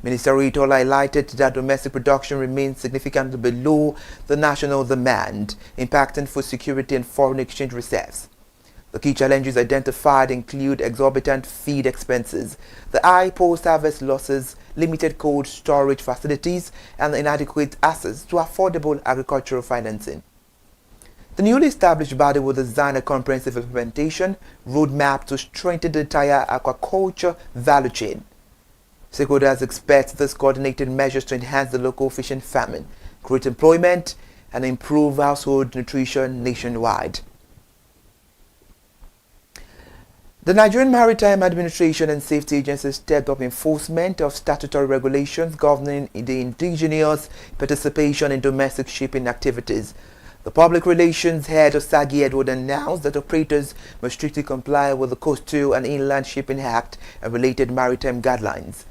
Minister Oyetola highlighted that domestic production remains significantly below the national demand, impacting food security and foreign exchange reserves. The key challenges identified include exorbitant feed expenses, the high post-harvest losses, limited cold storage facilities, and inadequate access to affordable agricultural financing. The newly established body will design a comprehensive implementation roadmap to strengthen the entire aquaculture value chain. Stakeholders expect these coordinated measures to enhance the local fish and farming, create employment, and improve household nutrition nationwide. The Nigerian Maritime Administration and Safety Agency stepped up enforcement of statutory regulations governing the indigenous participation in domestic shipping activities. The Public Relations Head Osagi Edward announced that operators must strictly comply with the Coastal and Inland Shipping Act and related maritime guidelines.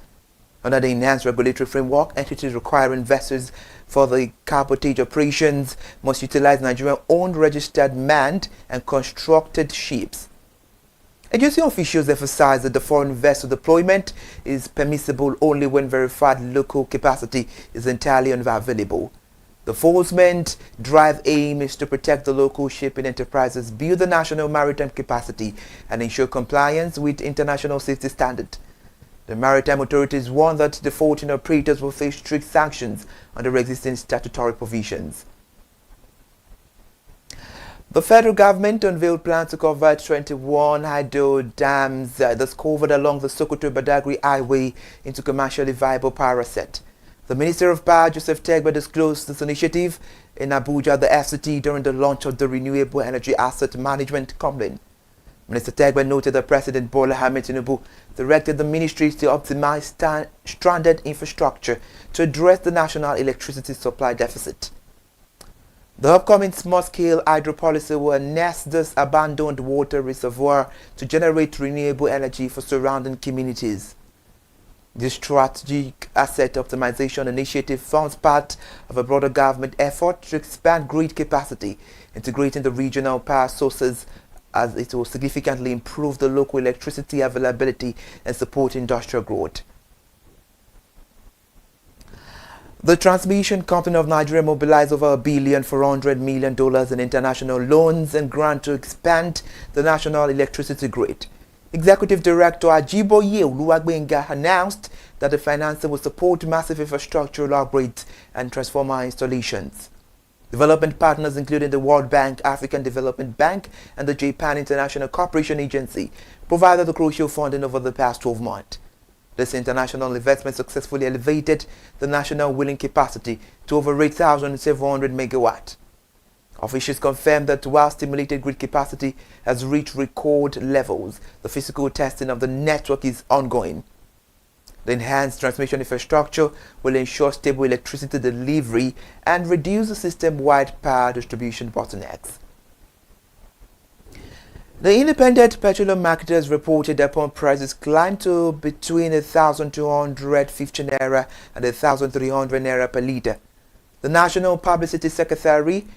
Under the enhanced regulatory framework, entities requiring vessels for the cabotage operations must utilize Nigerian-owned, registered, manned, and constructed ships. Agency officials emphasize that the foreign vessel deployment is permissible only when verified local capacity is entirely unavailable. The enforcement drive aim is to protect the local shipping enterprises, build the national maritime capacity, and ensure compliance with international safety standards. The maritime authorities warn that defaulting operators will face strict sanctions under existing statutory provisions. The federal government unveiled plans to convert 21 hydro dams that's covered along the Sokoto-Badagry Highway into commercially viable power asset. The Minister of Power, Joseph Tegbe, disclosed this initiative in Abuja, the FCT, during the launch of the Renewable Energy Asset Management Company. Minister Tegbe noted that President Bola Ahmed Tinubu directed the ministries to optimize stranded infrastructure to address the national electricity supply deficit. The upcoming small-scale hydro policy will harness this abandoned water reservoir to generate renewable energy for surrounding communities. This strategic asset optimization initiative forms part of a broader government effort to expand grid capacity, integrating the regional power sources, as it will significantly improve the local electricity availability and support industrial growth. The Transmission Company of Nigeria mobilized over $1.4 billion in international loans and grants to expand the national electricity grid. Executive Director Ajiboye Oluwagbenga announced that the financing will support massive infrastructural upgrades and transformer installations. Development partners including the World Bank, African Development Bank, and the Japan International Cooperation Agency provided the crucial funding over the past 12 months. This international investment successfully elevated the national wheeling capacity to over 8,700 megawatts. Officials confirmed that while stimulated grid capacity has reached record levels, the physical testing of the network is ongoing. The enhanced transmission infrastructure will ensure stable electricity delivery and reduce the system-wide power distribution bottlenecks. The independent petroleum marketers reported that pump prices climbed to between 1,250 naira and 1,300 naira per litre. The National Publicity Secretary,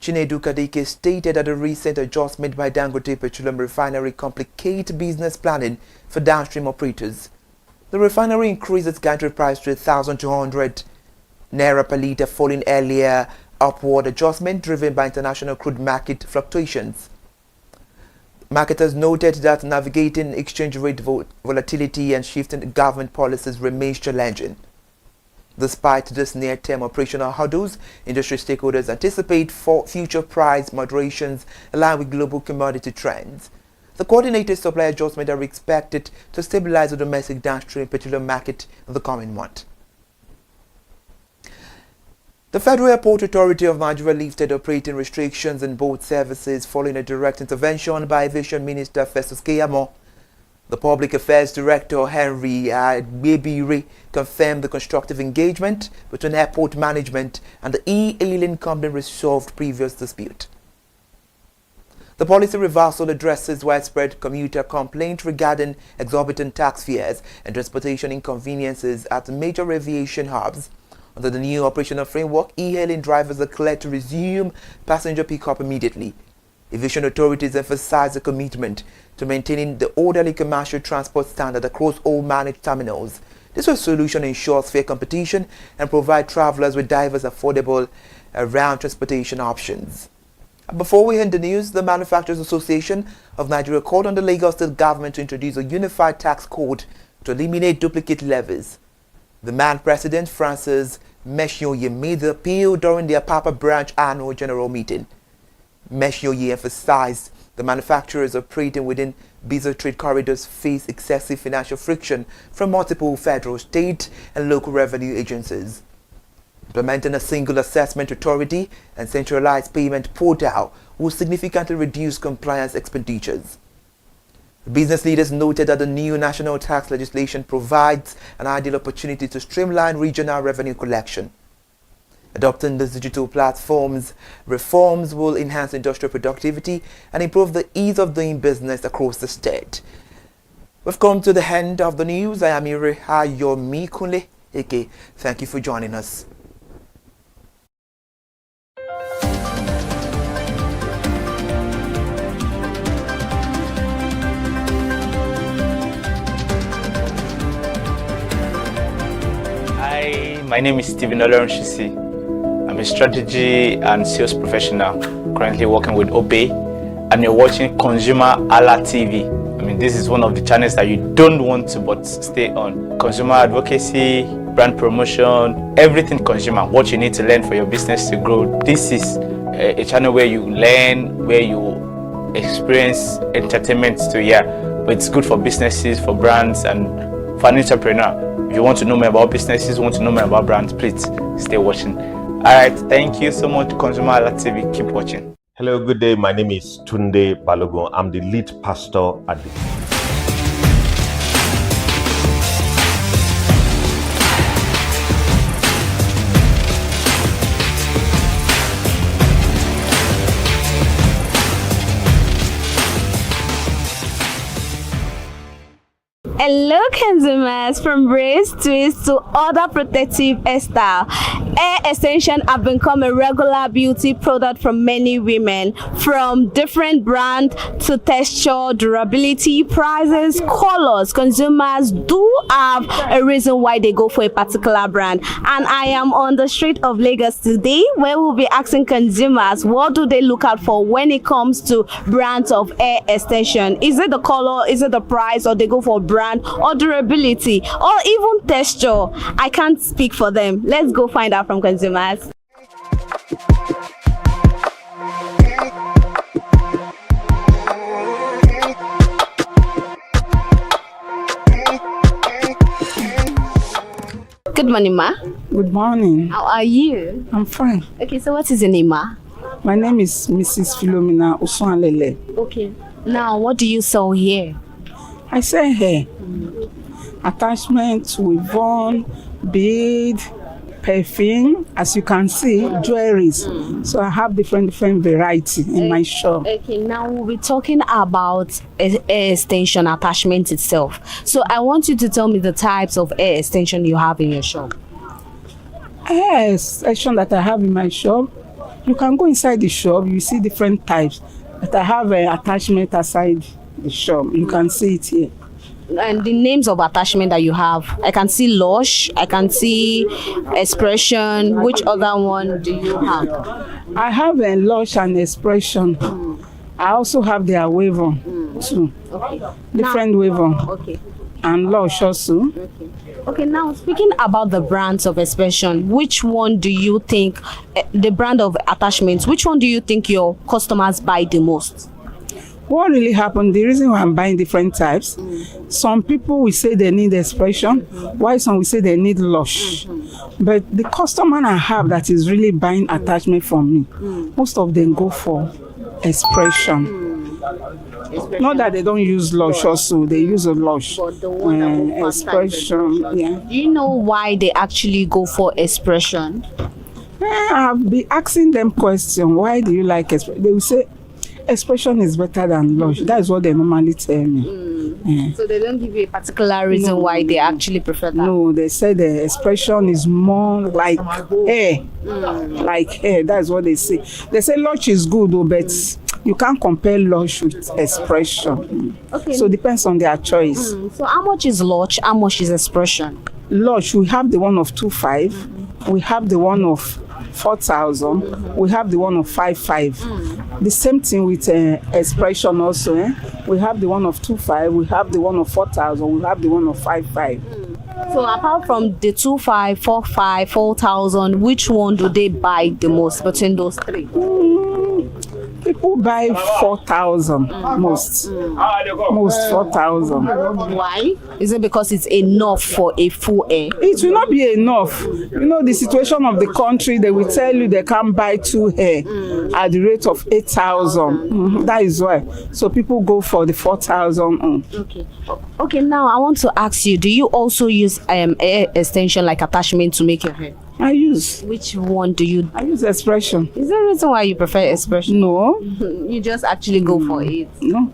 Chinedu Kadike, stated that the recent adjustment by Dangote Petroleum Refinery complicate business planning for downstream operators. The refinery increased its gantry price to 1,200 naira per litre following earlier upward adjustment driven by international crude market fluctuations. Marketers noted that navigating exchange rate volatility and shifting government policies remains challenging. Despite this near-term operational hurdles, industry stakeholders anticipate for future price moderations aligned with global commodity trends. The coordinated supply adjustment are expected to stabilize the domestic downstream petroleum market in the coming month. The Federal Airport Authority of Nigeria lifted operating restrictions in boat services following a direct intervention by Aviation Minister Festus Keyamo. The Public Affairs Director Henry Gbebire confirmed the constructive engagement between airport management and the e-hailing company resolved previous dispute. The policy reversal addresses widespread commuter complaints regarding exorbitant tax fares and transportation inconveniences at major aviation hubs. Under the new operational framework, e-hailing drivers are cleared to resume passenger pickup immediately. Aviation authorities emphasize the commitment to maintaining the orderly commercial transport standard across all managed terminals. This solution ensures fair competition and provides travelers with diverse, affordable around transportation options. Before we end the news, the Manufacturers Association of Nigeria called on the Lagos State government to introduce a unified tax code to eliminate duplicate levies. The MAN president, Francis Meshioye, made the appeal during the Apapa branch annual general meeting. Meshioye emphasized the manufacturers operating within busy trade corridors face excessive financial friction from multiple federal, state, and local revenue agencies. Implementing a single assessment authority and centralized payment portal will significantly reduce compliance expenditures. Business leaders noted that the new national tax legislation provides an ideal opportunity to streamline regional revenue collection. Adopting these digital platforms reforms will enhance industrial productivity and improve the ease of doing business across the state. We've come to the end of the news. I am Yomi Kunle. Thank you for joining us. Hi, my name is Stephen Olorunshisi. I'm a strategy and sales professional currently working with Obey, and you're watching ConsumerHallaTV. I mean, this is one of the channels that you don't want to but stay on. Consumer advocacy, brand promotion, everything consumer, what you need to learn for your business to grow. This is a channel where you learn, where you experience entertainment to but it's good for businesses, for brands, and for an entrepreneur. If you want to know more about businesses, want to know more about brands, please stay watching. All right, thank you so much, ConsumerHallaTV. Keep watching. Hello, good day. My name is Tunde Balogun. I'm the lead pastor at the Hello consumers, from braids, twists to other protective hairstyle. Hair extension have become a regular beauty product for many women, from different brand to texture, durability, prices, colors. Consumers do have a reason why they go for a particular brand, and I am on the street of Lagos today, where we'll be asking consumers what do they look out for when it comes to brands of hair extension. Is it the color, is it the price, or they go for brand or durability or even texture? I can't speak for them. Let's go find out from consumers. Good morning, ma. Good morning. How are you? I'm fine. Okay, so what is your name, ma? My name is Mrs. Philomena Osuanlele. Okay. Now, what do you sell here? I sell hair, attachment, weave-on, bead, perfume, as you can see, jewelries. So I have different variety in my shop. Okay, now we'll be talking about hair extension attachment itself. So I want you to tell me the types of hair extension you have in your shop. Hair extension that I have in my shop, you can go inside the shop, you see different types. But I have an attachment aside the shop. You can see it here. And the names of attachment that you have, I can see Lush, I can see Expression. Which other one do you have? I have a Lush and Expression. I also have their wave-on too. Okay. Different wave-on. Okay. And Lush also. Okay, now speaking about the brands of Expression, which one do you think, the brand of attachments, which one do you think your customers buy the most? What really happened, the reason why I'm buying different types, some people will say they need Expression, while some will say they need Lush. But the customer I have that is really buying attachment from me, most of them go for Expression. Not that they don't use Lush also, they use a Lush. But the one that Expression, yeah. Do you know why they actually go for Expression? I've been asking them question, why do you like Expression? They will say, Expression is better than Lush. That's what they normally tell me. Yeah. So they don't give you a particular reason why they actually prefer that? No, they say the Expression is more like hair. Like hair, that's what they say. They say Lush is good though, but you can't compare Lush with Expression. Okay. So it depends on their choice. So how much is Lush? How much is Expression? Lush, we have the one of 2.5. We have the one of 4,000. We have the one of 5.5. The same thing with Expression also. We have the one of 2.5. We have the one of 4,000. We have the one of 5.5. So apart from the 2.5, 4.5, 4,000, which one do they buy the most between those three? People buy 4,000 most. Most 4,000. Why? Is it because it's enough for a full hair? It will not be enough. You know, the situation of the country, they will tell you they can't buy 2 hair at the rate of 8,000. That is why. So people go for the 4,000. Okay. Okay, now I want to ask you, do you also use hair extension like attachment to make your hair? I use. Which one do you? I use Expression. Is there a reason why you prefer Expression? No. You just actually go for it? No.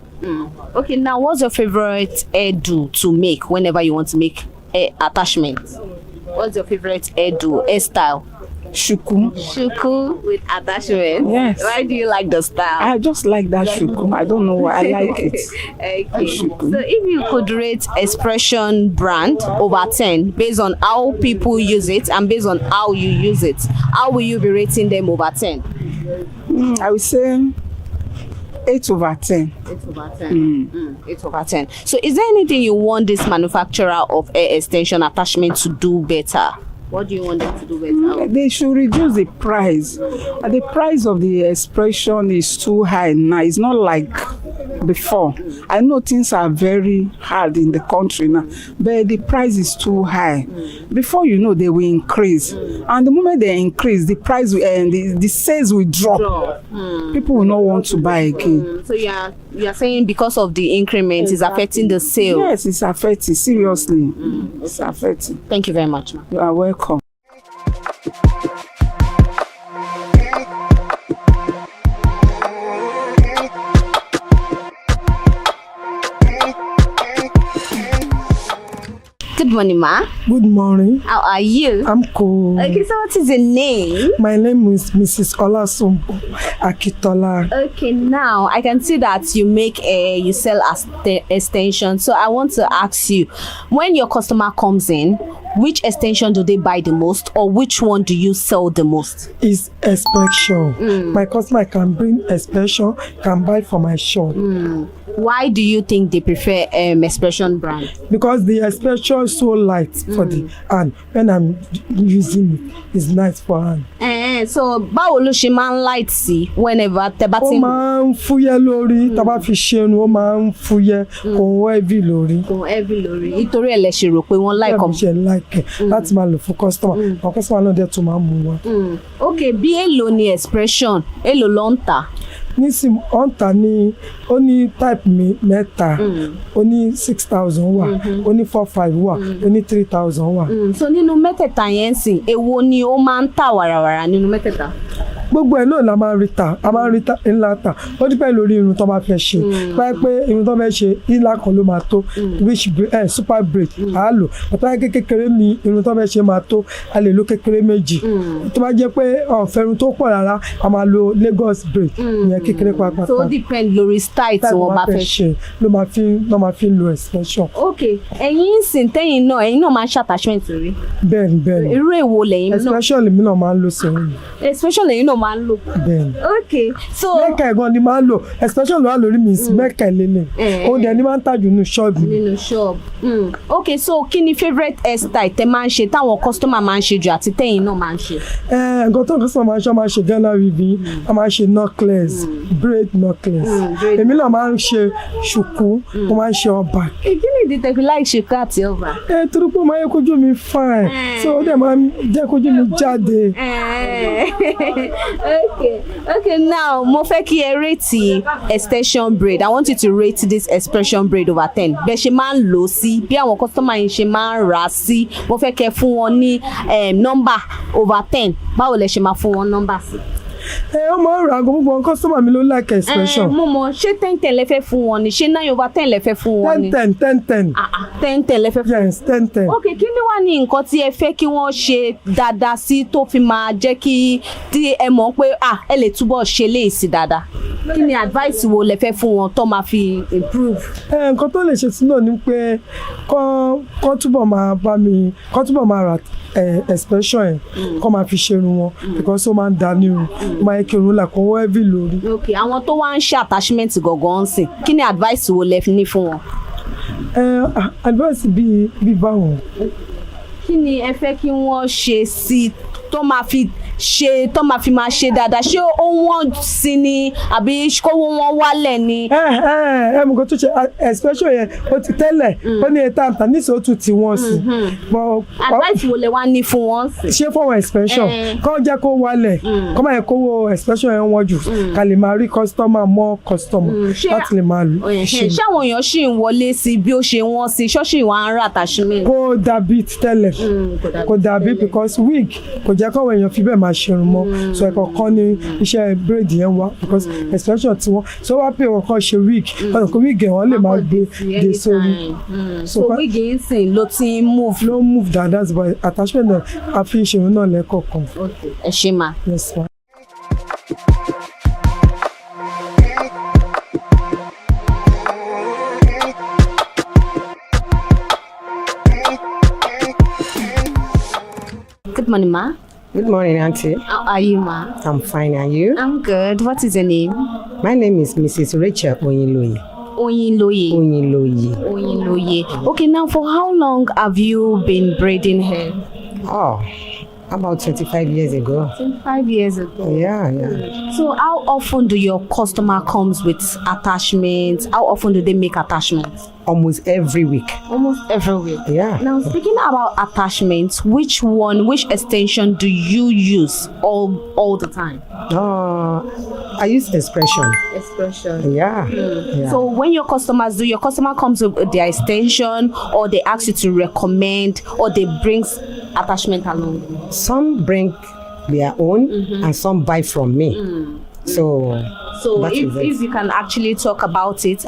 Okay, now what's your favorite hairdo to make whenever you want to make hair attachments? What's your favorite hairdo, hairstyle? Shuku. Shuku with attachment? Yes. Why do you like the style? I just like that shuku. I don't know why I like it. Okay. So if you could rate Expression brand over 10 based on how people use it and based on how you use it, how will you be rating them over 10? I would say 8 over 10. 8 over 10. 8 over 10. So is there anything you want this manufacturer of hair extension attachment to do better? What do you want them to do better? They should reduce the price. The price of the Expression is too high now. It's not like before. I know things are very hard in the country now, but the price is too high. Before you know, they will increase. And the moment they increase, the price will, and the sales will drop. People will not want to buy again. So you are saying because of the increment is affecting the sale? Yes, it's affecting, seriously. It's affecting. Thank you very much. You are welcome. Good morning, ma. Good morning. How are you? I'm cool. Okay, so what is your name? My name is Mrs. Olasumbo Akitola. Okay, now I can see that you sell extension. So I want to ask you, when your customer comes in, which extension do they buy the most, or which one do you sell the most? Is expression. My customer can bring expression, can buy from my shop. Why do you think they prefer expression brand? Because the expression is so light for the hand. When I'm using it, it's nice for hand. So báwo ló ṣe máa ń light sí whenever tẹ́ bá ti. Ó máa ń fúyẹ́ lórí, tá bá fi ṣẹnu, ó máa ń fúyẹ́, kò heavy lórí. Kò heavy lórí. Nítorí ẹ̀ lẹ ṣe rò pé wọ́n like ọmọ. Ṣe like láti máa lò fún customer. Àwọn customer náà dẹ̀ tún máa mú wọn. Okay, bí èlò ni expression, èlò ló ń tà? Nísìnyí ó ń tà ní ó ní type mẹ́ta, ó ní 6,000 wà, ó ní 4,500 wà, ó ní 3,000 wà. So nínú mẹ́tẹ̀ẹ̀ta yẹn sìn, èwo ni ó máa ń tà wàràwàrà nínú mẹ́tẹ̀ẹ̀ta? Gbogbo ẹ̀ náà la máa ń rí ta, a máa ń rí ta ńlá ta, ó dípẹ́ lórí irun tó bá fẹ́ ṣe. Báyìí pé irun tó fẹ́ ṣe ńlá kan ló máa tó, which super braid á lò. Bàtà kékeré ni irun tó fẹ́ ṣe máa tó, a lè lo kékeré méjì. Tó bá jẹ́ pé ọ̀fẹ́ irun tó pọ̀ rárá, a máa lo Lagos braid, ìyẹn kékeré pàápàá. So ó depend lórí style tí wọ́n bá fẹ́ ṣe. Ló máa fi lo expression. Okay, ẹ̀yin sìn tẹ́yìn náà máa ń ṣe attachment rí. Bẹ́ẹ̀ni. Irú èwo lẹ́yìn náà? Expression lèmi náà máa ń lò sẹ́yìn. Expression lẹ́yìn náà máa ń lò. Bẹ́ẹ̀ni. Okay, so. Mẹ́kà ẹ̀gbọ́n ni máa ń lò, expression ló wà lórí mi, mẹ́kà lélẹ̀. Òun dẹ̀ ni máa ń tàjù nínú ṣọ́ọ̀bù. Nínú ṣọ́ọ̀bù. Okay, so kí ni favourite hairstyle tẹ máa ń ṣe táwọn customer máa ń ṣe jù àti tẹ́yìn náà máa ń ṣe? Nǹkan tó customer máa ń ṣe Ghana weaving, a máa ń ṣe necklace, braid necklace. Èmi náà máa ń ṣe ṣùkú, mo máa ń ṣe ọba. Kí ni ìdí tẹ́ fi láì ṣe ká àti ọba? Torí pé ó máa ń yẹ kójú mi fine, so ó dẹ̀ máa ń jẹ́ kójú mi jáde. Okay, now mo fẹ́ kí ẹ rate extension braid. I want you to rate this expression braid over 10. Bẹ́ẹ̀ ṣe máa ń lò ó sí, bí àwọn customer yín ṣe máa ń rà á sí. Mo fẹ́ kẹ́ fún wọn ní number over 10. Báwo lẹ ṣe máa fún wọn number sí? Ó máa ń ra gbogbo customer mi ló like expression. Mo mọ̀, ṣé 10 lẹ fẹ́ fún wọn ni? Ṣé 9 over 10 lẹ fẹ́ fún wọn ni? 10. 10 lẹ fẹ́ fún wọn. Yes, 10. Okay, kí ni wá ní nǹkan tí ẹ fẹ́ kí wọ́n ṣe dáadáa sí tó fi máa jẹ́ kí tí ẹ mọ̀ pé ẹ lè túbọ̀ ṣe léèsì dáadáa? Kí ni advice wo lẹ fẹ́ fún wọn tó máa fi improve? Nǹkan tó lè ṣe sí náà ni pé kọ́ túbọ̀ máa ra expression yẹn kọ́ máa fi ṣerun wọn because ó máa ń da nírun, ó máa yẹ kí irun là kó wọ́ heavy lórí. Okay, àwọn tó wá ń ṣe attachment gangan sìn, kí ni advice wo lẹ ní fún wọn? Advice bíi báwọn. Kí ni ẹ fẹ́ kí wọ́n ṣe sí tó máa fi máa ṣe dáadáa? Ṣé ó wọ́n sí ni àbí kówó wọn wálẹ̀ ni? Mo kò tún ṣe expression yẹn ó ti tẹ́lẹ̀ ó ní ètò àǹtà níṣẹ́ ó tún ti wọ́n sí. Advice wo lẹ wá ní fún wọn sí? Ṣé fọwọ́ expression kọ́ jẹ́ kó wálẹ̀ kọ́ máa yẹ kówó expression yẹn wọ́n jù ká lè máa rí more customer láti lè máa lò. Ṣé àwọn èèyàn ṣì ń wọlé sí bí ó ṣe wọ́n sí ṣọ́ọ̀ṣì wà ń rà attachment? Kò dàbí tẹ́lẹ̀, kò dàbí because wig kò jẹ́ kọ́wọ́ èèyàn fi bẹ́ẹ̀ máa ṣerun mọ́, so ẹ̀kọ́ kan ní iṣẹ́ braid yẹn wá because expression tí wọ́n so wá pé wọ́n kàn ṣe wig ọ̀nà kò wig yẹn wọ́n lè máa gbé sórí. So wig yìí sìn ló ti ń move. ló ń move dáadáa but attachment náà a fi ṣerun náà lẹ́kọ̀ọ̀kan. Ẹ ṣé ma. Yes ma. Good morning, ma. Good morning, Auntie. How are you, ma? I'm fine, and you? I'm good. What is your name? My name is Mrs. Rachel Oyinloye. Okay, now for how long have you been braiding hair? About 25 years ago. 25 years ago. Yeah. So how often do your customer comes with attachments? How often do they make attachments? Almost every week. Almost every week. Yeah. Now, speaking about attachments, which extension do you use all the time? I use expression. Expression. Yeah. So when your customer comes with their extension, or they ask you to recommend, or they bring attachment along? Some bring their own and some buy from me. So if you can actually talk about it,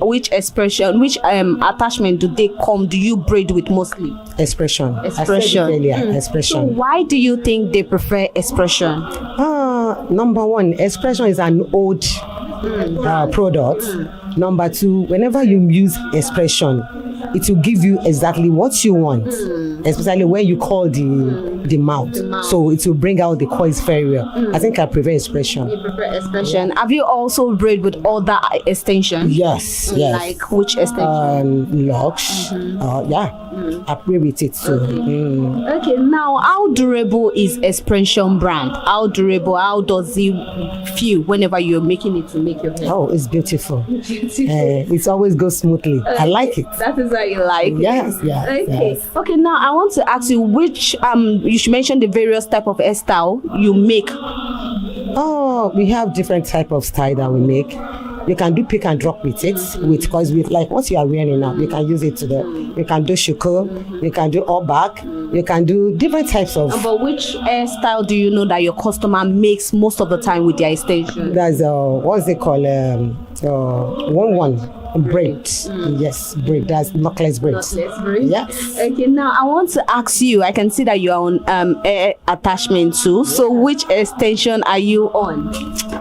which attachment do you braid with mostly? Expression. Expression. I said it earlier, expression. So why do you think they prefer expression? Number one, expression is an old product. Number two, whenever you use expression, it will give you exactly what you want, especially when you call the mouth. So it will bring out the coils very well. I think I prefer expression. You prefer expression. Have you also braid with other extensions? Yes. Like which extension? Locks. I play with it too. Okay, now how durable is expression brand? How durable? How does it feel whenever you're making it to make your hair? Oh, it's beautiful. It always goes smoothly. I like it. That is what you like. Yes. Okay, now I want to ask you which you should mention the various type of hairstyle you make. Oh, we have different type of style that we make. You can do pick and drop with it, because with like what you are wearing now, you can use it you can do shuku, you can do all back, you can do different types of. But which hairstyle do you know that your customer makes most of the time with their extension? That's what's it called? One braid. Yes, braid. That's necklace braids. Yes. Okay, now I want to ask you. I can see that you are on hair attachment too. So which extension are you on?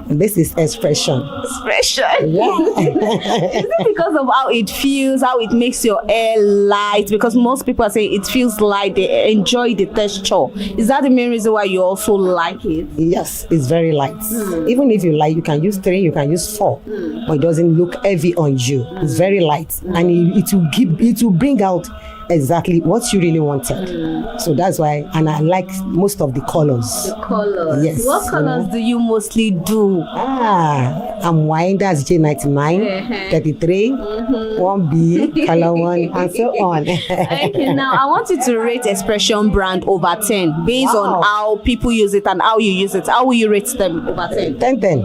This is expression. Expression. Yeah. Is it because of how it feels, how it makes your hair light? Because most people are saying it feels light. They enjoy the texture. Is that the main reason why you also like it? Yes, it's very light. Even if you like, you can use 3, you can use 4, but it doesn't look heavy on you. It's very light, and it will bring out exactly what you really wanted. So that's why, and I like most of the colors. The colors. Yes. What colors do you mostly do? I'm wine, that's J99, 33, 1B, color 1, and so on. Okay, now I want you to rate expression brand over 10 based on how people use it and how you use it. How will you rate them over 10? 10. 10.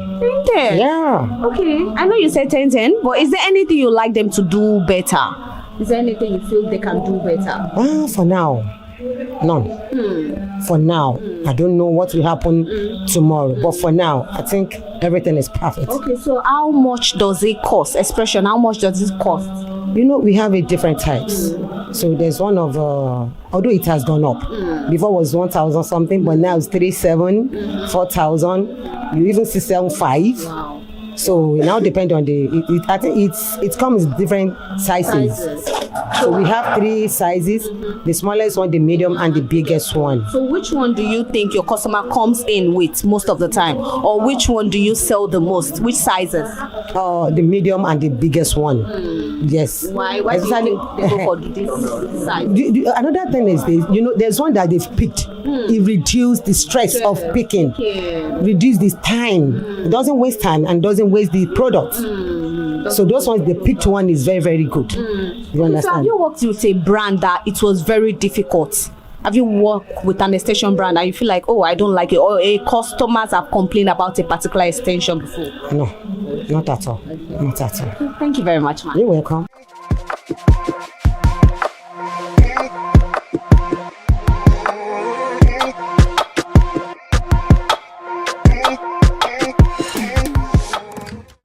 Yeah. Okay, I know you said 10, but is there anything you like them to do better? Is there anything you feel they can do better? For now, none. For now, I don't know what will happen tomorrow, but for now, I think everything is perfect. Okay, so how much does it cost? Expression, how much does it cost? You know, we have different types. So there's one of, although it has gone up. Before it was 1,000 something, but now it's 3,700, 4,000. You even see 7,500. Wow. So it now depends on I think it comes in different sizes. So we have 3 sizes: the smallest one, the medium, and the biggest one. So which one do you think your customer comes in with most of the time, or which one do you sell the most? Which sizes? The medium and the biggest one. Yes. Why do you think they go for this size? Another thing is this. You know, there's one that they've picked. It reduces the stress of picking. Reduce this time. It doesn't waste time and doesn't waste the product. So those ones, the picked one is very, very good. You understand? So have you worked with a brand that it was very difficult? Have you worked with an extension brand and you feel like, oh, I don't like it, or customers have complained about a particular extension before? No, not at all. Not at all. Thank you very much, man. You're welcome.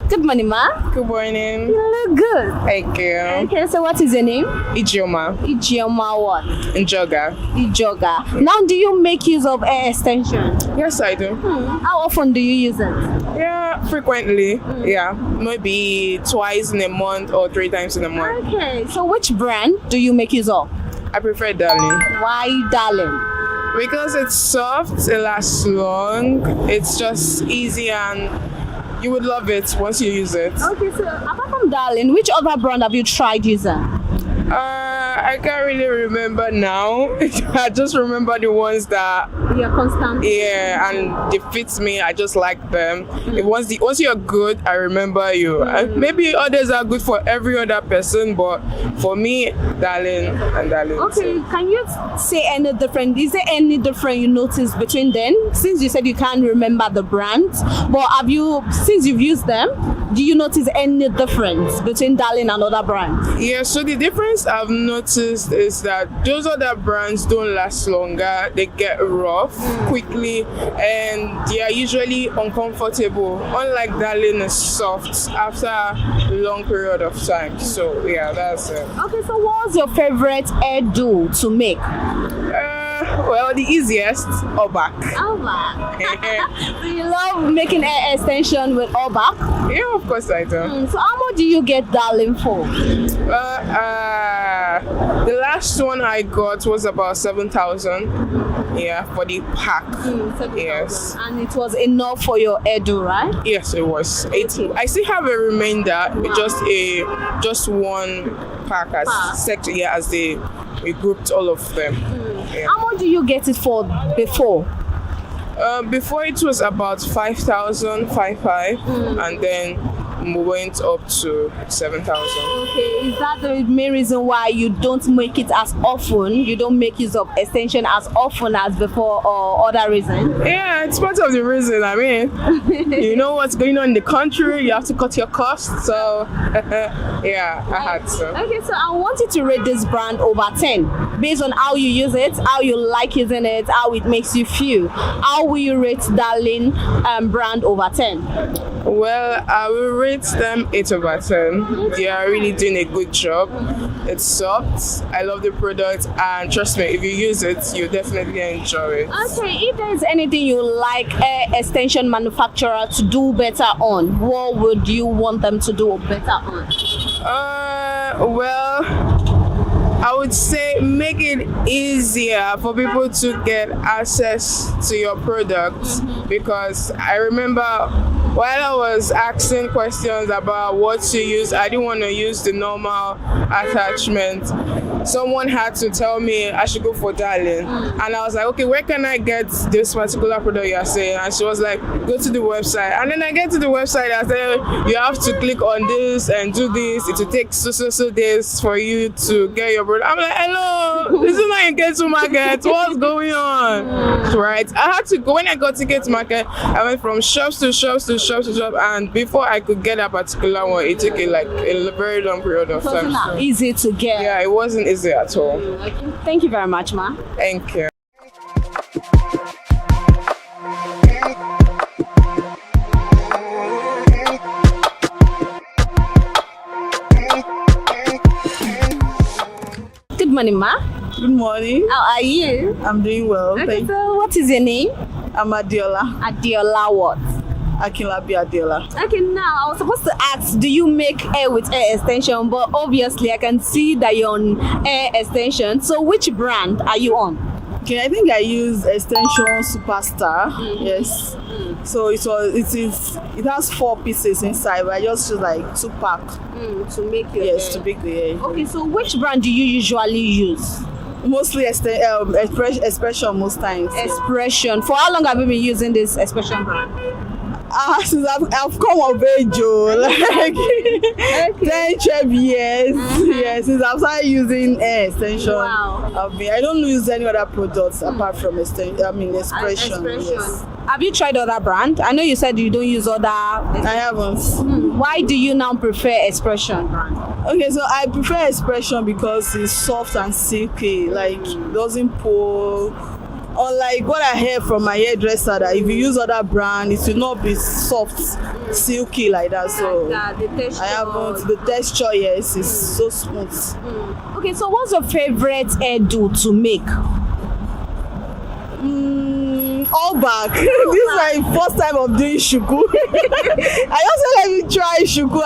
Good morning, ma. Good morning. You look good. Thank you. Okay, so what is your name? Ijeoma. Ijeoma what? Njoga. Ijoga. Now, do you make use of hair extension? Yes, I do. How often do you use it? Yeah, frequently. Yeah, maybe twice in a month or 3 times in a month. Okay, so which brand do you make use of? I prefer Darling. Why Darling? Because it's soft, it lasts long, it's just easy, and you would love it once you use it. Okay, so apart from Darling, which other brand have you tried using? I I can't really remember now. I just remember the ones that you're constant. Yeah, and they fit me. I just like them. Once you're good, I remember you. Maybe others are good for every other person, but for me, darling and darling. Okay, can you say any different? Is there any difference you notice between them? Since you said you can't remember the brand, but since you've used them, do you notice any difference between darling and other brands? Yeah, so the difference I've noticed is that those other brands don't last longer. They get rough quickly and they are usually uncomfortable. Unlike darling is soft after a long period of time. So yeah, that's it. Okay, so what's your favorite hairdo to make? Well, the easiest, Obak. Obak. Do you love making hair extension with Obak? Yeah, of course I do. So how much do you get darling for? The last one I got was about 7,000. Yeah, for the pack. 7,000. Yes. And it was enough for your hairdo, right? Yes, it was. I still have a remainder, just one pack as we grouped all of them. Yeah. How much do you get it for before? Before it was about 5,000, 5,500, and then we went up to 7,000. Okay, is that the main reason why you don't make it as often? You don't make use of extension as often as before, or other reason? Yeah, it's part of the reason. I mean, you know what's going on in the country, you have to cut your costs, so yeah, I had to. Okay, so I want you to rate this brand over 10 based on how you use it, how you like using it, how it makes you feel. How will you rate Darling brand over 10? Well, I will rate them 8 over 10. They are really doing a good job. It's soft. I love the product, and trust me, if you use it, you definitely enjoy it. Okay, if there's anything you like hair extension manufacturer to do better on, what would you want them to do better on? Well, I would say make it easier for people to get access to your products, because I remember while I was asking questions about what to use, I didn't want to use the normal attachment. Someone had to tell me I should go for Darling. And I was like, okay, where can I get this particular product you are saying? And she was like, go to the website. And then I get to the website, I say, you have to click on this and do this. It will take so days for you to get your product. I'm like, hello, this is not in Get to Market. What's going on? Right? I had to go, when I got to Get to Market, I went from shops to shops to shops to shops, and before I could get a particular one, it took a very long period of time. It wasn't easy to get. Yeah, it wasn't easy at all. Okay. Thank you very much, ma. Thank you. Good morning, ma. Good morning. How are you? I'm doing well. Okay, so what is your name? I'm Adiola. Adiola what? Akinlabi Adiola. Okay, now I was supposed to ask, do you make hair with hair extension? But obviously I can see that you're on hair extension. So which brand are you on? Okay, I think I use extension Superstar. Yes. So it has 4 pieces inside, but I just use like 2 pack to make your hair. to make the hair. Okay, so which brand do you usually use? Mostly Expression most times. Expression. For how long have you been using this Expression brand? Since I've come of age, like 10, 12 years. Yes, since I've started using hair extension. Wow. I don't use any other products apart from Expression. Yes. Have you tried other brand? I know you said you don't use other. I haven't. Why do you now prefer Expression brand? Okay, so I prefer Expression because it's soft and silky, like doesn't pull. Unlike what I heard from my hairdresser, that if you use other brand, it will not be soft, silky like that. So the texture. I haven't. The texture, yes, is so smooth. Okay, so what's your favorite hairdo to make? all back. This is my first time of doing shuku. I also let me try shuku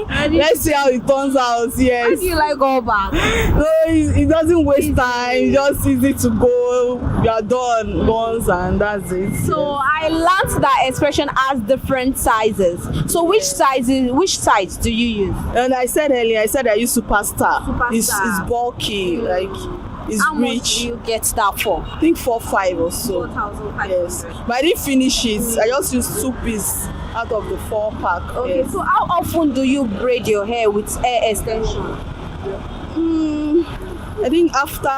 and let's see how it turns out. Yes. Why do you like all back? No, it doesn't waste time. Just easy to go. You are done once and that's it. So I learned that expression has different sizes. So which size do you use? And I said earlier, I use Superstar. It's bulky, like it's How rich. much do you get that for? I think 4,500 or so. 4,500. Yes, but I didn't finish it. I just used 2 pieces out of the 4-pack. Okay, yes. so how often do you braid your hair with hair extension? I think after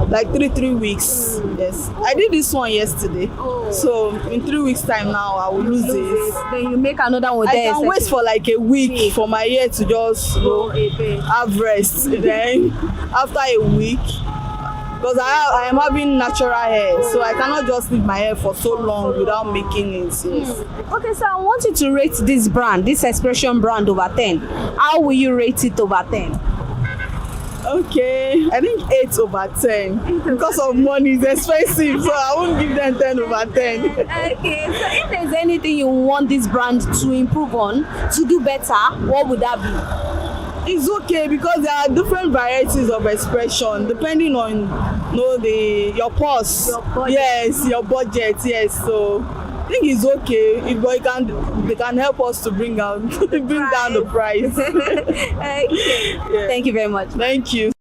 like 3 weeks. Yes, I did this one yesterday. So in 3 weeks time now I will lose this. Then you make another one. I can wait for like a week for my hair to just have rest. Then after a week, because I am having natural hair, so I cannot just leave my hair for so long without making it. Yes. Okay, so I want you to rate this brand, this expression brand over 10. How will you rate it over 10? Okay, I think 8/10 because of money is expensive, so I won't give them 10/10. Okay, so if there's anything you want this brand to improve on, to do better, what would that be? It's okay because there are different varieties of expression depending on your purse. Yes, your budget. Yes, so I think it's okay. They can help us to bring down the price. Okay. Yeah. Thank you very much. Thank you.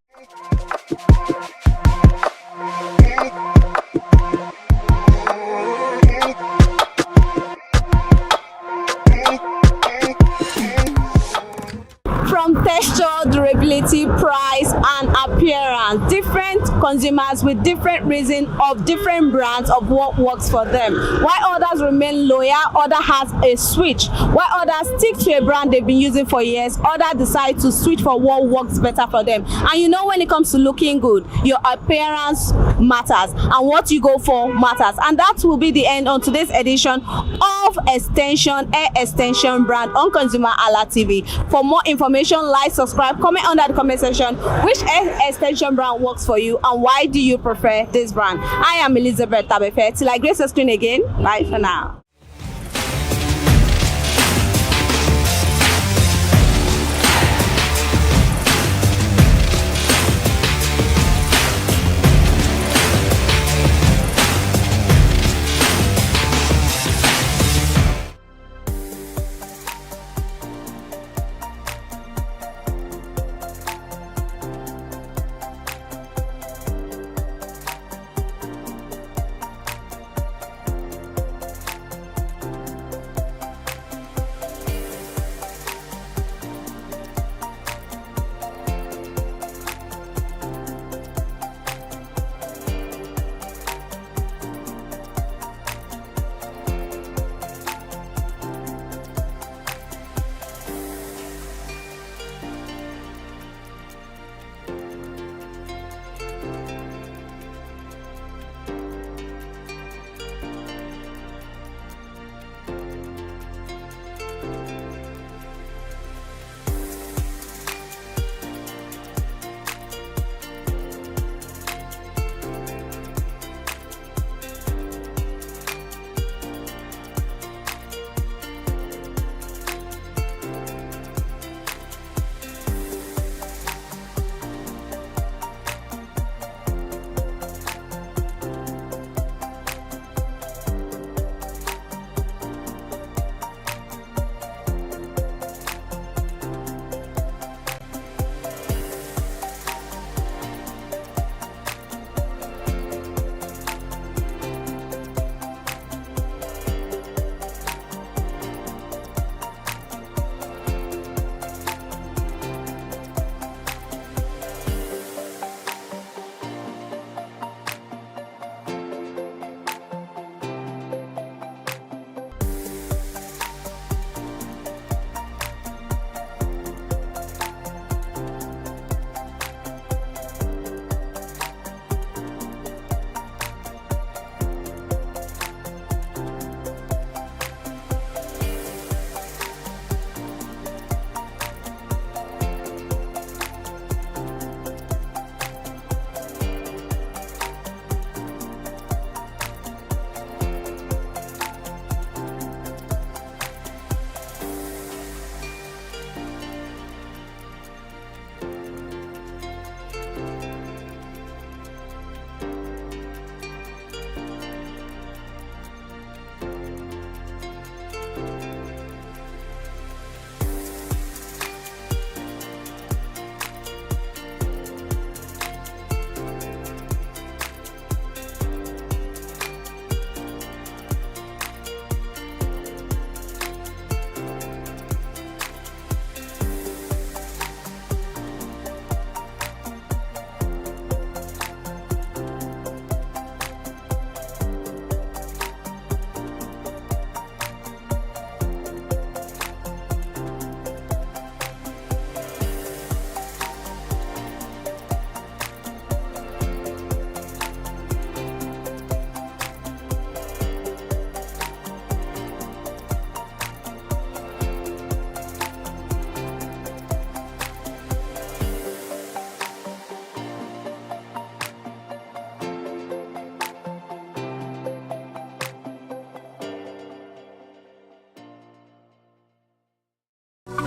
From texture, durability, price, and appearance, different consumers with different reason of different brands of what works for them. While others remain loyal, others has a switch. While others stick to a brand they've been using for years, others decide to switch for what works better for them. And when it comes to looking good, your appearance matters, and what you go for matters. And that will be the end on today's edition of Hair Extension brand on ConsumerHalla TV. For more information, like, subscribe, comment under the comment section which hair extension brand works for you and why do you prefer this brand. I am Elizabeth Tabefe. Till I grace the screen again, bye for now.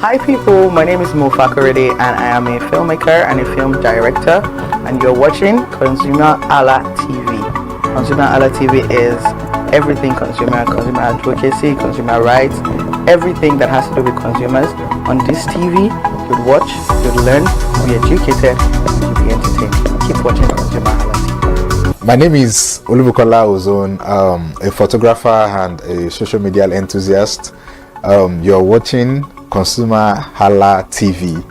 Hi people, my name is Mo Fakorede and I am a filmmaker and a film director, and you're watching ConsumerHalla TV. ConsumerHalla TV is everything consumer advocacy, consumer rights, everything that has to do with consumers. On this TV, you'd watch, you'd learn, you'd be educated, and you'd be entertained. Keep watching ConsumerHalla TV. My name is Olubukola Ozone, a photographer and a social media enthusiast. You're watching ConsumerHalla TV.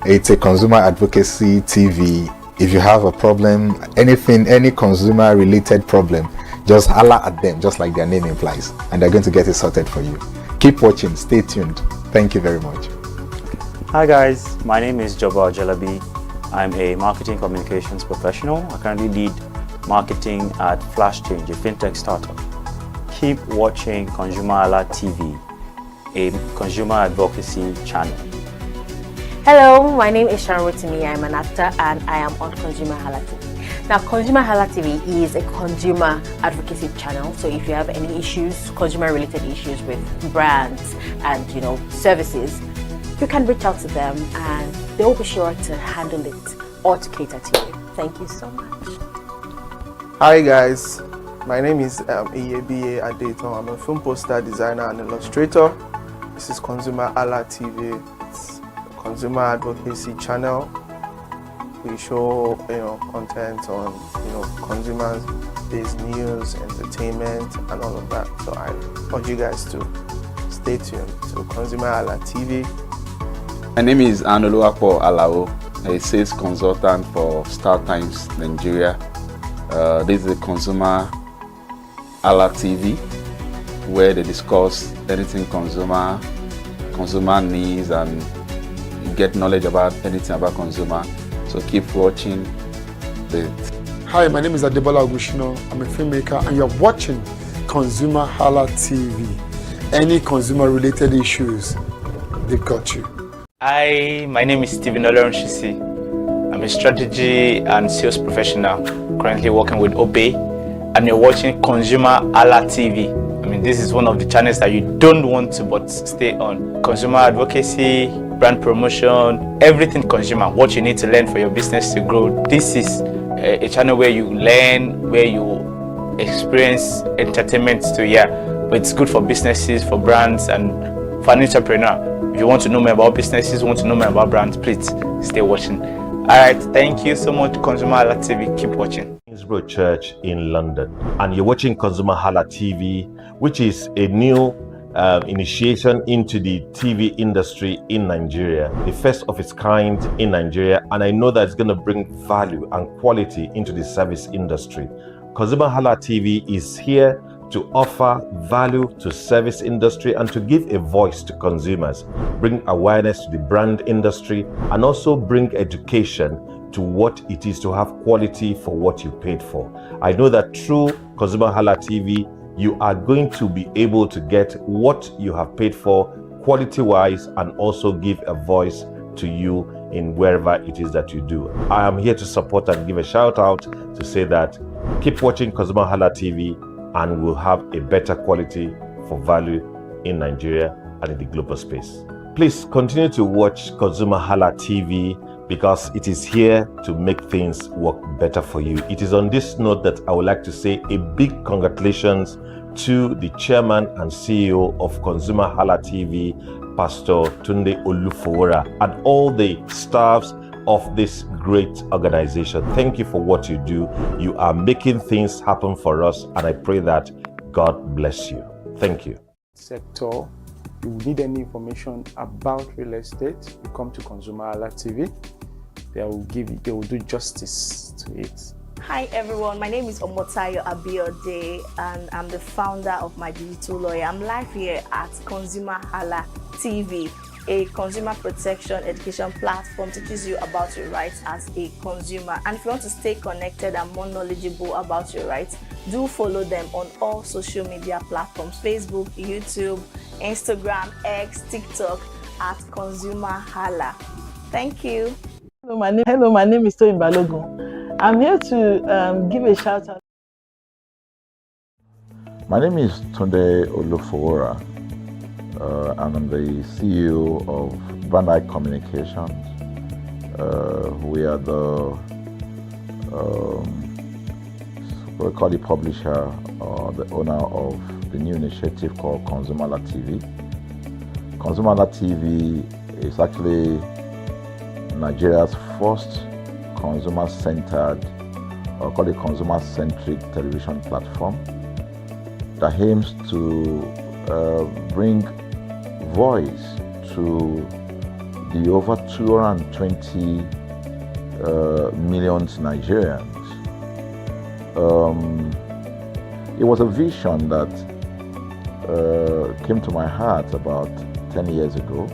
It's a consumer advocacy TV. If you have a problem, anything, any consumer related problem, just holla at them, just like their name implies, and they're going to get it sorted for you. Keep watching, stay tuned. Thank you very much. Hi guys, my name is Joba Jalabi. I'm a marketing communications professional. I currently lead marketing at Flash Change, a fintech startup. Keep watching ConsumerHalla TV, a consumer advocacy channel. Hello, my name is Sharon Rotimi. I'm an actor and I am on ConsumerHalla TV. Now, ConsumerHalla TV is a consumer advocacy channel. So if you have any issues, consumer-related issues with brands and services, you can reach out to them and they will be sure to handle it or to cater to you. Thank you so much. Hi guys, my name is Iyebiye Adeton. I'm a film poster designer and illustrator. This is ConsumerHalla TV. It's a consumer advocacy channel. We show content on consumers-based news, entertainment, and all of that. So I urge you guys to stay tuned to ConsumerHalla TV. My name is Anoluwapo Alao, a sales consultant for Star Times Nigeria. This is a ConsumerHalla TV, where they discuss anything consumer needs and get knowledge about anything about consumer. So keep watching it. Hi, my name is Adebola Ogushino. I'm a filmmaker and you're watching ConsumerHalla TV. Any consumer related issues, they've got you. Hi, my name is Stephen Olorunshisi. I'm a strategy and sales professional, currently working with Obey, and you're watching ConsumerHalla TV. I mean, this is one of the channels that you don't want to but stay on. Consumer advocacy, brand promotion, everything consumer, what you need to learn for your business to grow. This is a channel where you learn, where you experience entertainment too, yeah. But it's good for businesses, for brands, and for an entrepreneur. If you want to know more about businesses, want to know more about brands, please stay watching. Alright, thank you so much, ConsumerHalla TV. Keep watching. Kingsborough Church in London, and you're watching ConsumerHalla TV, which is a new initiation into the TV industry in Nigeria, the first of its kind in Nigeria, and I know that it's going to bring value and quality into the service industry. ConsumerHalla TV is here to offer value to service industry and to give a voice to consumers, bring awareness to the brand industry, and also bring education to what it is to have quality for what you paid for. I know that through ConsumerHalla TV, you are going to be able to get what you have paid for quality-wise and also give a voice to you in wherever it is that you do. I am here to support and give a shout out to say that keep watching ConsumerHalla TV and we'll have a better quality for value in Nigeria and in the global space. Please continue to watch ConsumerHalla TV because it is here to make things work better for you. It is on this note that I would like to say a big congratulations to the chairman and CEO of ConsumerHalla TV, Pastor Tunde Olufowora, and all the staffs of this great organization. Thank you for what you do. You are making things happen for us, and I pray that God bless you. Thank you. Sector, you need any information about real estate, you come to ConsumerHalla TV. They will do justice to it. Hi everyone, my name is Omotayo Abiode and I'm the founder of My Digital Lawyer. I'm live here at ConsumerHalla TV, a consumer protection education platform that teaches you about your rights as a consumer. And if you want to stay connected and more knowledgeable about your rights, do follow them on all social media platforms: Facebook, YouTube, Instagram, X, TikTok at ConsumerHalla. Thank you. Hello, my name is Toyin Balogun. I'm here to give a shout out. My name is Tunde Olufowora, and I'm the CEO of Bandai Communications. We are the what we call the publisher or the owner of the new initiative called ConsumerHallaTV. ConsumerHallaTV is actually Nigeria's first consumer-centered, or call it consumer-centric television platform that aims to bring voice to the over 220 million Nigerians. It was a vision that came to my heart about 10 years ago.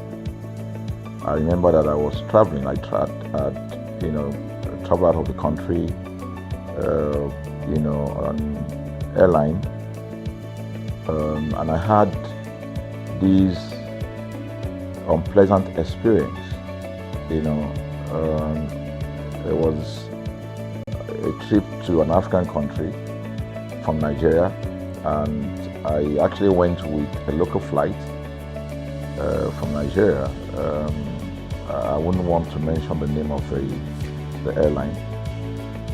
I remember that I was traveling. I traveled out of the country, on airline, and I had this unpleasant experience. It was a trip to an African country from Nigeria, and I actually went with a local flight from Nigeria. I wouldn't want to mention the name of the airline,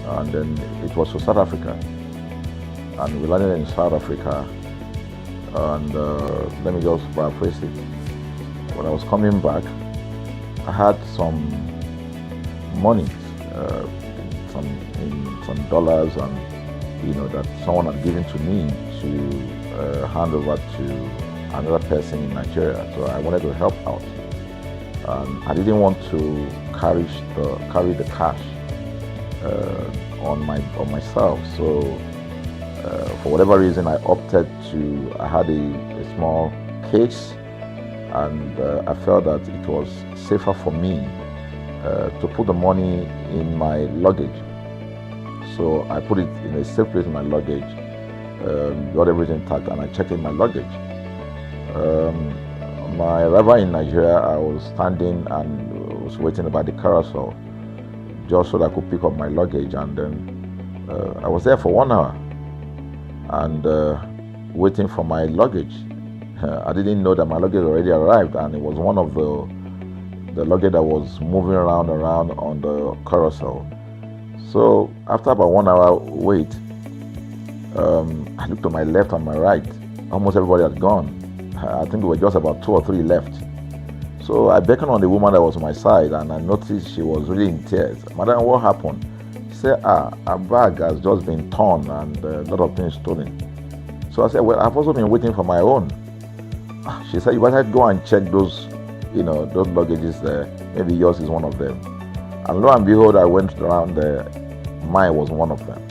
and then it was to South Africa, and we landed in South Africa, and let me just paraphrase it. When I was coming back, I had some money, some dollars, and that someone had given to me to hand over to another person in Nigeria. So I wanted to help out. I didn't want to carry the cash on myself. So for whatever reason, I opted to. I had a small case, and I felt that it was safer for me to put the money in my luggage. So I put it in a safe place in my luggage, got everything intact, and I checked in my luggage. My arrival in Nigeria, I was standing and was waiting by the carousel just so that I could pick up my luggage, and then I was there for 1 hour and waiting for my luggage. I didn't know that my luggage already arrived, and it was one of the luggage that was moving around on the carousel. So after about 1 hour wait, I looked to my left and my right. Almost everybody had gone. I think there were just about 2 or 3 left. So I beckoned on the woman that was on my side, and I noticed she was really in tears. Madam, what happened? She said, her bag has just been torn and a lot of things stolen. So I said, well, I've also been waiting for my own. She said, you better go and check those luggages there. Maybe yours is one of them. And lo and behold, I went around there. Mine was one of them.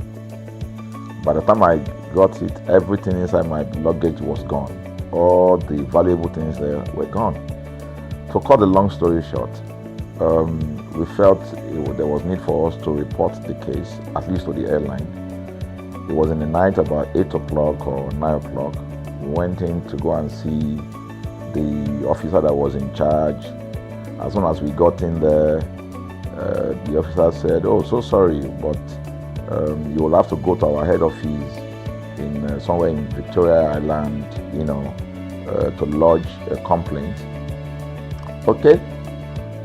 By the time I got it, everything inside my luggage was gone. All the valuable things there were gone. To cut the long story short, we felt there was need for us to report the case, at least to the airline. It was in the night, about 8 o'clock or 9 o'clock. We went in to go and see the officer that was in charge. As soon as we got in there, the officer said, "Oh, so sorry, but you will have to go to our head office in somewhere in Victoria Island, to lodge a complaint." Okay.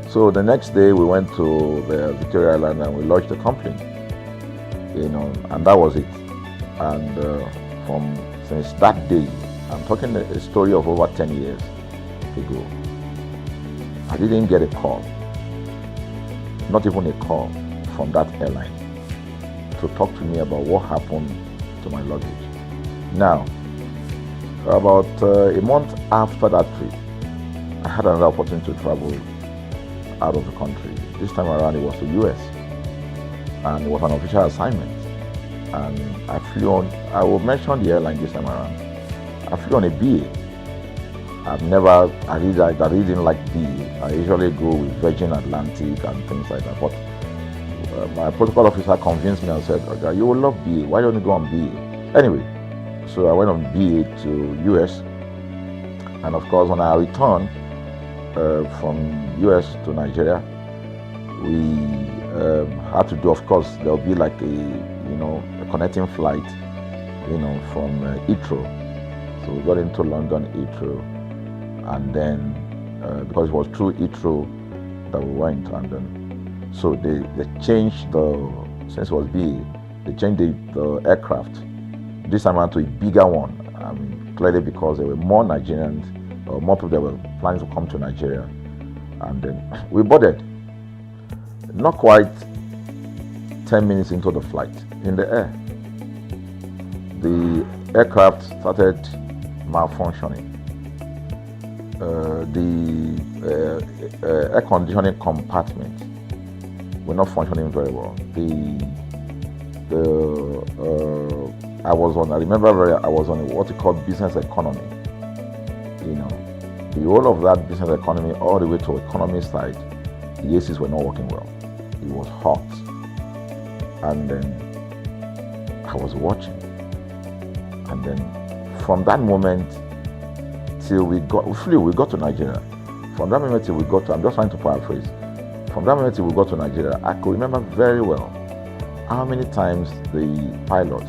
So the next day we went to the Victoria Island and we lodged a complaint, and that was it. And since that day, I'm talking a story of over 10 years ago, I didn't get a call, not even a call from that airline to talk to me about what happened to my luggage. Now, about a month after that trip, I had another opportunity to travel out of the country. This time around it was to US, and it was an official assignment. And I flew on, I will mention the airline this time around. I flew on a BA. I didn't like BA. I usually go with Virgin Atlantic and things like that. But my protocol officer convinced me and said, "Okay, you will love BA. Why don't you go on BA?" Anyway, so I went on BA to US. And of course, when I returned from US to Nigeria, we had to do, of course, there'll be like a connecting flight, from Heathrow. So we got into London Heathrow, and then because it was through Heathrow that we went, and then so they changed since it was BA, they changed the aircraft this time around to a bigger one. I mean, clearly because there were more Nigerians, or more people that were planning to come to Nigeria, and then we boarded. Not quite 10 minutes into the flight, in the air, the aircraft started malfunctioning. The air conditioning compartment were not functioning very well. I was on what you call business economy. You know, the whole of that business economy all the way to economy side, the ACs were not working well. It was hot, and then I was watching, and then from that moment till we got to Nigeria. From that moment till we got to, I'm just trying to paraphrase. From that moment till we got to Nigeria, I could remember very well how many times the pilot,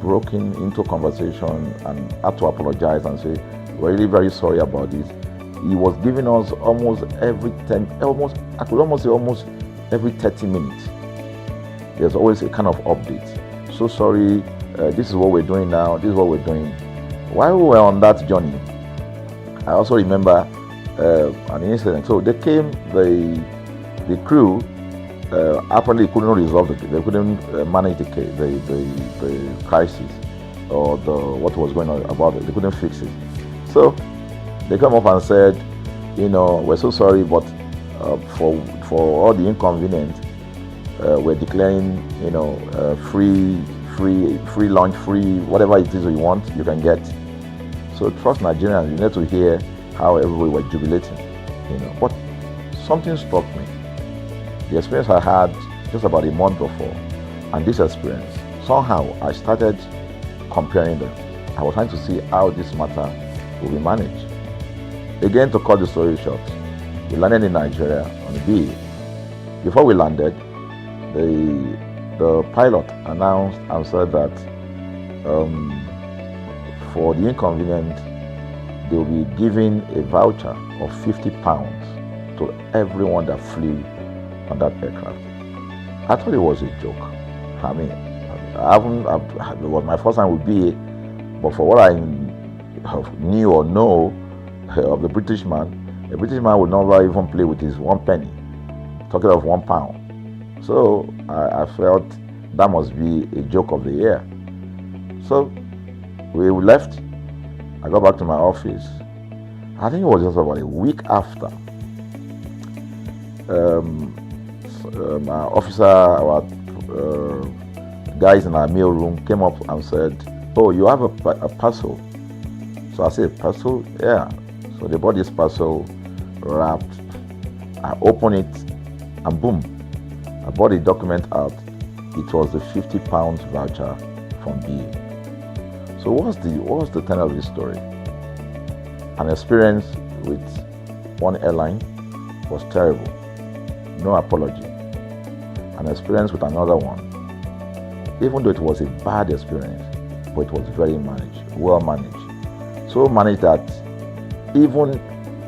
broke into conversation and had to apologize and say, "We're really very sorry about this." He was giving us almost every 30 minutes. There's always a kind of update. "So sorry, this is what we're doing now, this is what we're doing." While we were on that journey, I also remember an incident. So they came, the crew apparently couldn't resolve they couldn't manage the crisis or what was going on about it. They couldn't fix it. So they come up and said, "We're so sorry, but for all the inconvenience, we're declaring, free lunch, free whatever it is you want, you can get." So trust Nigerians, you need to hear how everybody was jubilating, But something struck me. The experience I had just about a month before, and this experience, somehow I started comparing them. I was trying to see how this matter will be managed. Again, to cut the story short, we landed in Nigeria on the BA. Before we landed, the pilot announced and said that for the inconvenience, they will be giving a voucher of £50 to everyone that flew on that aircraft. I thought it was a joke. I mean, it was my first time with BA, but for what I knew or know of the British man, a British man would never even play with his 1 penny, talking of £1. So I felt that must be a joke of the year. So we left. I got back to my office. I think it was just about a week after. Our guys in our mail room came up and said, "Oh, you have a parcel." So I said, "Parcel? Yeah." So they bought this parcel wrapped. I opened it and boom, I bought the document out. It was the £50 voucher from BA. So what's the tenor of this story? An experience with one airline was terrible. No apology. An experience with another one, even though it was a bad experience, but it was very well managed. So managed that even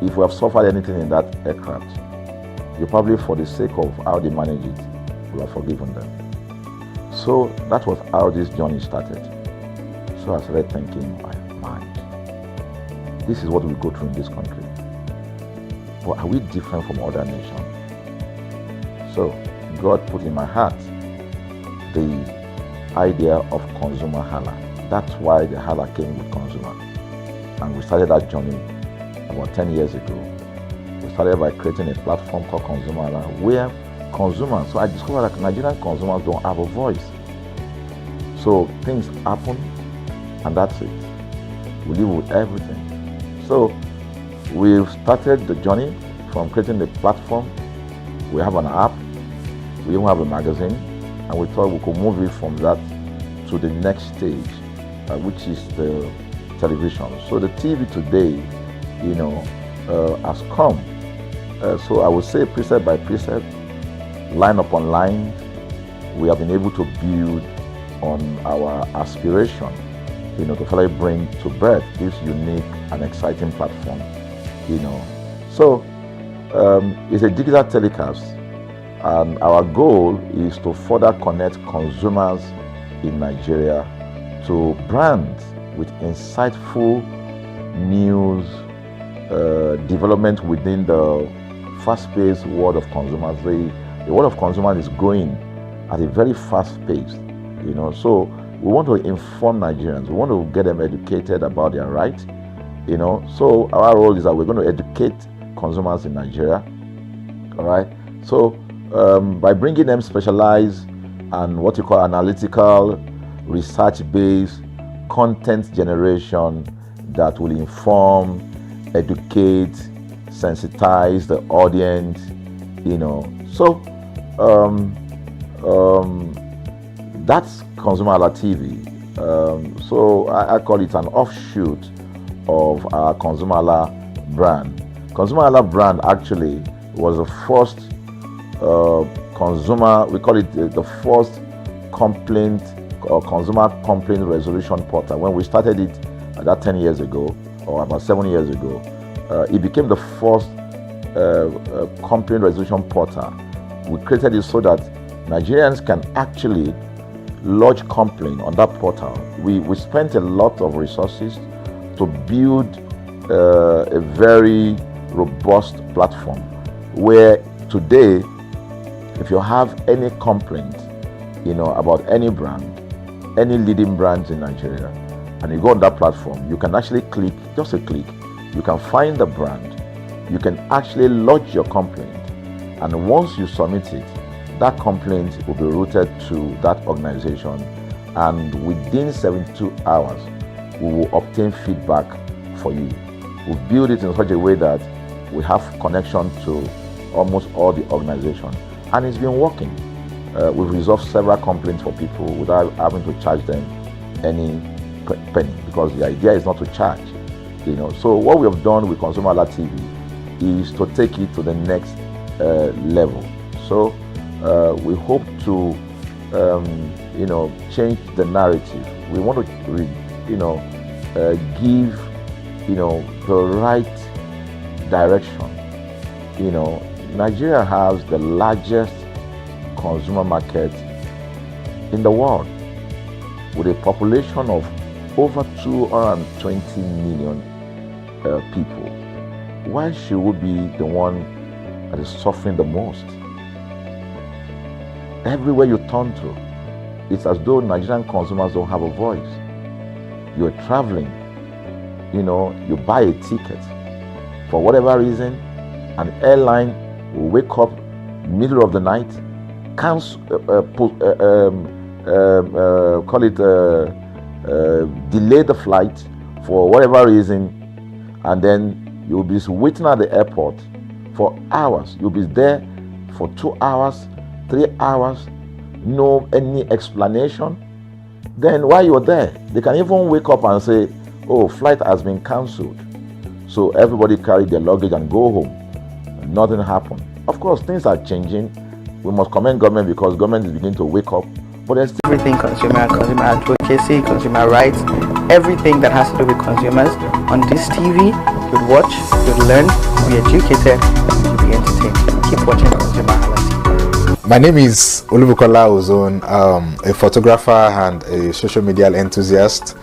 if we have suffered anything in that aircraft, you probably, for the sake of how they manage it, will have forgiven them. So that was how this journey started. So I started thinking, my mind, this is what we go through in this country. But are we different from other nations? So God put in my heart the idea of ConsumerHalla. That's why the Hala came with consumer. And we started that journey about 10 years ago. We started by creating a platform called ConsumerHalla, where consumers, so I discovered that Nigerian consumers don't have a voice. So things happen, and that's it. We live with everything. So we've started the journey from creating the platform. We have an app, we even have a magazine, and we thought we could move it from that to the next stage, which is the television. So the TV today, has come. So I would say precept by precept, line upon line, we have been able to build on our aspiration, to finally bring to birth this unique and exciting platform So it's a digital telecast, and our goal is to further connect consumers in Nigeria to brands with insightful news, development within the fast-paced world of consumers. The world of consumers is growing at a very fast pace, So we want to inform Nigerians. We want to get them educated about their rights, So our role is that we're going to educate consumers in Nigeria. All right. So by bringing them specialized and what you call analytical, research-based content generation that will inform, educate, sensitize the audience, So that's ConsumerHalla TV. So I call it an offshoot of our ConsumerHalla brand. ConsumerHalla brand actually was the first we call it the first complaint or consumer complaint resolution portal. When we started it about 10 years ago, or about 7 years ago, it became the first complaint resolution portal. We created it so that Nigerians can actually lodge complaint on that portal. We spent a lot of resources to build a very robust platform where today, if you have any complaint, about any brand, any leading brands in Nigeria, and you go on that platform, you can actually click, just a click, you can find the brand, you can actually lodge your complaint, and once you submit it, that complaint will be routed to that organization, and within 72 hours, we will obtain feedback for you. We build it in such a way that we have connection to almost all the organizations, and it's been working. We've resolved several complaints for people without having to charge them any penny, because the idea is not to charge. So what we have done with ConsumerHalla TV is to take it to the next level. So we hope to change the narrative. We want to give the right direction. Nigeria has the largest consumer market in the world, with a population of over 220 million people. Why should we be the one that is suffering the most? Everywhere you turn to, it's as though Nigerian consumers don't have a voice. You're traveling, you buy a ticket. For whatever reason, an airline will wake up middle of the night, delay the flight for whatever reason, and then you'll be waiting at the airport for hours. You'll be there for 2 hours, 3 hours, no any explanation. Then while you're there, they can even wake up and say, oh, flight has been cancelled. So everybody carry their luggage and go home. Nothing happened. Of course, things are changing. We must commend government, because government is beginning to wake up. But there's still everything consumer advocacy, consumer rights, everything that has to do with consumers on this TV. You'd watch, you'd learn, you'd be educated, you'd be entertained. Keep watching ConsumerHalla TV. My name is Olubukola Ozone, a photographer and a social media enthusiast.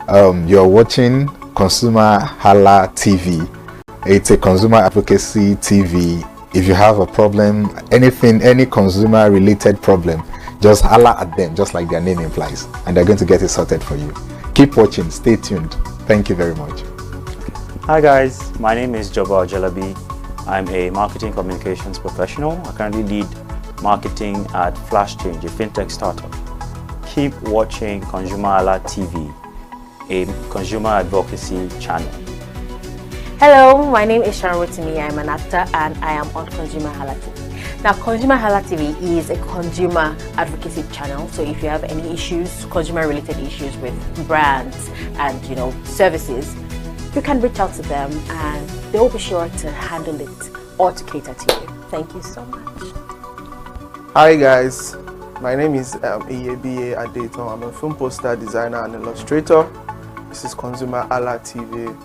You're watching ConsumerHalla TV. It's a consumer advocacy TV. If you have a problem, anything, any consumer related problem, just holla at them, just like their name implies, and they're going to get it sorted for you. Keep watching, stay tuned. Thank you very much. Hi guys, my name is Joba Jalabi. I'm a marketing communications professional. I currently lead marketing at Flash Change, a fintech startup. Keep watching ConsumerHalla TV, a consumer advocacy channel. Hello, my name is Rotimi. I'm an actor and I am on ConsumerHalla TV. Now, ConsumerHalla TV is a consumer advocacy channel. So if you have any issues, consumer-related issues with brands and services, you can reach out to them and they'll be sure to handle it or to cater to you. Thank you so much. Hi guys, my name is Iyebiye Adeton. I'm a film poster designer and illustrator. This is ConsumerHalla TV.